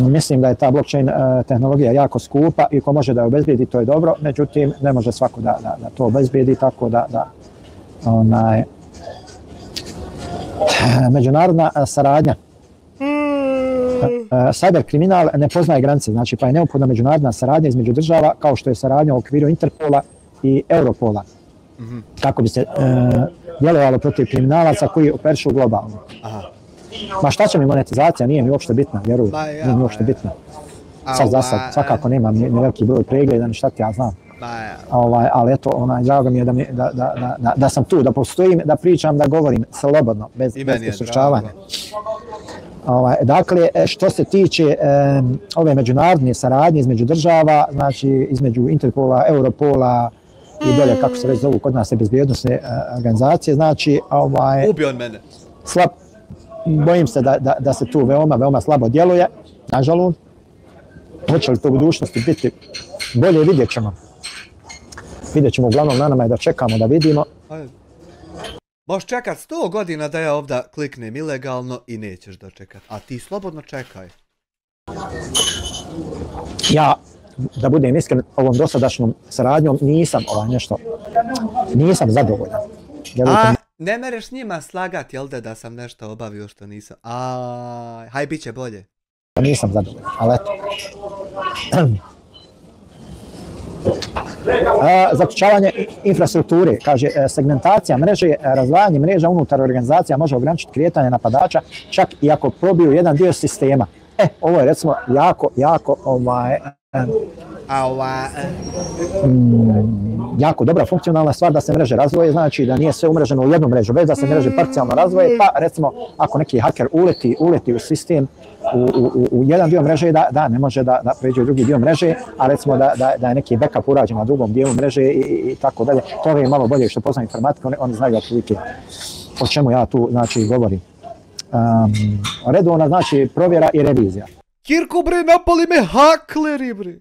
Mislim da je ta blockchain tehnologija jako skupa i ko može da je obezbijedi, to je dobro, međutim ne može svako da to obezbijedi, tako da međunarodna saradnja. Cyber kriminal ne poznaje granice, znači pa je neophodna međunarodna saradnja između država kao što je saradnja u okviru Interpola i Europola. Kako bi se djelovalo protiv kriminalaca koji operišu globalno. Ma šta će mi monetizacija, nije mi uopšte bitna, vjerujem, nije mi uopšte bitna. Sad za sad, svakako nemam ni veliki broj pregleda, ni šta ti ja znam. Ali eto, drago mi je da sam tu, da postojim, da pričam, da govorim slobodno, bez ustručavanja. Dakle, što se tiče ove međunarodne saradnje između država, znači između Interpola, Europola i dolje, kako se već zovu kod nas, bezbjednosne organizacije, znači ubio on mene. Bojim se da se tu veoma slabo djeluje, nažalost. Hoće li to u budućnosti biti bolje, vidjet ćemo. Vidjet ćemo, uglavnom na nama je da čekamo, da vidimo. Možeš čekat 100 godina da ja ovdje kliknem ilegalno i nećeš dočekat, a ti slobodno čekaj. Ja, da budem iskren, ovom dosadašnjom saradnjom nisam zadovoljan. Ne mereš s njima slagat, jel da sam nešto obavio što nisam? Haj, bit će bolje. Nisam zadovoljan, ali eto. Zaključavanje infrastrukture, kaže segmentacija mreže, razdvajanje mreža unutar organizacija može ograničiti kretanje napadača, čak i ako probiju jedan dio sistema. Ovo je recimo jako jako dobra funkcionalna stvar da se mreže razvoje, znači da nije sve umreženo u jednu mrežu, već da se mreže parcijalno razvoje, pa recimo ako neki haker uleti u sistem u jedan dio mreže, da ne može da pređe u drugi dio mreže, a recimo da je neki backup urađen na drugom dijelu mreže i tako dalje. To je malo bolje što poznaju informatiku, oni znaju otprilike o čemu ja tu znači govorim. Redovna znači provjera i revizija. Kirko bre, napali me hakleri bre.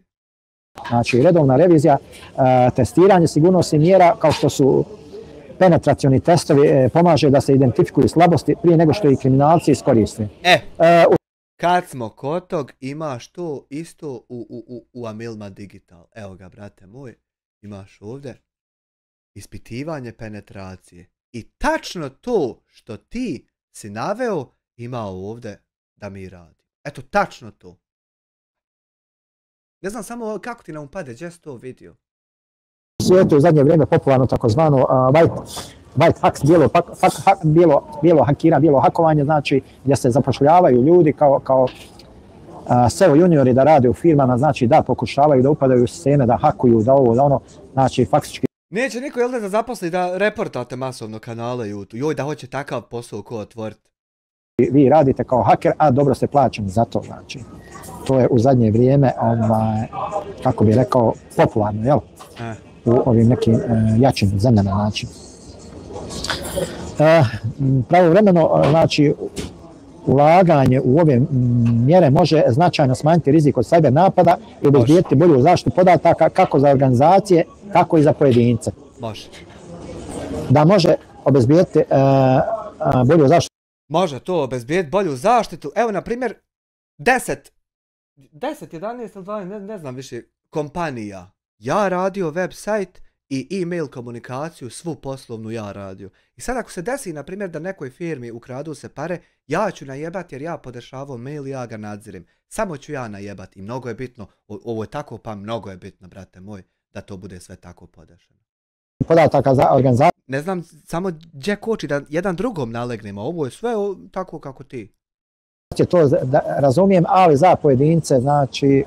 Znači redovna revizija, testiranje sigurnosnih mjera kao što su penetracioni testovi pomaže da se identifikuju slabosti prije nego što i kriminalci iskoriste. Kad smo kod tog, imaš to isto u Amilma Digital. Evo ga, brate moj, imaš ovdje ispitivanje penetracije. I tačno to što ti si naveo, ima ovdje da mi radi. Eto, tačno to. Ne znam samo kako ti nam upade, gdje si to vidio? U svijetu je u zadnje vrijeme popularno takozvano white hacks, bijelo hakiranje, bijelo hakovanje, znači gdje se zapošljavaju ljudi kao SEO juniori da rade u firmama, znači da pokušavaju da upadaju u sisteme, da hakuju, da ovo, da ono, znači faktički. Neće niko jel da zaposli da reportate masovno kanale YouTube, joj da hoće takav posao ko otvoriti. Vi radite kao haker, a dobro ste plaćeni za to, znači. To je u zadnje vrijeme, kako bih rekao, popularno, jel? U ovim nekim jačim zemljama, znači. Pravovremeno, znači, ulaganje u ove mjere može značajno smanjiti rizik od cyber napada i obezbijediti bolju zaštitu podataka kako za organizacije, tako i za pojedince. Može. Da može obezbijediti bolju zaštitu. Može to obezbijediti bolju zaštitu. Evo, na primjer, 10, 11 ili 12, ne znam više, kompanija. Ja radio website i e-mail komunikaciju, svu poslovnu ja radio. I sad ako se desi, na primjer, da nekoj firmi ukradu se pare, ja ću najebati jer ja podešavam mail i ja ga nadzirim. Samo ću ja najebati i mnogo je bitno, ovo je tako pa mnogo je bitno, brate moj, da to bude sve tako podešeno. Podataka za organizaciju. Ne znam samo gdje koči da jedan drugom nalegnemo, ovo je sve tako kako ti. To razumijem, ali za pojedince znači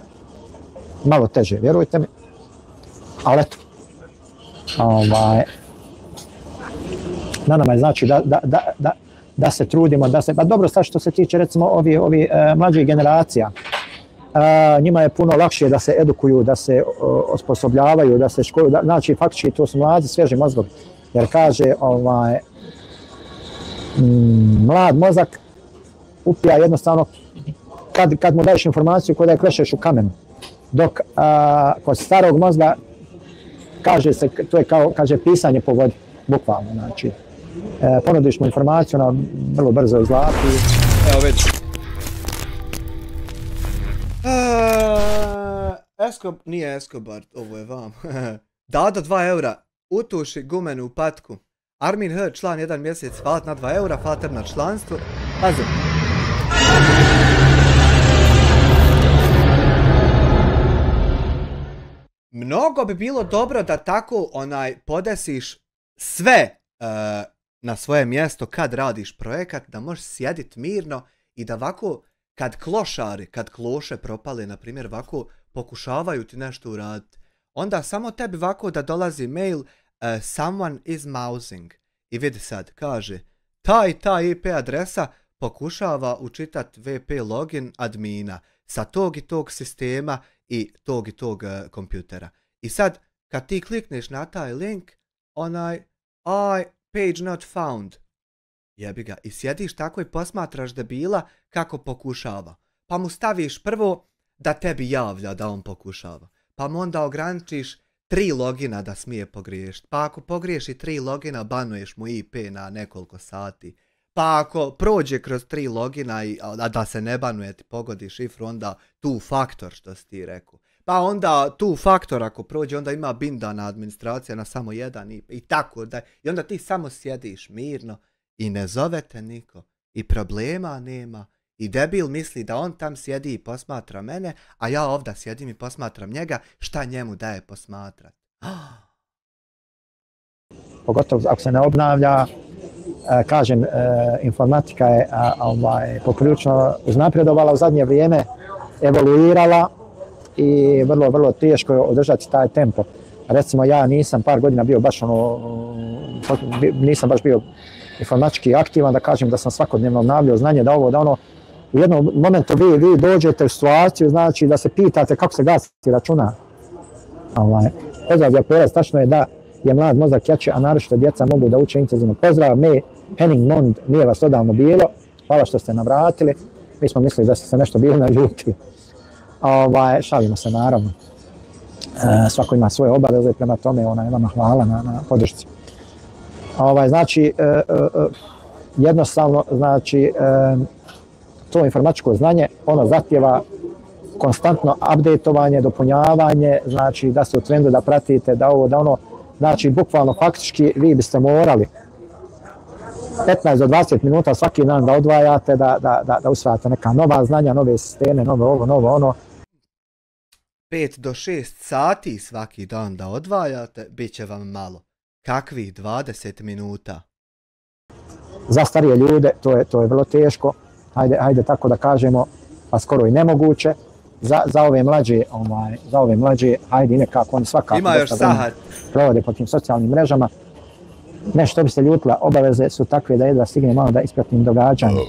malo teže, vjerujte mi. Ali eto, na nama je znači da se trudimo, pa dobro sad što se tiče recimo ovi mlađih generacija, njima je puno lakše da se edukuju, da se osposobljavaju, da se školuju, znači faktički to su mladi, svježi mozgovi, jer kaže mlad mozak upija jednostavno kad mu daješ informaciju kod da je klešeš u kamenu, dok kod starog mozga kaže se, to je kao, kaže, pisanje po vodi, bukvalno, znači. Ponudiš mu informaciju, ona vrlo brzo izlapi. Evo već. Nije Escobar, ovo je vam. Dado 2 eura, utuši gumenu u patku. Armin H, član 1 mjesec, hvala na 2 eura, hvala na članstvo. Pazi. Mnogo bi bilo dobro da tako podesiš sve na svoje mjesto kad radiš projekat, da možeš sjediti mirno i da ovako kad klošari, kad kloše propale, na primjer, ovako pokušavaju ti nešto uraditi, onda samo tebi ovako da dolazi mail someone is mousing i vidi sad, kaže ta IP adresa pokušava učitati VP login admina sa tog i tog sistema i tog kompjutera. I sad, kad ti klikneš na taj link, page not found. Jebi ga. I sjediš tako i posmatraš debila kako pokušava. Pa mu staviš prvo da tebi javlja da on pokušava. Pa mu onda ograničiš 3 logina da smije pogriješiti. Pa ako pogriješi 3 logina, banuješ mu IP na nekoliko sati. Pa ako prođe kroz 3 logina, a da se ne banuje, ti pogodi šifru, onda two factor što si ti rekao. Pa onda two factor ako prođe, onda ima bindana administracija na samo jedan IP i tako da. I onda ti samo sjediš mirno i ne zovete niko. I problema nema. I debil misli da on tam sjedi i posmatra mene, a ja ovdje sjedim i posmatram njega, šta njemu daje posmatrat. Pogotovo ako se ne obnavlja, kažem, informatika je poprilično uznapredovala u zadnje vrijeme, evoluirala i vrlo teško je održati taj tempo. Recimo ja nisam par godina bio baš nisam baš bio informatički aktivan, da kažem da sam svakodnevno obnavljao znanje, da ovo, da ono, u jednom momentu vi dođete u situaciju, znači da se pitate kako se gasi računar. Pozdrav Japorac, tačno je da je mlad mozak jači, a naročito djeca mogu da uče intenzivno. Pozdrav, Henning Mond, nije vas odavno bilo, hvala što ste navratili, mi smo mislili da ste se nešto bili naljutili. Šalimo se naravno. Svako ima svoje obaveze, prema tome vama hvala na podršci. Znači, jednostavno, znači, to informatičko znanje, ono zahtjeva konstantno updateovanje, dopunjavanje, znači da ste u trendu, da pratite, da ovo, da ono, znači bukvalno faktički vi biste morali 15 do 20 minuta svaki dan da odvajate, da usvajate neka nova znanja, nove sisteme, novo ono. 5 do 6 sati svaki dan da odvajate, bit će vam malo. Kakvih 20 minuta? Za starije ljude to je vrlo teško, hajde tako da kažemo, pa skoro i nemoguće. Za ove mlađe, hajde i nekako, oni svakako ima još sahat provode po tim socijalnim mrežama. Nešto bi se ljutila, obaveze su takve da jedva stigne malo da ispratim događanje.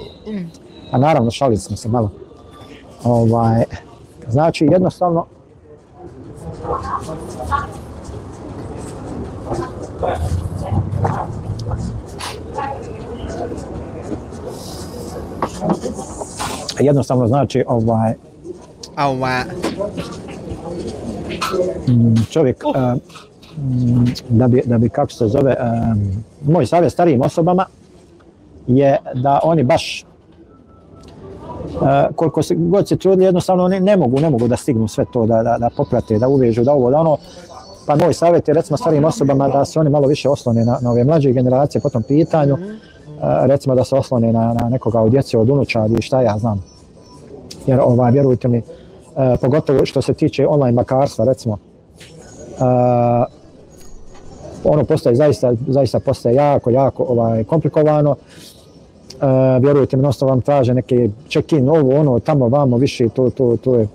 A naravno, šalili smo se malo. Znači, jednostavno, znači, čovjek, da bi kako se zove, moj savjet starijim osobama je da oni baš, koliko god se trudili, jednostavno oni ne mogu da stignu sve to, da poprate, da uvežu, da ovo, da ono. Pa moj savjet je recimo starijim osobama da se oni malo više oslone na ove mlađe generacije po tom pitanju, recimo da se oslone na nekoga od djece, od unučadi, šta ja znam. Jer vjerujte mi, pogotovo što se tiče online bankarstva, recimo, ono postaje zaista postaje jako komplikovano. Vjerujte mi, jednostavno vam traže neke check-in, ovo, ono, tamo, vamo, više, to je,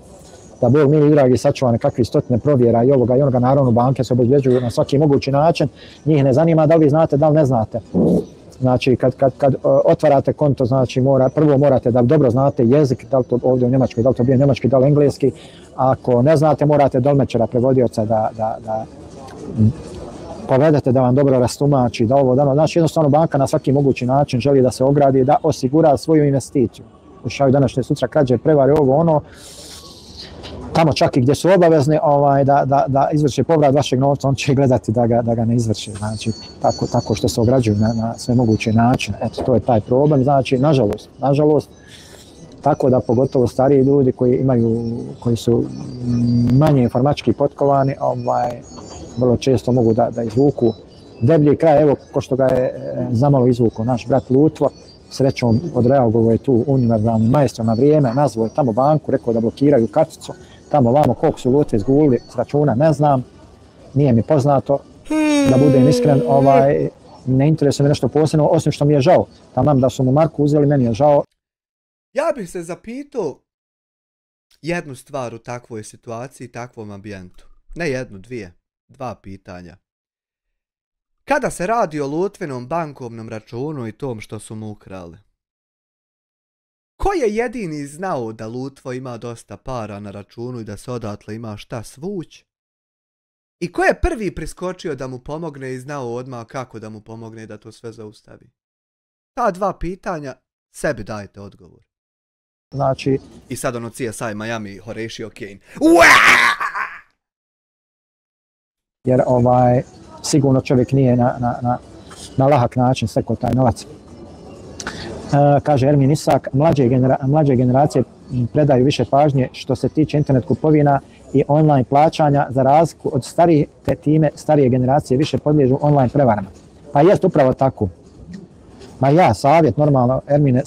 da Bog mili dragi sačuva nekakvi stotine provjera i ovoga i onoga, naravno banke se obezbeđuju na svaki mogući način, njih ne zanima da li vi znate, da li ne znate. Znači, kad otvarate konto, znači prvo morate da dobro znate jezik, da li to ovdje u Njemačkoj, da li to bio njemački, da li engleski. Ako ne znate, morate dolmečara, prevodioca da povedete, da vam dobro rastumači, da ovo, da ono. Znači, jednostavno banka na svaki mogući način želi da se ogradi, da osigura svoju investiciju. Ušaju današnje sutra krađe, prevare, ovo, ono. Tamo čak i gdje su obavezni da izvrše povrat vašeg novca, on će gledati da ga ne izvrše, znači tako što se ograđuju na sve moguće načine. Eto, to je taj problem, znači nažalost, tako da pogotovo stariji ljudi koji su manje informatički potkovani, vrlo često mogu da izvuku deblji kraj, evo ko što ga je zamalo izvukao naš brat Lutvo, srećom odreagovao je tu univerzalni majstor na vrijeme, nazvao je tamo banku, rekao da blokiraju karticu, tamo vamo koliko su Lutve izgulili s računa, ne znam, nije mi poznato, da budem iskren, ne interesuje me nešto posebno, osim što mi je žao, tamam da su mu Marku uzeli, meni je žao. Ja bih se zapitao jednu stvar u takvoj situaciji, takvom ambijentu, ne jednu, dva pitanja. Kada se radi o Lutvinom bankovnom računu i tom što su mu ukrali? Ko je jedini znao da Lutvo ima dosta para na računu i da se odatle ima šta svuć? I ko je prvi priskočio da mu pomogne i znao odmah kako da mu pomogne da to sve zaustavi? Ta dva pitanja, sebi dajte odgovor. Znači... I sad ono CSI Miami, Horatio Kane. Jer sigurno čovjek nije na lahak način stekao taj novac. Kaže Ermin Isak, mlađe generacije predaju više pažnje što se tiče internet kupovina i online plaćanja, za razliku od starije, te time starije generacije više podliježu online prevarama. Pa jest upravo tako. Ma ja, savjet, normalno, Ermine,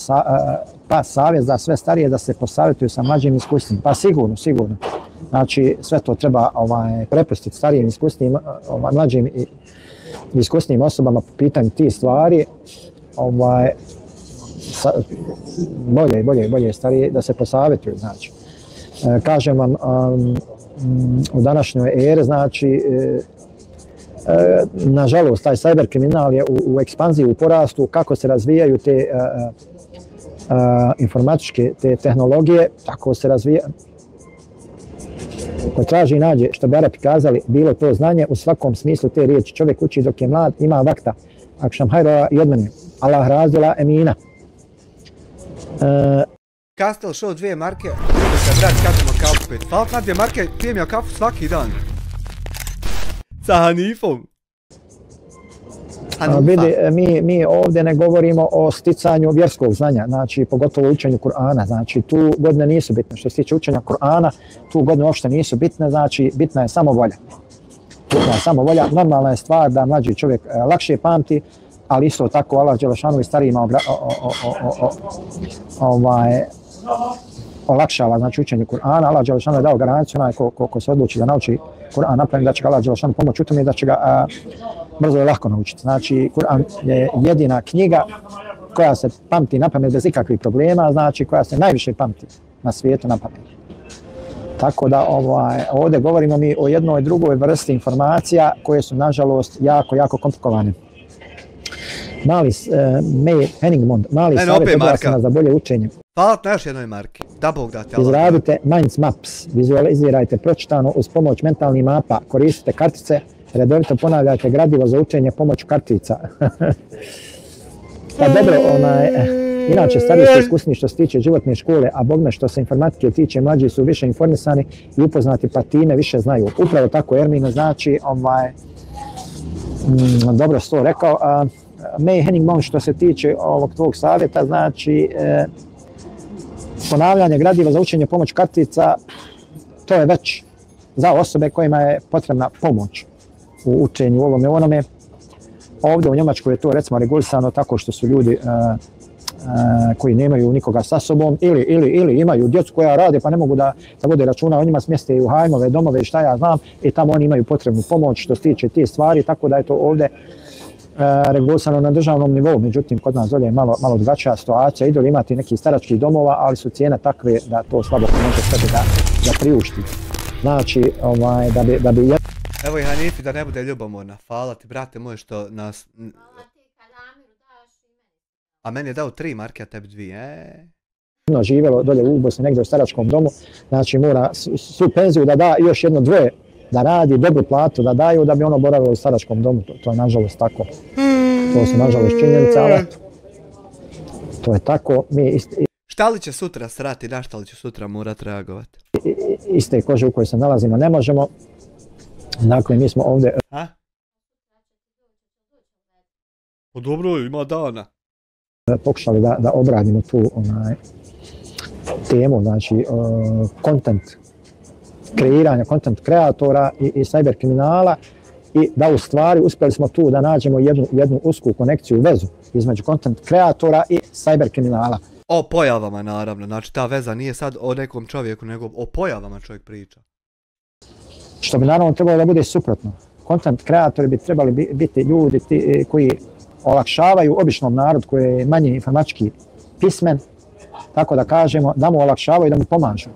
pa savjet za sve starije da se posavjetuju sa mlađim iskustvima. Pa sigurno. Znači, sve to treba prepustiti starijim iskusnim, mlađim i iskusnim osobama po pitanju tih stvari. Bolje starije da se posavjetuju, znači. Kažem vam, u današnjoj eri, znači nažalost taj cyber kriminal je u ekspanziji, u porastu, kako se razvijaju te informatičke te tehnologije, tako se razvija. Ko traži i nađe, što bi Arapi kazali, bilo to znanje u svakom smislu te riječi. Čovjek uči dok je mlad, ima vakta. Akšam hajrova i od mene. Allah razdjela emina. Kastel show 2 marke, da se brat kačemo kafu pet. Falt na 2 marke, pijem ja kafu svaki dan. Sa Hanifom. Vidi, mi ovdje ne govorimo o sticanju vjerskog znanja, znači pogotovo učenju Kur'ana, znači tu godine nisu bitne. Što se tiče učenja Kur'ana, tu godine uopšte nisu bitne, znači bitna je samo volja. Bitna je samo volja, normalna je stvar da mlađi čovjek lakše pamti, ali isto tako Allah dželešanu i starijima olakšava znači učenje Kur'ana. Allah dželešanu je dao garanciju onaj ko se odluči da nauči Kur'an napravim, da će ga Allah dželešanu pomoći u tome i da će ga brzo i lako naučiti. Znači Kur'an je jedina knjiga koja se pamti napamet bez ikakvih problema, znači koja se najviše pamti na svijetu napamet. Tako da ovdje govorimo mi o jednoj drugoj vrsti informacija koje su nažalost jako komplikovane. Mali Henningmond, mali savjet odlasima za bolje učenje. Hvala na još jednoj marki. Da Bog da te. Izradite Minds Maps, vizualizirajte pročitano uz pomoć mentalnih mapa, koristite kartice, redovito ponavljajte gradivo za učenje pomoću kartica. Pa dobro, inače stariji su iskusni što se tiče životne škole, a bogme što se informatike tiče, mlađi su više informisani i upoznati, pa time više znaju. Upravo tako Ermine, znači, dobro si to rekao. May Henningmond, što se tiče ovog tvog savjeta, znači ponavljanje gradiva za učenje pomoću kartica, to je već za osobe kojima je potrebna pomoć u učenju ovome onome. Ovdje u Njemačkoj je to recimo regulisano tako što su ljudi koji nemaju nikoga sa sobom ili imaju djecu koja rade pa ne mogu da vode računa o njima, smjeste u hajmove, domove i šta ja znam i tamo oni imaju potrebnu pomoć što se tiče tih stvari, tako da je to ovdje regulisano na državnom nivou. Međutim, kod nas dolje je malo drugačija situacija. Idoli imati neki staračkih domova, ali su cijene takve da to slabo može sebi da priušti. Znači, da bi... Evo i Hanifi, da ne bude ljubomorna. Hvala ti, brate moj, što nas... A meni je dao 3 marke, a tebi 2, živjelo dolje u Bosni, negdje u staračkom domu. Znači, mora svu penziju da da još jedno dvoje da radi, dobru platu da daju, da bi ono boravilo u staračkom domu. To je nažalost tako. To su nažalost činjenice, ali to je tako. Šta li će sutra srati, na šta li će sutra morat reagovati? Iste kože u kojoj se nalazimo ne možemo. Dakle, mi smo ovdje... O dobro, ima dana. Pokušali da obradimo tu temu, znači content kreiranja, content kreatora i cyber kriminala i da u stvari uspjeli smo tu da nađemo jednu usku konekciju, vezu između content kreatora i cyber kriminala. O pojavama naravno, znači ta veza nije sad o nekom čovjeku, nego o pojavama čovjek priča. Što bi naravno trebalo da bude suprotno. Content kreatori bi trebali biti ljudi koji olakšavaju običnom narodu koji je manje informatički pismen, tako da kažemo, da mu olakšavaju i da mu pomažu.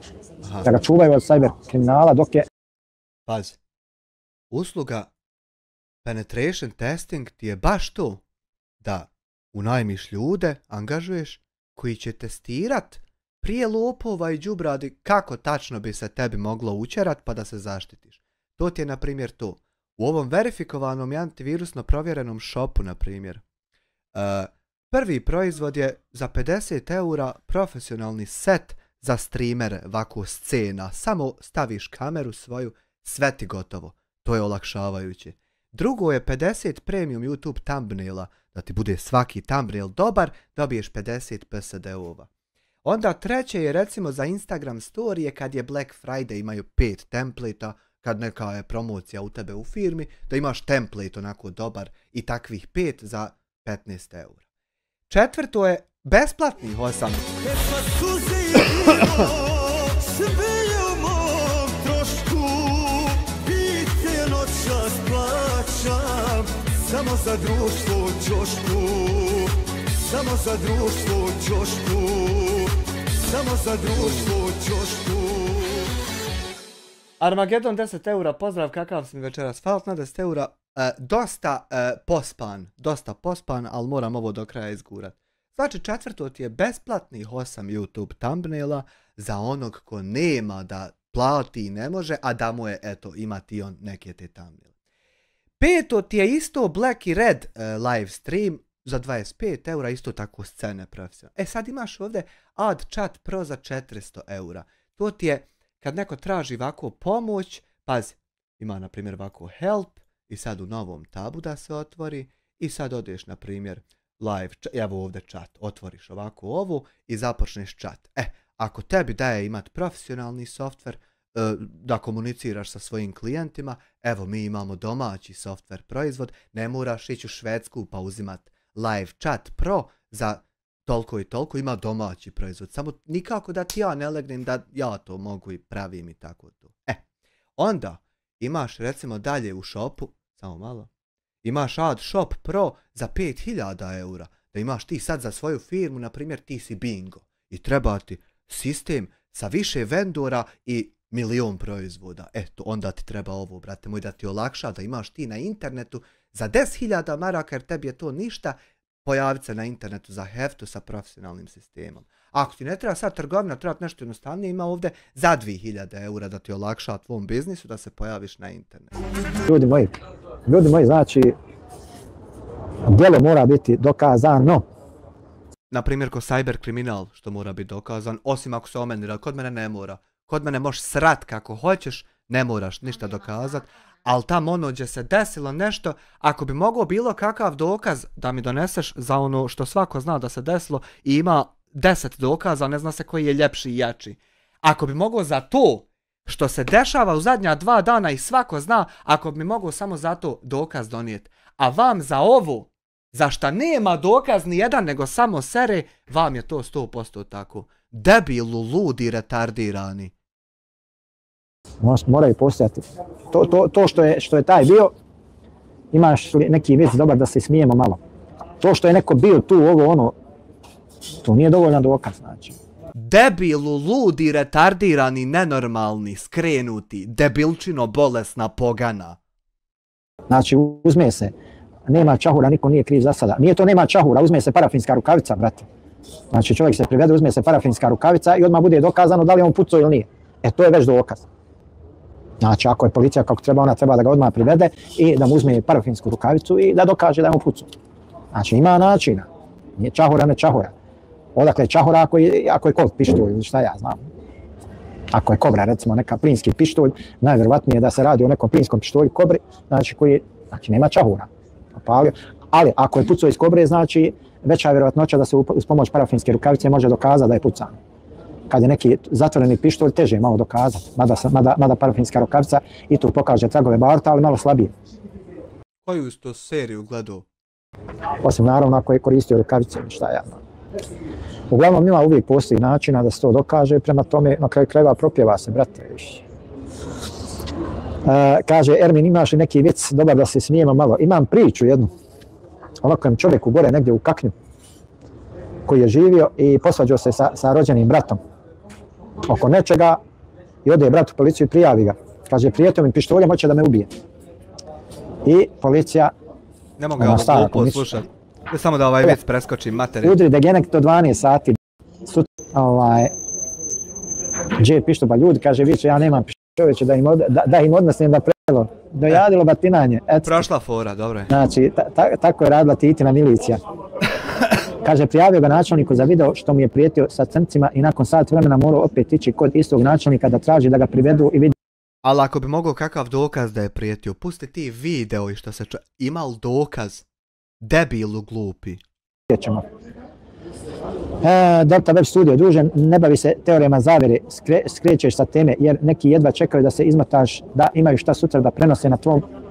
Da ga čuvaju od cyber kriminala dok je... Pazi, usluga penetration testing ti je baš to da unajmiš ljude, angažuješ koji će testirat prije lopova i đubradi kako tačno bi se tebi moglo učerat pa da se zaštitiš. To ti je na primjer to. U ovom verifikovanom i antivirusno provjerenom shopu, na primjer, prvi proizvod je za 50 eura profesionalni set za streamere, ovako scena. Samo staviš kameru svoju, sve ti gotovo. To je olakšavajuće. Drugo je 50 premium YouTube thumbnaila, da ti bude svaki thumbnail dobar, dobiješ 50 PSD-ova. Onda treće je recimo za Instagram storije kad je Black Friday, imaju 5 templata, kad neka je promocija u tebe u firmi, da imaš template onako dobar i takvih 5 za 15 eura. Četvrto je besplatnih 8. Samo za društvo ćošku, samo za društvo ćošku, samo za društvo ćošku. Armagedon 10 eura, pozdrav, kakav si mi večeras, falt na 10 eura, dosta pospan, ali moram ovo do kraja izgurat. Znači četvrto ti je besplatnih 8 YouTube thumbnaila za onog ko nema da plati i ne može, a da mu je, eto, imati on neke te thumbnaile. Peto ti je isto Black i Red live stream za 25 eura, isto tako scene profesionalne. Sad imaš ovdje Ad Chat Pro za 400 eura. To ti je kad neko traži ovako pomoć, pazi, ima na primjer ovako help i sad u novom tabu da se otvori i sad odeš na primjer live, evo ovdje chat, otvoriš ovako ovu i započneš chat. Ako tebi daje imat profesionalni softver da komuniciraš sa svojim klijentima, evo mi imamo domaći softver proizvod, ne moraš ići u Švedsku pa uzimat live chat pro za toliko i toliko, ima domaći proizvod. Samo nikako da ti ja ne legnem da ja to mogu i pravim i tako to. Onda imaš recimo dalje u shopu, samo malo, imaš Ad Shop Pro za 5000 eura. Da imaš ti sad za svoju firmu, na primjer ti si Bingo i treba ti sistem sa više vendora i 1.000.000 proizvoda. Onda ti treba ovo, brate moj, da ti olakša da imaš ti na internetu za 10.000 maraka, jer tebi je to ništa, pojaviti se na internetu za heftu sa profesionalnim sistemom. Ako ti ne treba sad trgovina, treba nešto jednostavnije, ima ovdje za 2.000 eura da ti olakša tvom biznisu da se pojaviš na internetu. Ljudi moji, znači, djelo mora biti dokazano. Naprimjer, ko cyber kriminal, što mora biti dokazan, osim ako se omenira, kod mene ne mora. Kod mene možeš srat kako hoćeš, ne moraš ništa dokazat, ali tamo ono gdje se desilo nešto, ako bi mogao bilo kakav dokaz da mi doneseš za ono što svako zna da se desilo i ima 10 dokaza, ne zna se koji je ljepši i jači. Ako bi mogao za to što se dešava u zadnja 2 dana i svako zna, ako bi mogao samo za to dokaz donijeti, a vam za ovo, za šta nema dokaz ni jedan nego samo sere, vam je to 100% tako. Debilu, ludi, retardirani. Moraju postojati. To što je taj bio, imaš neki vic dobar da se smijemo malo. To što je neko bio tu, ovo, ono, to nije dovoljan dokaz, znači. Debilu, ludi, retardirani, nenormalni, skrenuti, debilčino, bolesna pogana. Znači, uzme se, nema čahura, niko nije kriv za sada. Nije to nema čahura, uzme se parafinska rukavica, brate. Znači, čovjek se privede, uzme se parafinska rukavica i odmah bude dokazano da li on pucao ili nije. To je već dokaz. Znači, ako je policija kako treba, ona treba da ga odmah privede i da mu uzme parafinsku rukavicu i da dokaže da je on pucao. Znači, ima načina. Nije čahura, ne čahura. Odakle je čahura ako je kolt pištolj ili šta ja znam. Ako je kobra, recimo, neka plinski pištolj, najvjerovatnije da se radi o nekom plinskom pištolju kobri, znači znači nema čahura. Ali ako je pucao iz kobre, znači veća je vjerovatnoća da se uz pomoć parafinske rukavice može dokazati da je pucan. Kad je neki zatvoreni pištolj, teže je malo dokazati, mada parafinska rukavica i tu pokaže tragove barta, ali malo slabije. Koju si to seriju gledao? Osim naravno ako je koristio rukavice, šta ja znam. Uglavnom ima uvijek postoji načina da se to dokaže, prema tome na kraju krajeva propjeva se, brate. Kaže, Ermin, imaš li neki vic, dobar da se smijemo malo. Imam priču jednu. Ovakvom čovjeku gore negdje u Kaknju, koji je živio i posvađao se sa rođenim bratom oko nečega i ode brat u policiju i prijavi ga. Kaže, prijetio mi pištoljem, hoće da me ubije. I policija... Ne mogu ovo glupo slušati. Samo da ovaj vic preskočim, materiju. Udri degenek do 12 sati. Gdje je pištolj, pa ljudi, kaže, viče, ja nemam pištoljeće da im odnosnim da prelo. Dojadilo batinanje. Prošla fora, dobro je. Znači, tako je radila Titina milicija. Kaže, prijavio ga načelniku za video što mi je prijetio sa crncima i nakon sat vremena morao opet ići kod istog načelnika da traži da ga privedu i vidi. Ali ako bi mogao kakav dokaz da je prijetio, pusti ti video i što se ima li dokaz? Debilu glupi. Delta Web Studio, druže, ne bavi se teorijama zavere, skrećeš sa teme jer neki jedva čekaju da se izmotaš, da imaju šta sutra da prenose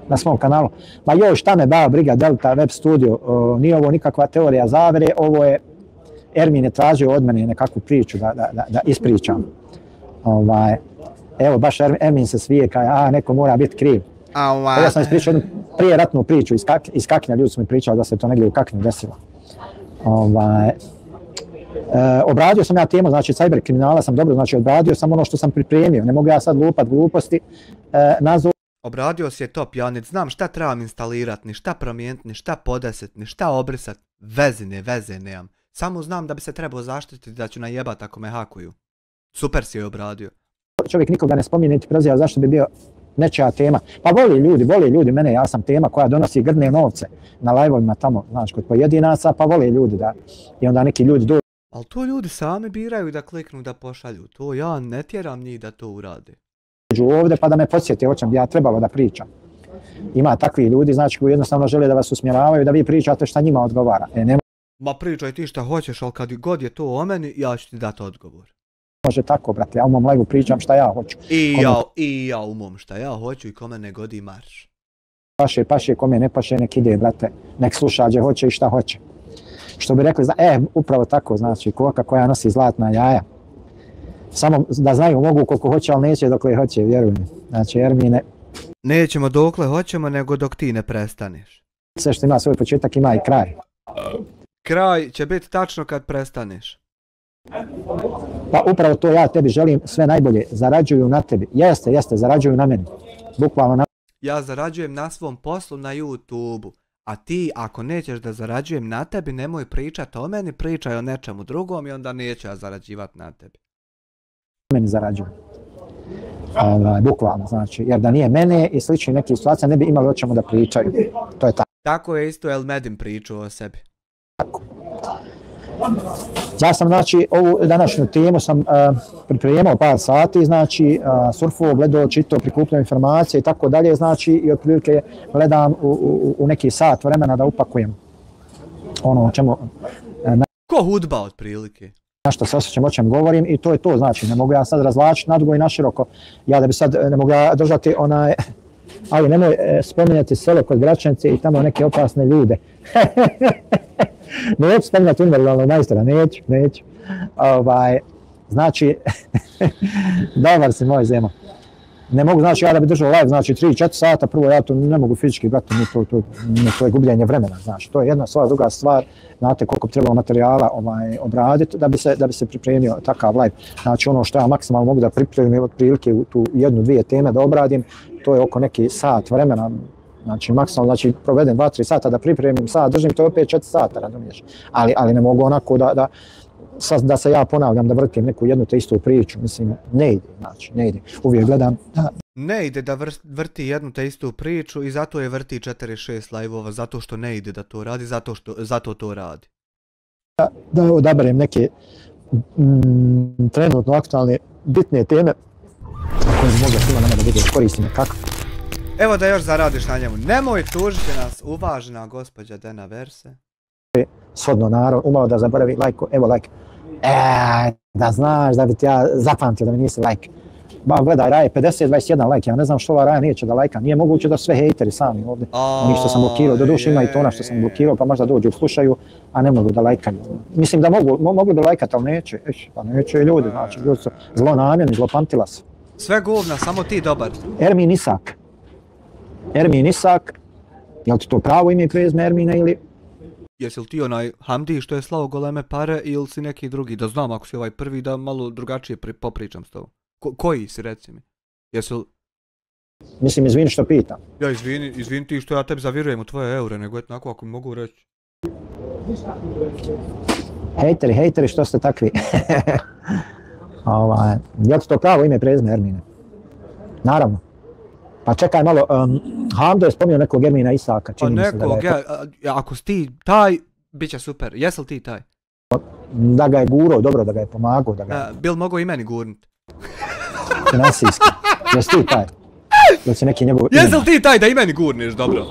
na svom kanalu. Ma joj, šta me bava briga Delta Web Studio, nije ovo nikakva teorija zavere, ovo je, Ermin je tražio od mene nekakvu priču da ispričam. Evo, baš Ermin se svije kao, neko mora biti kriv. Ja sam ispričao jednu prijeratnu priču iz Kaknja, ljudi su mi pričali da se to negdje u Kaknju desilo. Obradio sam ja temu, znači cyber kriminala sam dobro, znači obradio sam ono što sam pripremio, ne mogu ja sad lupat gluposti, Obradio si je top, ja ne znam šta trebam instalirati, ni šta promijeniti, ni šta podesiti, ni šta obrisati, veze nemam. Samo znam da bi se trebao zaštititi da ću najebat ako me hakuju. Super si je obradio. Čovjek nikoga ne spominje niti proziva zašto bi bio nečija tema. Pa voli ljudi mene, ja sam tema koja donosi grdne novce na live-ovima tamo, znači kod pojedinaca, pa vole ljudi da, i onda neki ljudi dođu. Ali to ljudi sami biraju da kliknu da pošalju, to ja ne tjeram njih da to urade. Ovdje pa da me podsjeti o čem bi ja trebalo da pričam. Ima takvi ljudi, znači koji jednostavno žele da vas usmjeravaju, da vi pričate šta njima odgovara. Ma pričaj ti šta hoćeš, ali kad god je to o meni, ja ću ti dati odgovor. Može tako, brate, ja u mom live pričam šta ja hoću. I ja u mom šta ja hoću i kome ne godi marš. Paše, kome ne paše, nek ide, brate, nek sluša gdje hoće i šta hoće. Što bi rekli, upravo tako, znači, koka koja nosi zlatna jaja. Samo da znaju, mogu koliko hoće, ali neće dokle hoće, vjerujem. Znači, Ermine... Nećemo dokle hoćemo, nego dok ti ne prestaneš. Sve što ima svoj početak, ima i kraj. Kraj će biti tačno kad prestaneš. Pa upravo to ja tebi želim sve najbolje, zarađuju na tebi. Jeste, zarađuju na meni. Bukvalno na... Ja zarađujem na svom poslu na YouTube-u. A ti, ako nećeš da zarađujem na tebi, nemoj pričati o meni, pričaj o nečemu drugom i onda neću ja zarađivati na tebi. Meni zarađuju. Bukvalno, znači, jer da nije mene i sličnih nekih situacija ne bi imali o čemu da pričaju. To je tako. Tako je isto El Medim pričao o sebi. Tako. Ja sam, znači, ovu današnju temu sam pripremao par sati, znači, surfao, gledao, čitao, prikupljao informacije i tako dalje, znači, i otprilike gledam u neki sat vremena da upakujem ono o čemu... Ko hudba otprilike? Na što se osjećam, o čem govorim i to je to, znači, ne mogu ja sad razvlačiti nadugo i naširoko, ja da bi sad, ne mogu ja držati onaj, ali nemoj spominjati selo kod Gračanice i tamo neke opasne ljude. Neću spominjati univerzalnog majstora, neću. Znači, dobar si moj Zemo. Ne mogu, znači, ja da bi držao live, znači, 3-4 sata, prvo ja to ne mogu fizički, brate, to je gubljenje vremena, znači, to je jedna stvar, druga stvar, znate koliko bi trebalo materijala obraditi da bi se pripremio takav live. Znači, ono što ja maksimalno mogu da pripremim otprilike u tu 1-2 teme da obradim, to je oko neki sat vremena, znači, maksimalno, znači, provedem 2-3 sata da pripremim, sad držim, to je opet 4 sata, razumiješ, ali ne mogu onako da se ja ponavljam, da vrtim neku jednu te istu priču, mislim, ne ide, znači, ne ide. Uvijek gledam da... Ne ide da vrti jednu te istu priču i zato je vrti 4-6 live-ova, zato što ne ide da to radi, zato to radi. Da odaberem neke trenutno aktualne, bitne teme koje bi mogla svima nama da bude koristim nekako. Evo da još zaradiš na njemu. Nemoj tužiti nas, uvažena gospođa Dena Verse. Shodno narod, umalo da zaboravi lajko, evo lajk. Da znaš da bi ti ja zapamtio da mi nisi lajk. Ba gledaj, Raje, 50-21 lajk, ja ne znam što ova Raja neće da lajka, nije moguće da sve hejteri sami ovdje. Oni što sam blokirao, doduše ima i to ona što sam blokirao, pa možda dođu, slušaju, a ne mogu da lajkaju. Mislim da mogu da lajkati, ali neće, pa neće i ljudi, znači ljudi su zlonamjerni, zlopamtila su. Sve govna, samo ti dobar. Ermin Isak, je li ti to pravo ime i prezime Ermina ili... Jesi li ti onaj Hamdi što je slao goleme pare ili si neki drugi? Da znam ako si ovaj prvi da malo drugačije popričam s tobom. Koji si, reci mi? Jesi li... Mislim, izvini što pitam. Ja, izvini ti što ja tebi zavjerujem u tvoje eure, nego eto onako ako mi mogu reći. Hejteri, što ste takvi? Je li to pravo ime prezime Ermine? Naravno. Pa čekaj malo, Hamdo je spomnio nekog Ermina Isaka, čini mi se da ga je... Ako si ti taj, bit će super. Jesi li ti taj? Da ga je gurao, dobro, da ga je pomagao. Bil mogo i meni gurnit? Finansijski. Jesi ti taj? Jesi li ti taj da i meni gurniš, dobro?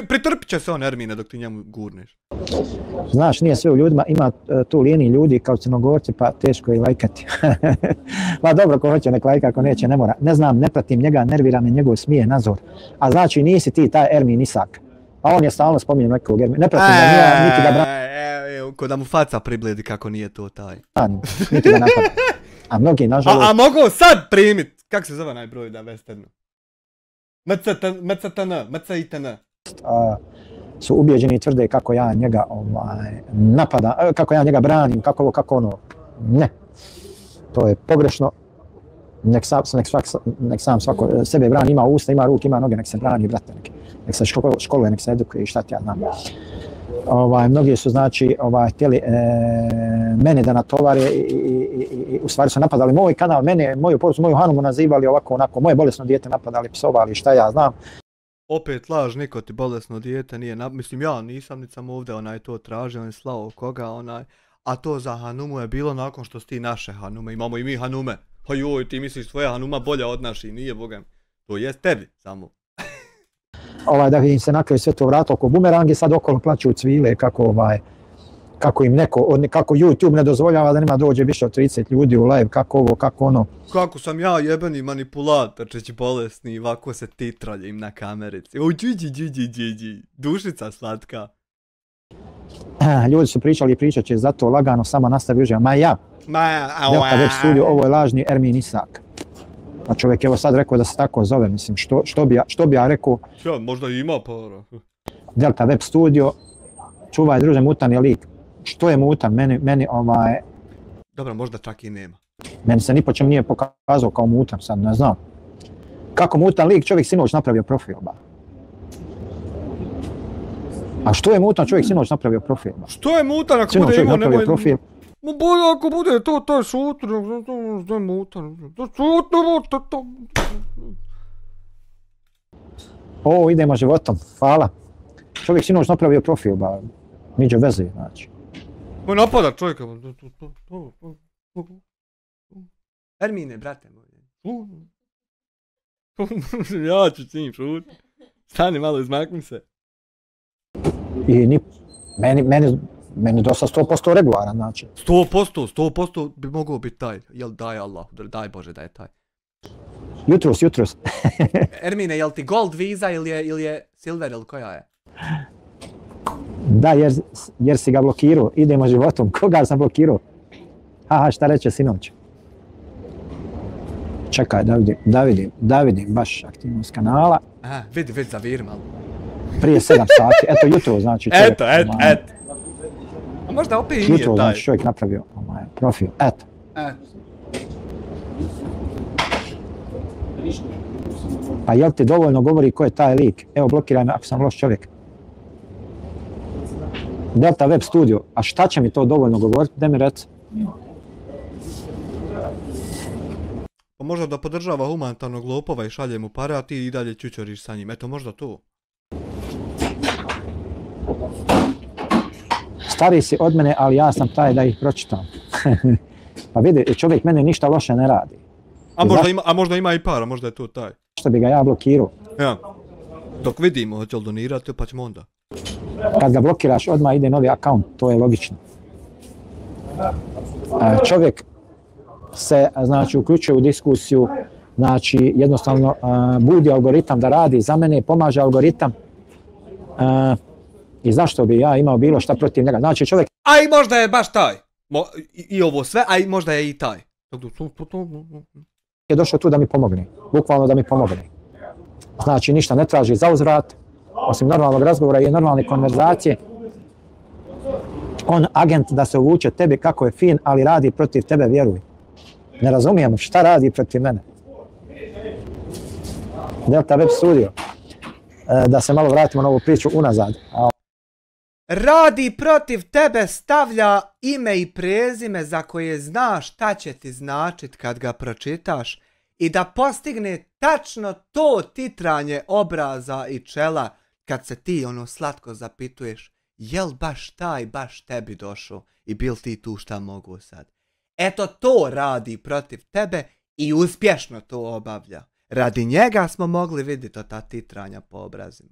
Pritrpit će se on Ermina dok ti njemu gurniš. Znaš, nije sve u ljudima, ima tu lijeni ljudi kao Crnogorci, pa teško je lajkati. Pa dobro, ko hoće nek lajka, ako neće, ne mora. Ne znam, ne pratim njega, nervira me njegov smije, nazor. A znači nisi ti taj Ermin Isak. Pa on je stalno spominjen nekog Ermina. Ne pratim ga, niti da branim. Ko da mu faca pribledi kako nije to taj. Niti da napada. A mnogi, nažalost... A mogu sad primit! Kako se zove najbroj da westernu? MCITN. su ubijeđeni i tvrde kako ja njega napadam, kako ja njega branim, kako ovo, kako ono. Ne. To je pogrešno. Nek sam svako sebe brani, ima usta, ima ruke, ima noge, nek se brani, brate, nek se školuje, nek se edukuje i šta ti ja znam. Mnogi su znači htjeli mene da natovare i u stvari su napadali moj kanal, mene, moju porodicu, moju Hanumu nazivali ovako onako, moje bolesno dijete napadali, psovali, šta ja znam. Opet laž, niko ti bolesno dijete nije, mislim ja nisam, niti sam ovdje to tražio, on je slao koga a to za Hanumu je bilo nakon što si ti naše Hanume, imamo i mi Hanume. Pa joj, ti misliš tvoja Hanuma bolja od naših, nije bogam. To jest tebi samo. Da im se nakraju sve to vratilo oko bumerangi, sad okolo plaću cvile kako im kako YouTube ne dozvoljava da nema dođe više od 30 ljudi u live, kako ovo, kako ono. Kako sam ja jebeni manipulator, čeći bolesni, ovako se titraljim na kamerici. O, dušica slatka. Ljudi su pričali i pričat će, zato lagano samo nastavi uživa. Delta Web Studio, ovo je lažni Ermin Isak. A čovjek evo sad rekao da se tako zove, mislim, što bi ja rekao? Ja, možda ima para. Delta Web Studio, čuvaj druže, mutan je lik. Što je mutan? Meni Dobro, možda čak i nema. Meni se ni po čem nije pokazao kao mutan, sad ne znam. Kako mutan lik, čovjek sinoć napravio profil, ba. A što je mutan, čovjek sinoć napravio profil, ba. Što je mutan ako bude imao, nemoj... Ma bolje ako bude to je šutno, što je mutan. O, idemo životom, hvala. Čovjek sinoć napravio profil, ba. Niđe veze, znači. Moj napada čovjeka. Ermine, brate moj. Ja ću s njim šuti. Stani malo, izmakni se. I meni dosta 100% regularan, znači. 100% bi mogao biti taj. Jel daj Allah, daj Bože da je taj. Jutros. Ermine, jel ti gold viza ili je silver ili koja je? Da, jer si ga blokirao. Idemo životom. Koga sam blokirao? Haha, šta reče sinoć? Čekaj, da vidim baš aktivnost kanala. Aha, vidi, zavir malo. Prije 7 sati, eto jutro znači čovjek. Eto. A možda opet i nije taj. Jutro znači čovjek napravio profil, eto. Pa jel ti dovoljno govori ko je taj lik? Evo blokiraj me ako sam loš čovjek. Delta Web Studio, a šta će mi to dovoljno govoriti? Da mi reci. Pa možda da podržava humanitarnog lopova i šalje mu pare, a ti i dalje čučoriš sa njim. Eto, možda to. Stariji si od mene, ali ja sam taj da ih pročitam. Pa vidi, čovjek mene ništa loše ne radi. A možda ima i para, možda je to taj. Što bi ga ja blokirao? Ja. Dok vidimo, hoće li donirati, pa ćemo onda. Kad ga blokiraš, odmah ide novi akaunt, to je logično. Čovjek se, znači, uključuje u diskusiju, znači, jednostavno budi algoritam da radi za mene, pomaže algoritam. I zašto bi ja imao bilo šta protiv njega? Znači, čovjek... A i možda je baš taj. I ovo sve, a i možda je i taj. Je došao tu da mi pomogne, bukvalno da mi pomogne. Znači, ništa ne traži za uzvrat, osim normalnog razgovora i normalne konverzacije. On agent da se uvuče tebi kako je fin, ali radi protiv tebe, vjeruj. Ne razumijem šta radi protiv mene. Delta Web Studio. Da se malo vratimo na ovu priču unazad. Radi protiv tebe, stavlja ime i prezime za koje znaš šta će ti značit kad ga pročitaš i da postigne tačno to titranje obraza i čela kad se ti slatko zapituješ jel baš taj baš tebi došao i bil ti tu šta mogu sad. Eto to radi protiv tebe i uspješno to obavlja. Radi njega smo mogli vidjeti ta titranja po obrazima.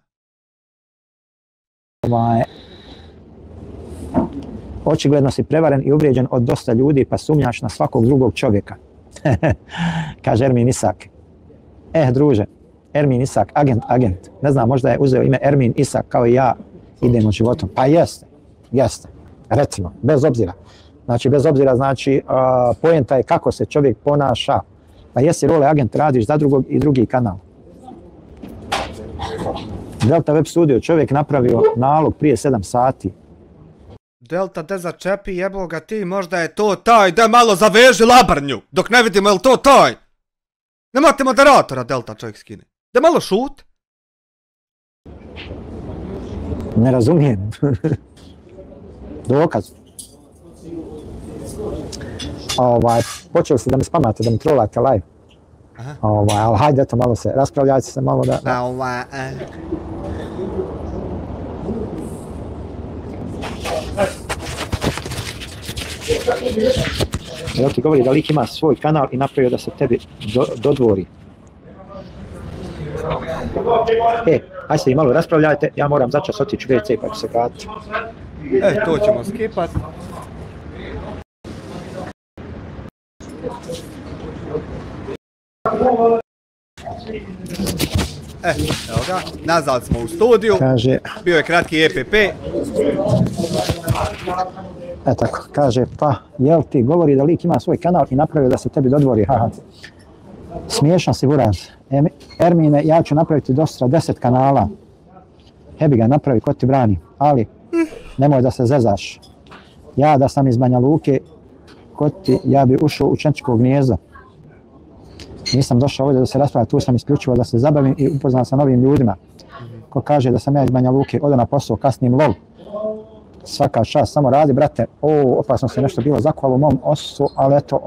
Očigledno si prevaren i uvrijeđen od dosta ljudi pa sumnjaš na svakog drugog čovjeka. Kaže Ermin Isak. Druže, Ermin Isak, agent. Ne znam, možda je uzeo ime Ermin Isak kao i ja idemo životom. Pa jeste. Recimo, bez obzira. Znači, poenta je kako se čovjek ponaša. Pa jesi role agent, radiš za drugog i drugi kanal. Delta Web Studio, čovjek napravio nalog prije 7 sati. Delta, de začepi, jebo ga ti, možda je to taj, da malo zaveži labrnju, dok ne vidimo je to taj. Nemate moderatora, Delta čovjek skine. Da malo šut. Ne razumijem. Dokaz. Počeli ste da me spamate, da mi trolate live. Ali hajde, eto, malo se, raspravljajte se malo da... Jel ti govori da lik ima svoj kanal i napravio da se tebi dodvori. Ajde se i malo raspravljajte, ja moram začas otići u WC pa ću se vratiti. To ćemo skipat. Evo ga, nazad smo u studiju, bio je kratki EPP. Tako, kaže, pa, jel ti govori da lik ima svoj kanal i napravio da se tebi dodvori, haha. Smiješan si buraz. Ermine, ja ću napraviti dostra 10 kanala. Hebi ga napravi, ko ti brani, ali nemoj da se zezaš. Ja da sam iz Banja Luke, ja bi ušao u Čenčko gnijezdo. Nisam došao ovdje da se raspravlja, tu sam isključivo da se zabavim i upoznam sa novim ljudima. Ko kaže da sam ja iz Banja Luke, ode na posao, kasnim lov. Svaka čast, samo radi, brate. Opasno se nešto bilo zakuhalo u mom osu, ali eto,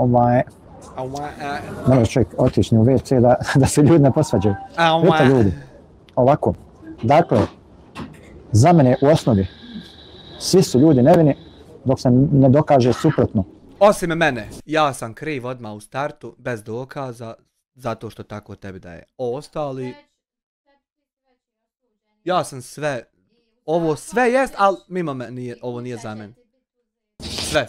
ne može čovjek otići u WC da se ljudi ne posvađaju. Vidite ljudi, ovako. Dakle, za mene u osnovi, svi su ljudi nevini dok se ne dokaže suprotno. Osim mene, ja sam kriv odmah u startu, bez dokaza, zato što tako tebi da je. Ostali... Ja sam sve... Ovo sve jest, ali mimo me nije, ovo nije za mene. Sve.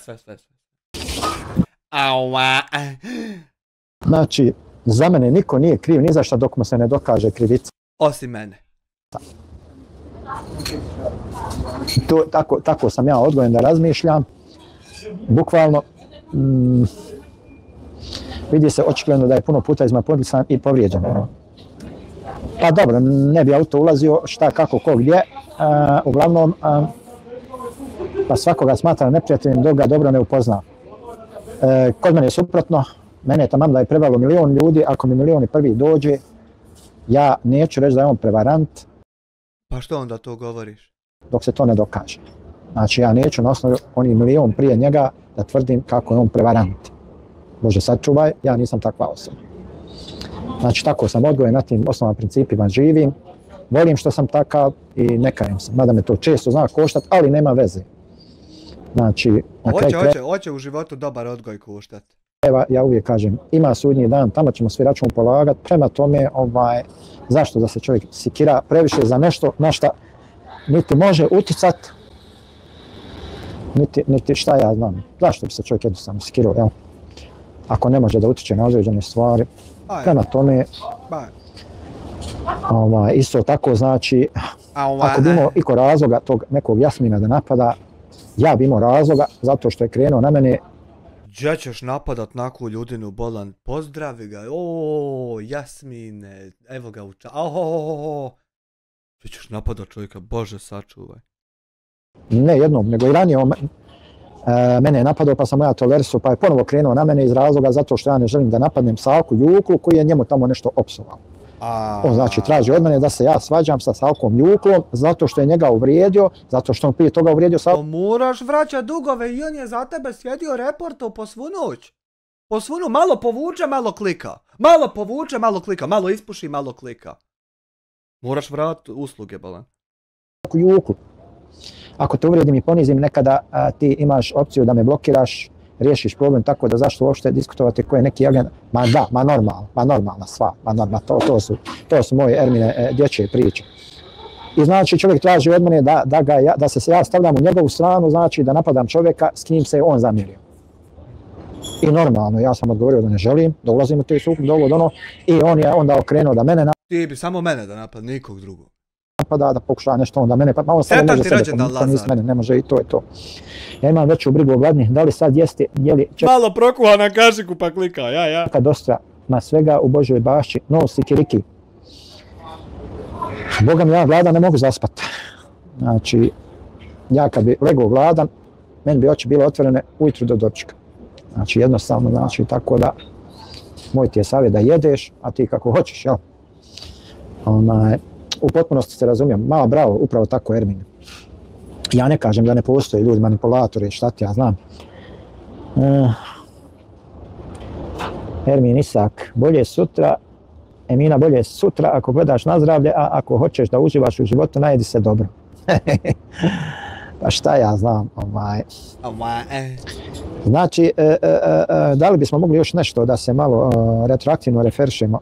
Znači, za mene niko nije kriv ni za šta dok mu se ne dokaže krivica. Osim mene. Tako sam ja odgojen da razmišljam. Bukvalno, vidi se očigledno da je puno puta izmanipulisan i povrijeđen. Pa dobro, ne bi auto ulazio šta, kako, ko, gdje. Uglavnom, pa svakoga smatra neprijateljem dok ga dobro ne upozna. Kod mene je suprotno, mene je tamam da je prevalo 1 milion ljudi, ako mi 1 milion prvi dođe, ja neću reći da je on prevarant. Pa što onda to govoriš? Dok se to ne dokaže. Znači ja neću na osnovu onih 1 milion prije njega da tvrdim kako je on prevarant. Bože sačuvaj, ja nisam takva osoba. Znači tako sam odgojen, na tim osnovnim principima živim. Volim što sam takav i ne kajem se. Mada me to često zna koštat, ali nema veze. Znači, na kraju hoće u životu dobar odgoj koštat. Evo, ja uvijek kažem, ima sudnji dan, tamo ćemo svi račun polagat, prema tome, zašto da se čovjek sikira previše za nešto na šta niti može uticat, niti šta ja znam. Zašto bi se čovjek jednostavno sikirao, jel? Ako ne može da utiče na određene stvari, prema tome, isto tako znači, ako bi imao iko razloga tog nekog Jasmina da napada, ja bi imao razloga zato što je krenuo na mene. Gdje ćeš napadat naku ljudinu bolan? Pozdravi ga, Jasmine, evo ga uča, Gdje ćeš napadat čovjeka, Bože sačuvaj. Ne jednom, nego i ranije mene je napadao pa sam ja tolerisao pa je ponovo krenuo na mene iz razloga zato što ja ne želim da napadnem Salku Juklu koji je njemu tamo nešto opsovao. On znači traži od mene da se ja svađam sa Salkom Juklom zato što je njega uvrijedio, zato što on prije toga uvrijedio Salku. Moraš vraćati dugove i on je za tebe sjedio reportao po svu noć. Po svu noć, malo povuče, malo klika. Malo povuče, malo klika, malo ispuši, malo klika. Moraš vratiti usluge, bolan. Salku Juklu. Ako te uvrijedim i ponizim, nekada ti imaš opciju da me blokiraš, riješiš problem tako da zašto uopšte diskutovati ko je neki agent. Normalna stvar, to su moje Ermine dječje priče. I znači čovjek traži od mene da se ja stavljam u njegovu stranu, znači da napadam čovjeka s kim se on zamjerio. I normalno, ja sam odgovorio da ne želim, da ulazim u te sukob, da ovo dono, i on je onda okrenuo da mene napada. Ti bi samo mene da napad, nikog drugog. Da pokuša nešto onda mene, pa malo samo može sebe, ne može i to je to. Ja imam veću brigu o gladni, da li sad jeste, jeli... Malo prokuha na kašiku pa klika, ja. Dosta, ma svega u Božoj bašći, no sikiriki. Boga mi, ja gladan ne mogu zaspat. Znači, ja kad bi legao gladan, meni bi oči bile otvorene ujutru do dočka. Znači, jednostavno, znači, tako da, moj ti je savjet da jedeš, a ti kako hoćeš, jel? U potpunosti se razumijem. Malo bravo, upravo tako, Ermine. Ja ne kažem da ne postoje ljudi, manipulatori, šta ti ja znam. Ermin Isak, bolje sutra, Emina, bolje sutra ako gledaš na zdravlje, a ako hoćeš da uživaš u životu, najedi se dobro. Pa šta ja znam, Znači, da li bismo mogli još nešto da se malo retroaktivno referišemo?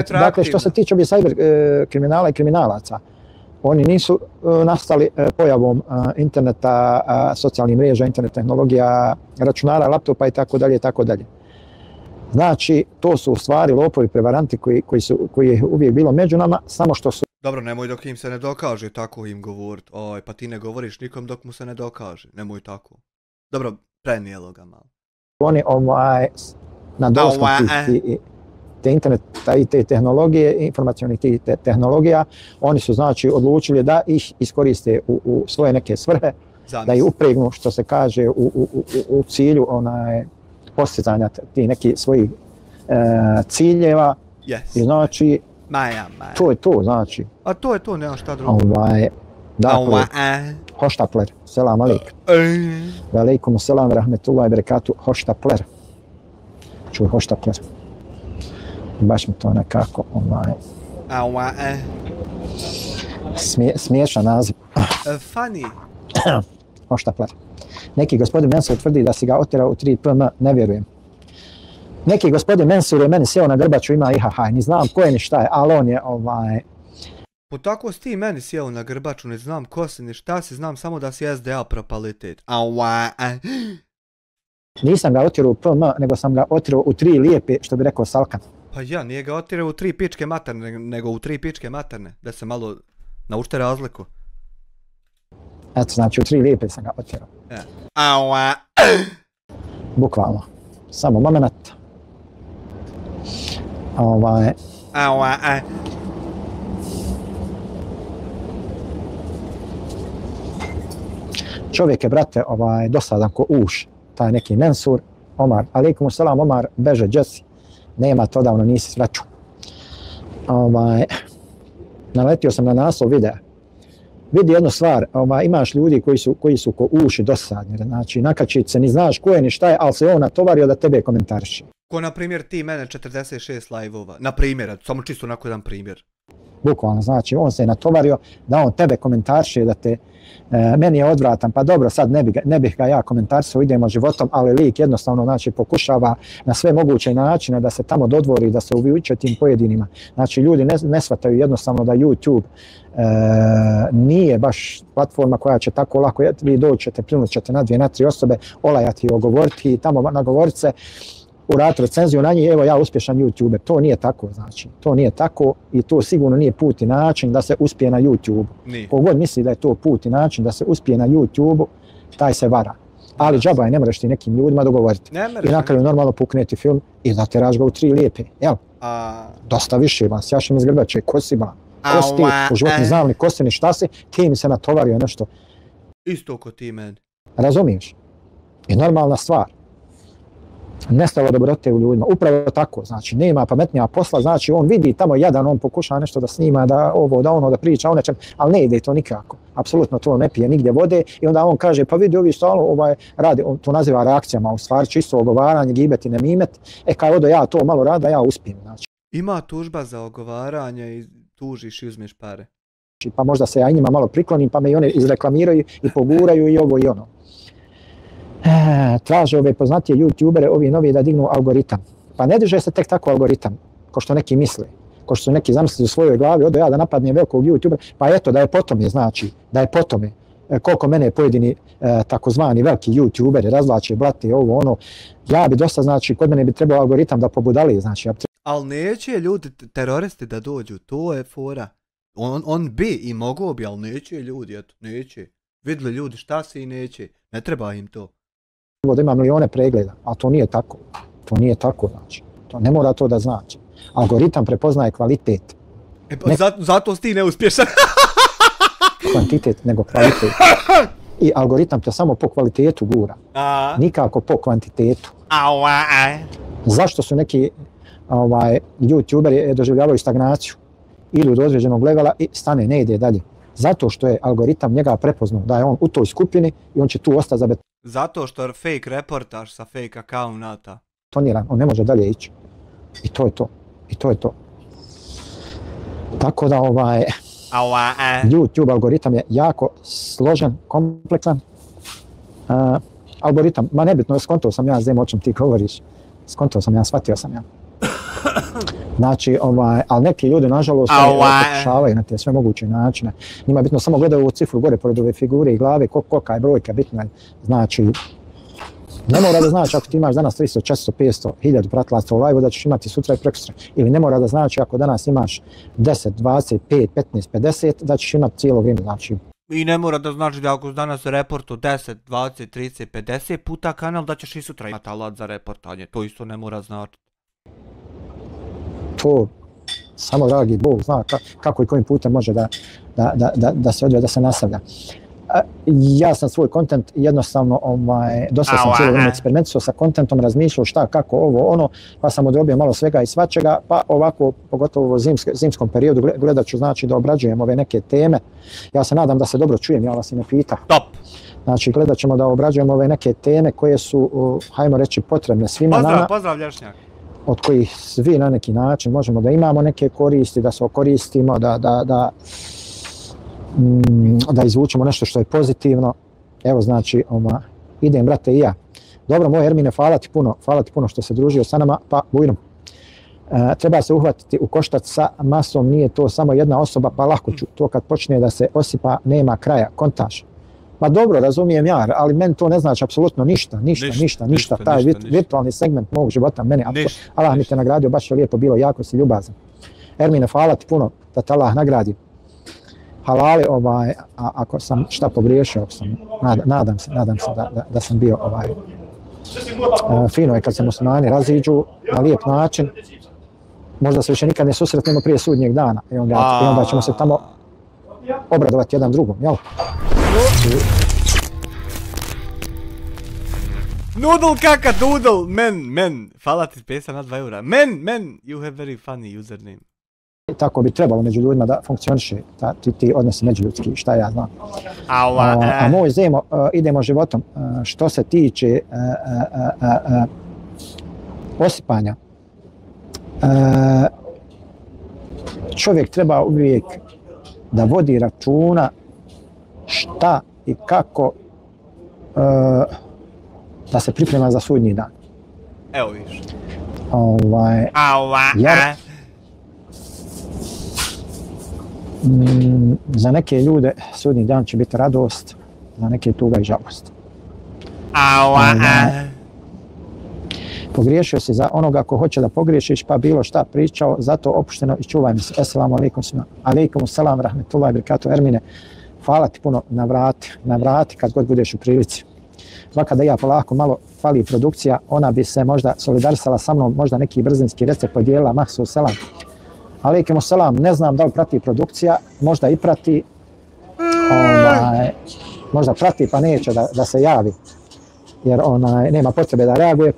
Dakle, što se tiče ovih cyber kriminala i kriminalaca, oni nisu nastali pojavom interneta, socijalnih mreža, internet tehnologija, računara, laptopa i tako dalje i tako dalje. Znači, to su u stvari lopovi, prevaranti koji je uvijek bilo među nama, samo što su... Dobro, nemoj dok im se ne dokaže tako im govorit. Oj, pa ti ne govoriš nikom dok mu se ne dokaže. Nemoj tako. Dobro, prenijelo ga malo. Oni na doslu te interneta i te tehnologije, informacionih tehnologija, oni su znači odlučili da ih iskoriste u svoje neke svrhe, da ih upregnu, što se kaže, u cilju postizanja tih nekih svojih ciljeva. I znači, to je to, znači. A to je to, nema šta drugo. Dakle, hoštapler, selam alik. Velikum selam, rahmetullahi berekatu, hoštapler. Čuj, hoštapler. Baš mi to nekako, smiješan naziv. Funny. Hoštapler. Neki gospodin Mensur tvrdi da si ga otjerao u 3 PM, ne vjerujem. Neki gospodin Mensur je meni sjeo na grbaču, ima IHH, ni znam ko je ni šta je, ali on je Po tako si ti meni sjeo na grbaču, ne znam ko si ni šta si, znam samo da si SDA propalitet. Nisam ga otjerao u PM, nego sam ga otjerao u 3 lijepe, što bi rekao Salkan. Pa ja, nije ga otjerao u 3 pičke materne, nego u 3 pičke materne, da se malo naučite razliku. Eto, znači u 3 lijepe sam ga otjerao. Bukvalno. Samo moment. Čovjek je, brate, dosadan ko uš, taj neki Mensur, Omar, alaikum salam, Omar, beže, Jesse, nema to davno, nisi sreću. Naletio sam na naslov videa. Vidi jednu stvar, imaš ljudi koji su ko uši dosadni, znači nakačit se, ni znaš ko je ni šta je, ali se on natovario da tebe komentariši. Ko na primjer ti mene 46 live-ova, na primjer, samo čisto onako jedan primjer. Bukvalno, znači on se je natovario da on tebe komentariše, da te, meni je odvratan, pa dobro, sad ne bih ga ja komentarisao, idemo životom, ali lik jednostavno znači pokušava na sve moguće načine da se tamo dodvori, da se uvijuče tim pojedinima. Znači ljudi ne shvataju jednostavno da YouTube nije baš platforma koja će tako lako, vi doćete, pljunut ćete na 2, na 3 osobe, olajati i ogovoriti i tamo nagovorit se, uraditi recenziju na njih, evo ja uspješan YouTuber. To nije tako, znači. To nije tako i to sigurno nije put i način da se uspije na YouTube. Kogod misli da je to put i način da se uspije na YouTube, taj se vara. Ali džaba je, ne moraš ti nekim ljudima dogovoriti. I na kraju normalno pukneti film i da teraš ga u 3 lijepe, jel? Dosta više vas, jašem iz grbače, ko si ba? Ko si ti, u životni znam ni ko si ni šta si, ti mi se natovario nešto. Isto ko ti meni. Razumiješ? I normalna stvar. Nestalo dobrote u ljudima, upravo tako, znači nema pametnija posla, znači on vidi tamo jadan, on pokuša nešto da snima, da ovo, da ono, da priča o nečem, ali ne ide to nikako, apsolutno to ne pije nigdje vode i onda on kaže pa vidi ovi stalno radi, on to naziva reakcijama, u stvari čisto ogovaranje, gibet i nemimet, kao odo ja to malo rada, ja uspijem, znači. Ima tužba za ogovaranje i tužiš i uzmeš pare. Pa možda se ja njima malo priklonim, pa me i one izreklamiraju i poguraju i ovo i ono. Traže ove poznatije youtubere, ovi novi da dignu algoritam. Pa ne diže se tek tako algoritam, ko što neki misle, ko što su neki zamislili u svojoj glavi, odo ja da napadnem velikog youtubera, pa eto da je potome, znači, da je potome, koliko mene pojedini takozvani veliki youtuberi razvlače, blate, ovo, ono, ja bi dosta, znači, kod mene bi trebao algoritam da pobudali, znači. Ali neće ljudi, teroristi da dođu, to je fora. On bi i mogao bi, ali neće ljudi, eto, neće. Vidjeli ljudi šta se i neće, ne treba im to. Da ima milione pregleda, a to nije tako. To nije tako, znači. To ne mora to da znači. Algoritam prepoznaje kvalitet. E pa zato si ti neuspješan. Kvantitet nego kvalitet. I algoritam te samo po kvalitetu gura. Nikako po kvantitetu. Zašto su neki youtuberi doživljavaju stagnaciju ili do određenog levela i stane, ne ide dalje? Zato što je algoritam njega prepoznao da je on u toj skupini i on će tu ostati zabetoniran. Zato što je fake reportaž sa fake accounta. On ne može dalje ići. I to je to. I to je to. Tako da YouTube algoritam je jako složen, kompleksan. Algoritam, ma nebitno, skontao sam ja, znam o čem ti govoriš. Skontao sam ja, shvatio sam ja. Znači, ali neki ljudi, nažalost, pokušavaju na te sve moguće načine. Njima je bitno samo gledaju ovu cifru gore, pored ove figure i glave, kolika je brojka bitna. Znači, ne mora da znači ako ti imaš danas 300, 400, 500, 1000 pratilaca u live-u da ćeš imati sutra i prekosutra. Ili ne mora da znači ako danas imaš 10, 25, 15, 50 da ćeš imati cijelo vrijeme. Znači. I ne mora da znači da ako danas reportu 10, 20, 30, 50 puta kanal da ćeš i sutra imati alat za reportanje. To isto ne mora značiti. To samo dragi Bog zna kako i kojim putem može da se odvija, da se nastavlja. Ja sam svoj kontent jednostavno, dosta sam cijelo vrijeme eksperimentisao sa kontentom, razmišljao šta, kako, ovo, ono, pa sam odrobio malo svega i svačega, pa ovako, pogotovo u zimskom periodu, gledat ću znači da obrađujem ove neke teme. Ja se nadam da se dobro čujem, ja vas i ne pita. Top! Znači, gledat ćemo da obrađujemo ove neke teme koje su, hajmo reći, potrebne svima nama. Pozdrav Lješnjak! Od kojih svi na neki način možemo da imamo neke koristi, da se okoristimo, da izvučemo nešto što je pozitivno. Evo znači, idem brate i ja. Dobro, moj Ermine, hvala ti puno što se družio sa nama, pa bujrom. Treba se uhvatiti u koštac sa masom, nije to samo jedna osoba, pa lako ću. To kad počne da se osipa, nema kraja, kontaž. Ma dobro, razumijem ja, ali meni to ne znači apsolutno ništa. Taj virtualni segment mog života, mene, Allah mi te nagradio, baš je lijepo bilo, jako si ljubazan. Ermine, hvala ti puno da te Allah nagradi. Halali, ako sam šta pogriješio, nadam se da sam bio fino je kad se muslimani raziđu na lijep način. Možda se više nikad ne susretnemo prije sudnjeg dana i onda ćemo se tamo obradovati jedan drugom, jel? Noodle kaka doodle, men, hvala ti pesa na 2 eura. Men, you have very funny username. Tako bi trebalo među ljudima da funkcioniše ti odnosi međuljudski, šta ja znam. A moj Zemo, idemo životom. Što se tiče osipanja, čovjek treba uvijek da vodi računa šta i kako da se priprema za sudnji dan. Evo viš. Za neke ljude sudnji dan će biti radost, za neke tuga i žalost. Pogriješio si za onoga ko hoće da pogriješiš, pa bilo šta pričao, zato opušteno i čuvaj mi se. Assalamu alaikum svima. Alaikum salam, rahmetullahi barakatuh. Ermine, hvala ti puno, navrati kad god budeš u prilici. Svaka da ja polako malo fali produkcija, ona bi se možda solidarisala sa mnom, možda neki brzinski recept podijelila, mahsu selam. Alaikum salam, ne znam da li prati produkcija, možda i prati, možda prati pa neće da se javi, jer nema potrebe da reaguje,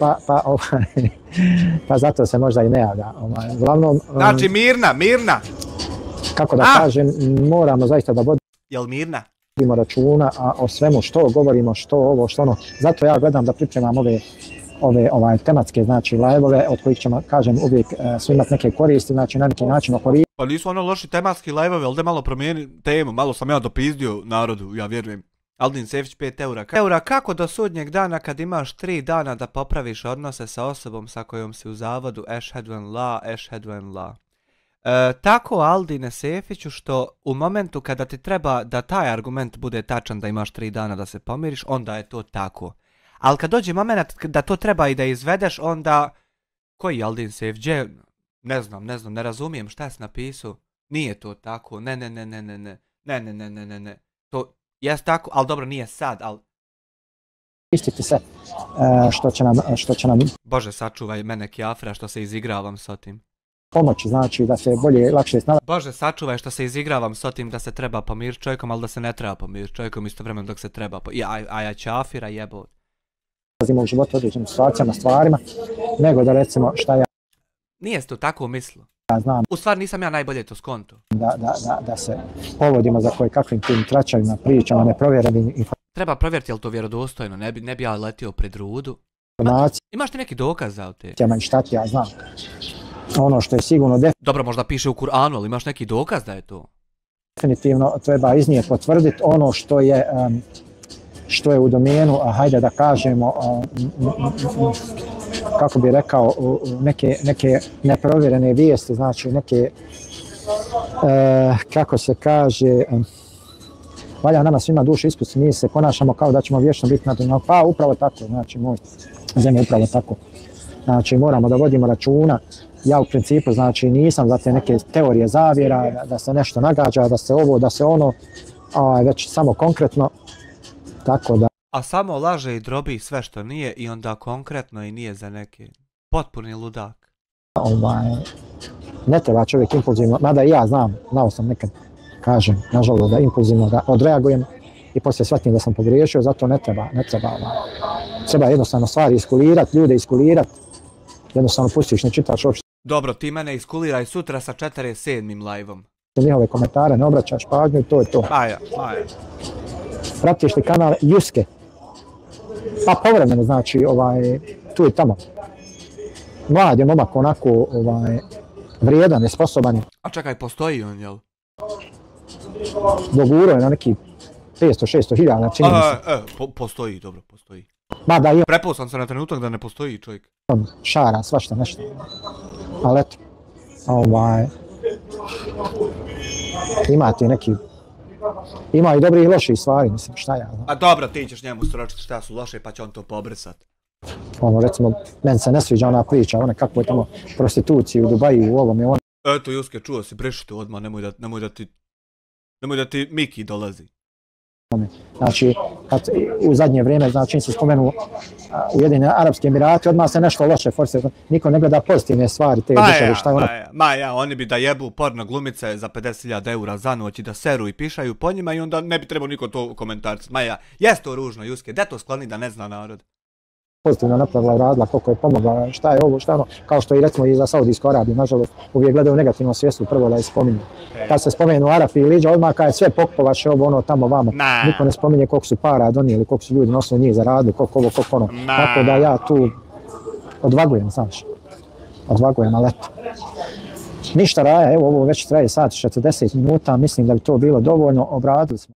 pa zato se možda i ne javlja. Uglavnom, znači mirna. Kako da kažem, moramo zaista da Jel mirna? vodimo računa o svemu što govorimo, što ovo, što ono. Zato ja gledam da pripremam ove tematske, znači, live-ove, od kojih ćemo, kažem, uvijek svi imati neke koristi, znači, na neki način okoristiti. Pa nisu ono loši tematski live-ovi, ali da malo promijeni temu, malo sam ja dopizdio narodu, ja vjerujem. Aldin Sefić 5 eura. Kako do sudnjeg dana kad imaš 3 dana da popraviš odnose sa osobom sa kojom si u zavodu ešhedu en la. Tako Aldine Sefiću što u momentu kada ti treba da taj argument bude tačan da imaš 3 dana da se pomiriš, onda je to tako. Ali kad dođe moment da to treba i da izvedeš, onda... Koji Aldin Sefić? Ne znam, ne razumijem šta si napisao. Nije to tako, ne. To jest tako, ali dobro nije sad, ali... Istiti se što će nam... Bože, sačuvaj mene Kjafra što se izigravam s tim. pomoći, znači da se bolje, lakše snalazi. Bože, sačuvaj što se izigravam s otim da se treba pomiriti čovjekom, ali da se ne treba pomiriti čovjekom istovremeno dok se treba a ja ćafira jebo. U životu određenim situacijama, stvarima, nego da recimo šta ja Nije to tako mislio. znam. U stvari nisam ja najbolje to skonto. Da se povodimo za koje kakvim tim tračavima, pričama, neprovjerenim informacijama. Treba provjeriti je li to vjerodostojno, ne bi ja letio pred rudu. Imaš ti neki dokaz za te? Šta ti ja znam. Ono što je sigurno Dobro, možda piše u Kur'anu, ali imaš neki dokaz da je to? Definitivno treba iz nje potvrditi ono što je u domenu, hajde da kažemo, kako bi rekao, neke neprovjerene vijesti, znači neke, kako se kaže, valja nama svima dušu ispustiti, mi se ponašamo kao da ćemo vječno biti na dunjalu, pa upravo tako, znači moj zemlja upravo tako. Znači moramo da vodimo računa, ja u principu znači nisam za te neke teorije zavjera, da se nešto nagađa, da se ovo, da se ono, već samo konkretno, tako da. A samo laže i drobi sve što nije i onda konkretno i nije za neke potpuni ludak. Ne treba čovjek impulzivno, mada i ja znao sam nekad, kažem, nažalost da impulzivno da odreagujem i poslije shvatim da sam pogriješio, zato ne treba jednostavno stvari iskulirati, ljude iskulirati, jednostavno pustiš, ne čitaš uopšte. Dobro, ti mene iskuliraj sutra sa 47. live-om. Njihove komentare, ne obraćaš pažnju i to je to. Maja. Pratiš li kanal Juske? Pa povremeno, znači, tu i tamo. Mlad je momak onako, vrijedan, nesposoban. A čekaj, postoji on, jel? Doguro je na neki 500-600 hiljada, čini mi se. Postoji, dobro, postoji. Prepao sam se na trenutak da ne postoji čovjek. Šara, svašta nešto. Ali eto, ima ti neki, ima i dobri i loši stvari, mislim, šta ja znam. A dobro, ti ćeš njemu sročiti šta su loše pa će on to pobrisat. Recimo, meni se ne sviđa ona priča, one kako je tamo prostituciji u Dubaju, u ovom i ono. Eto, Juske, čuo si, briši to odmah, nemoj da ti Miki dolazi. Znači, u zadnje vrijeme, znači, se spomenu Ujedinjeni Arapski Emirati, odmah se nešto loše forsira. Niko ne gleda pozitivne stvari te države, šta je ono. Maja, oni bi da jebu porno glumice za 50.000 eura za noć i da seru i pišaju po njima i onda ne bi trebao niko to komentarci. Maja, jes to ružno, Juske, gdje to skloni da ne zna narod? Pozitivno napravila, radila, koliko je pomogla, šta je ovo, šta je ono, kao što i recimo i za Saudijsku Arabiju, nažalost, uvijek gledaju negativno svijestvu, prvo da je spominju. Kad se spomenu Arapi i Liđa, odmah kad je sve pokupovaše ovo, ono, tamo, vamo, niko ne spominje koliko su para donijeli, koliko su ljudi nosili njih zaradili, koliko ovo, koliko ono, tako da ja tu odvagujem, znaš, ali eto. Ništa Raja, evo ovo već traje sat 40 minuta, mislim da bi to bilo dovoljno, obradili smo.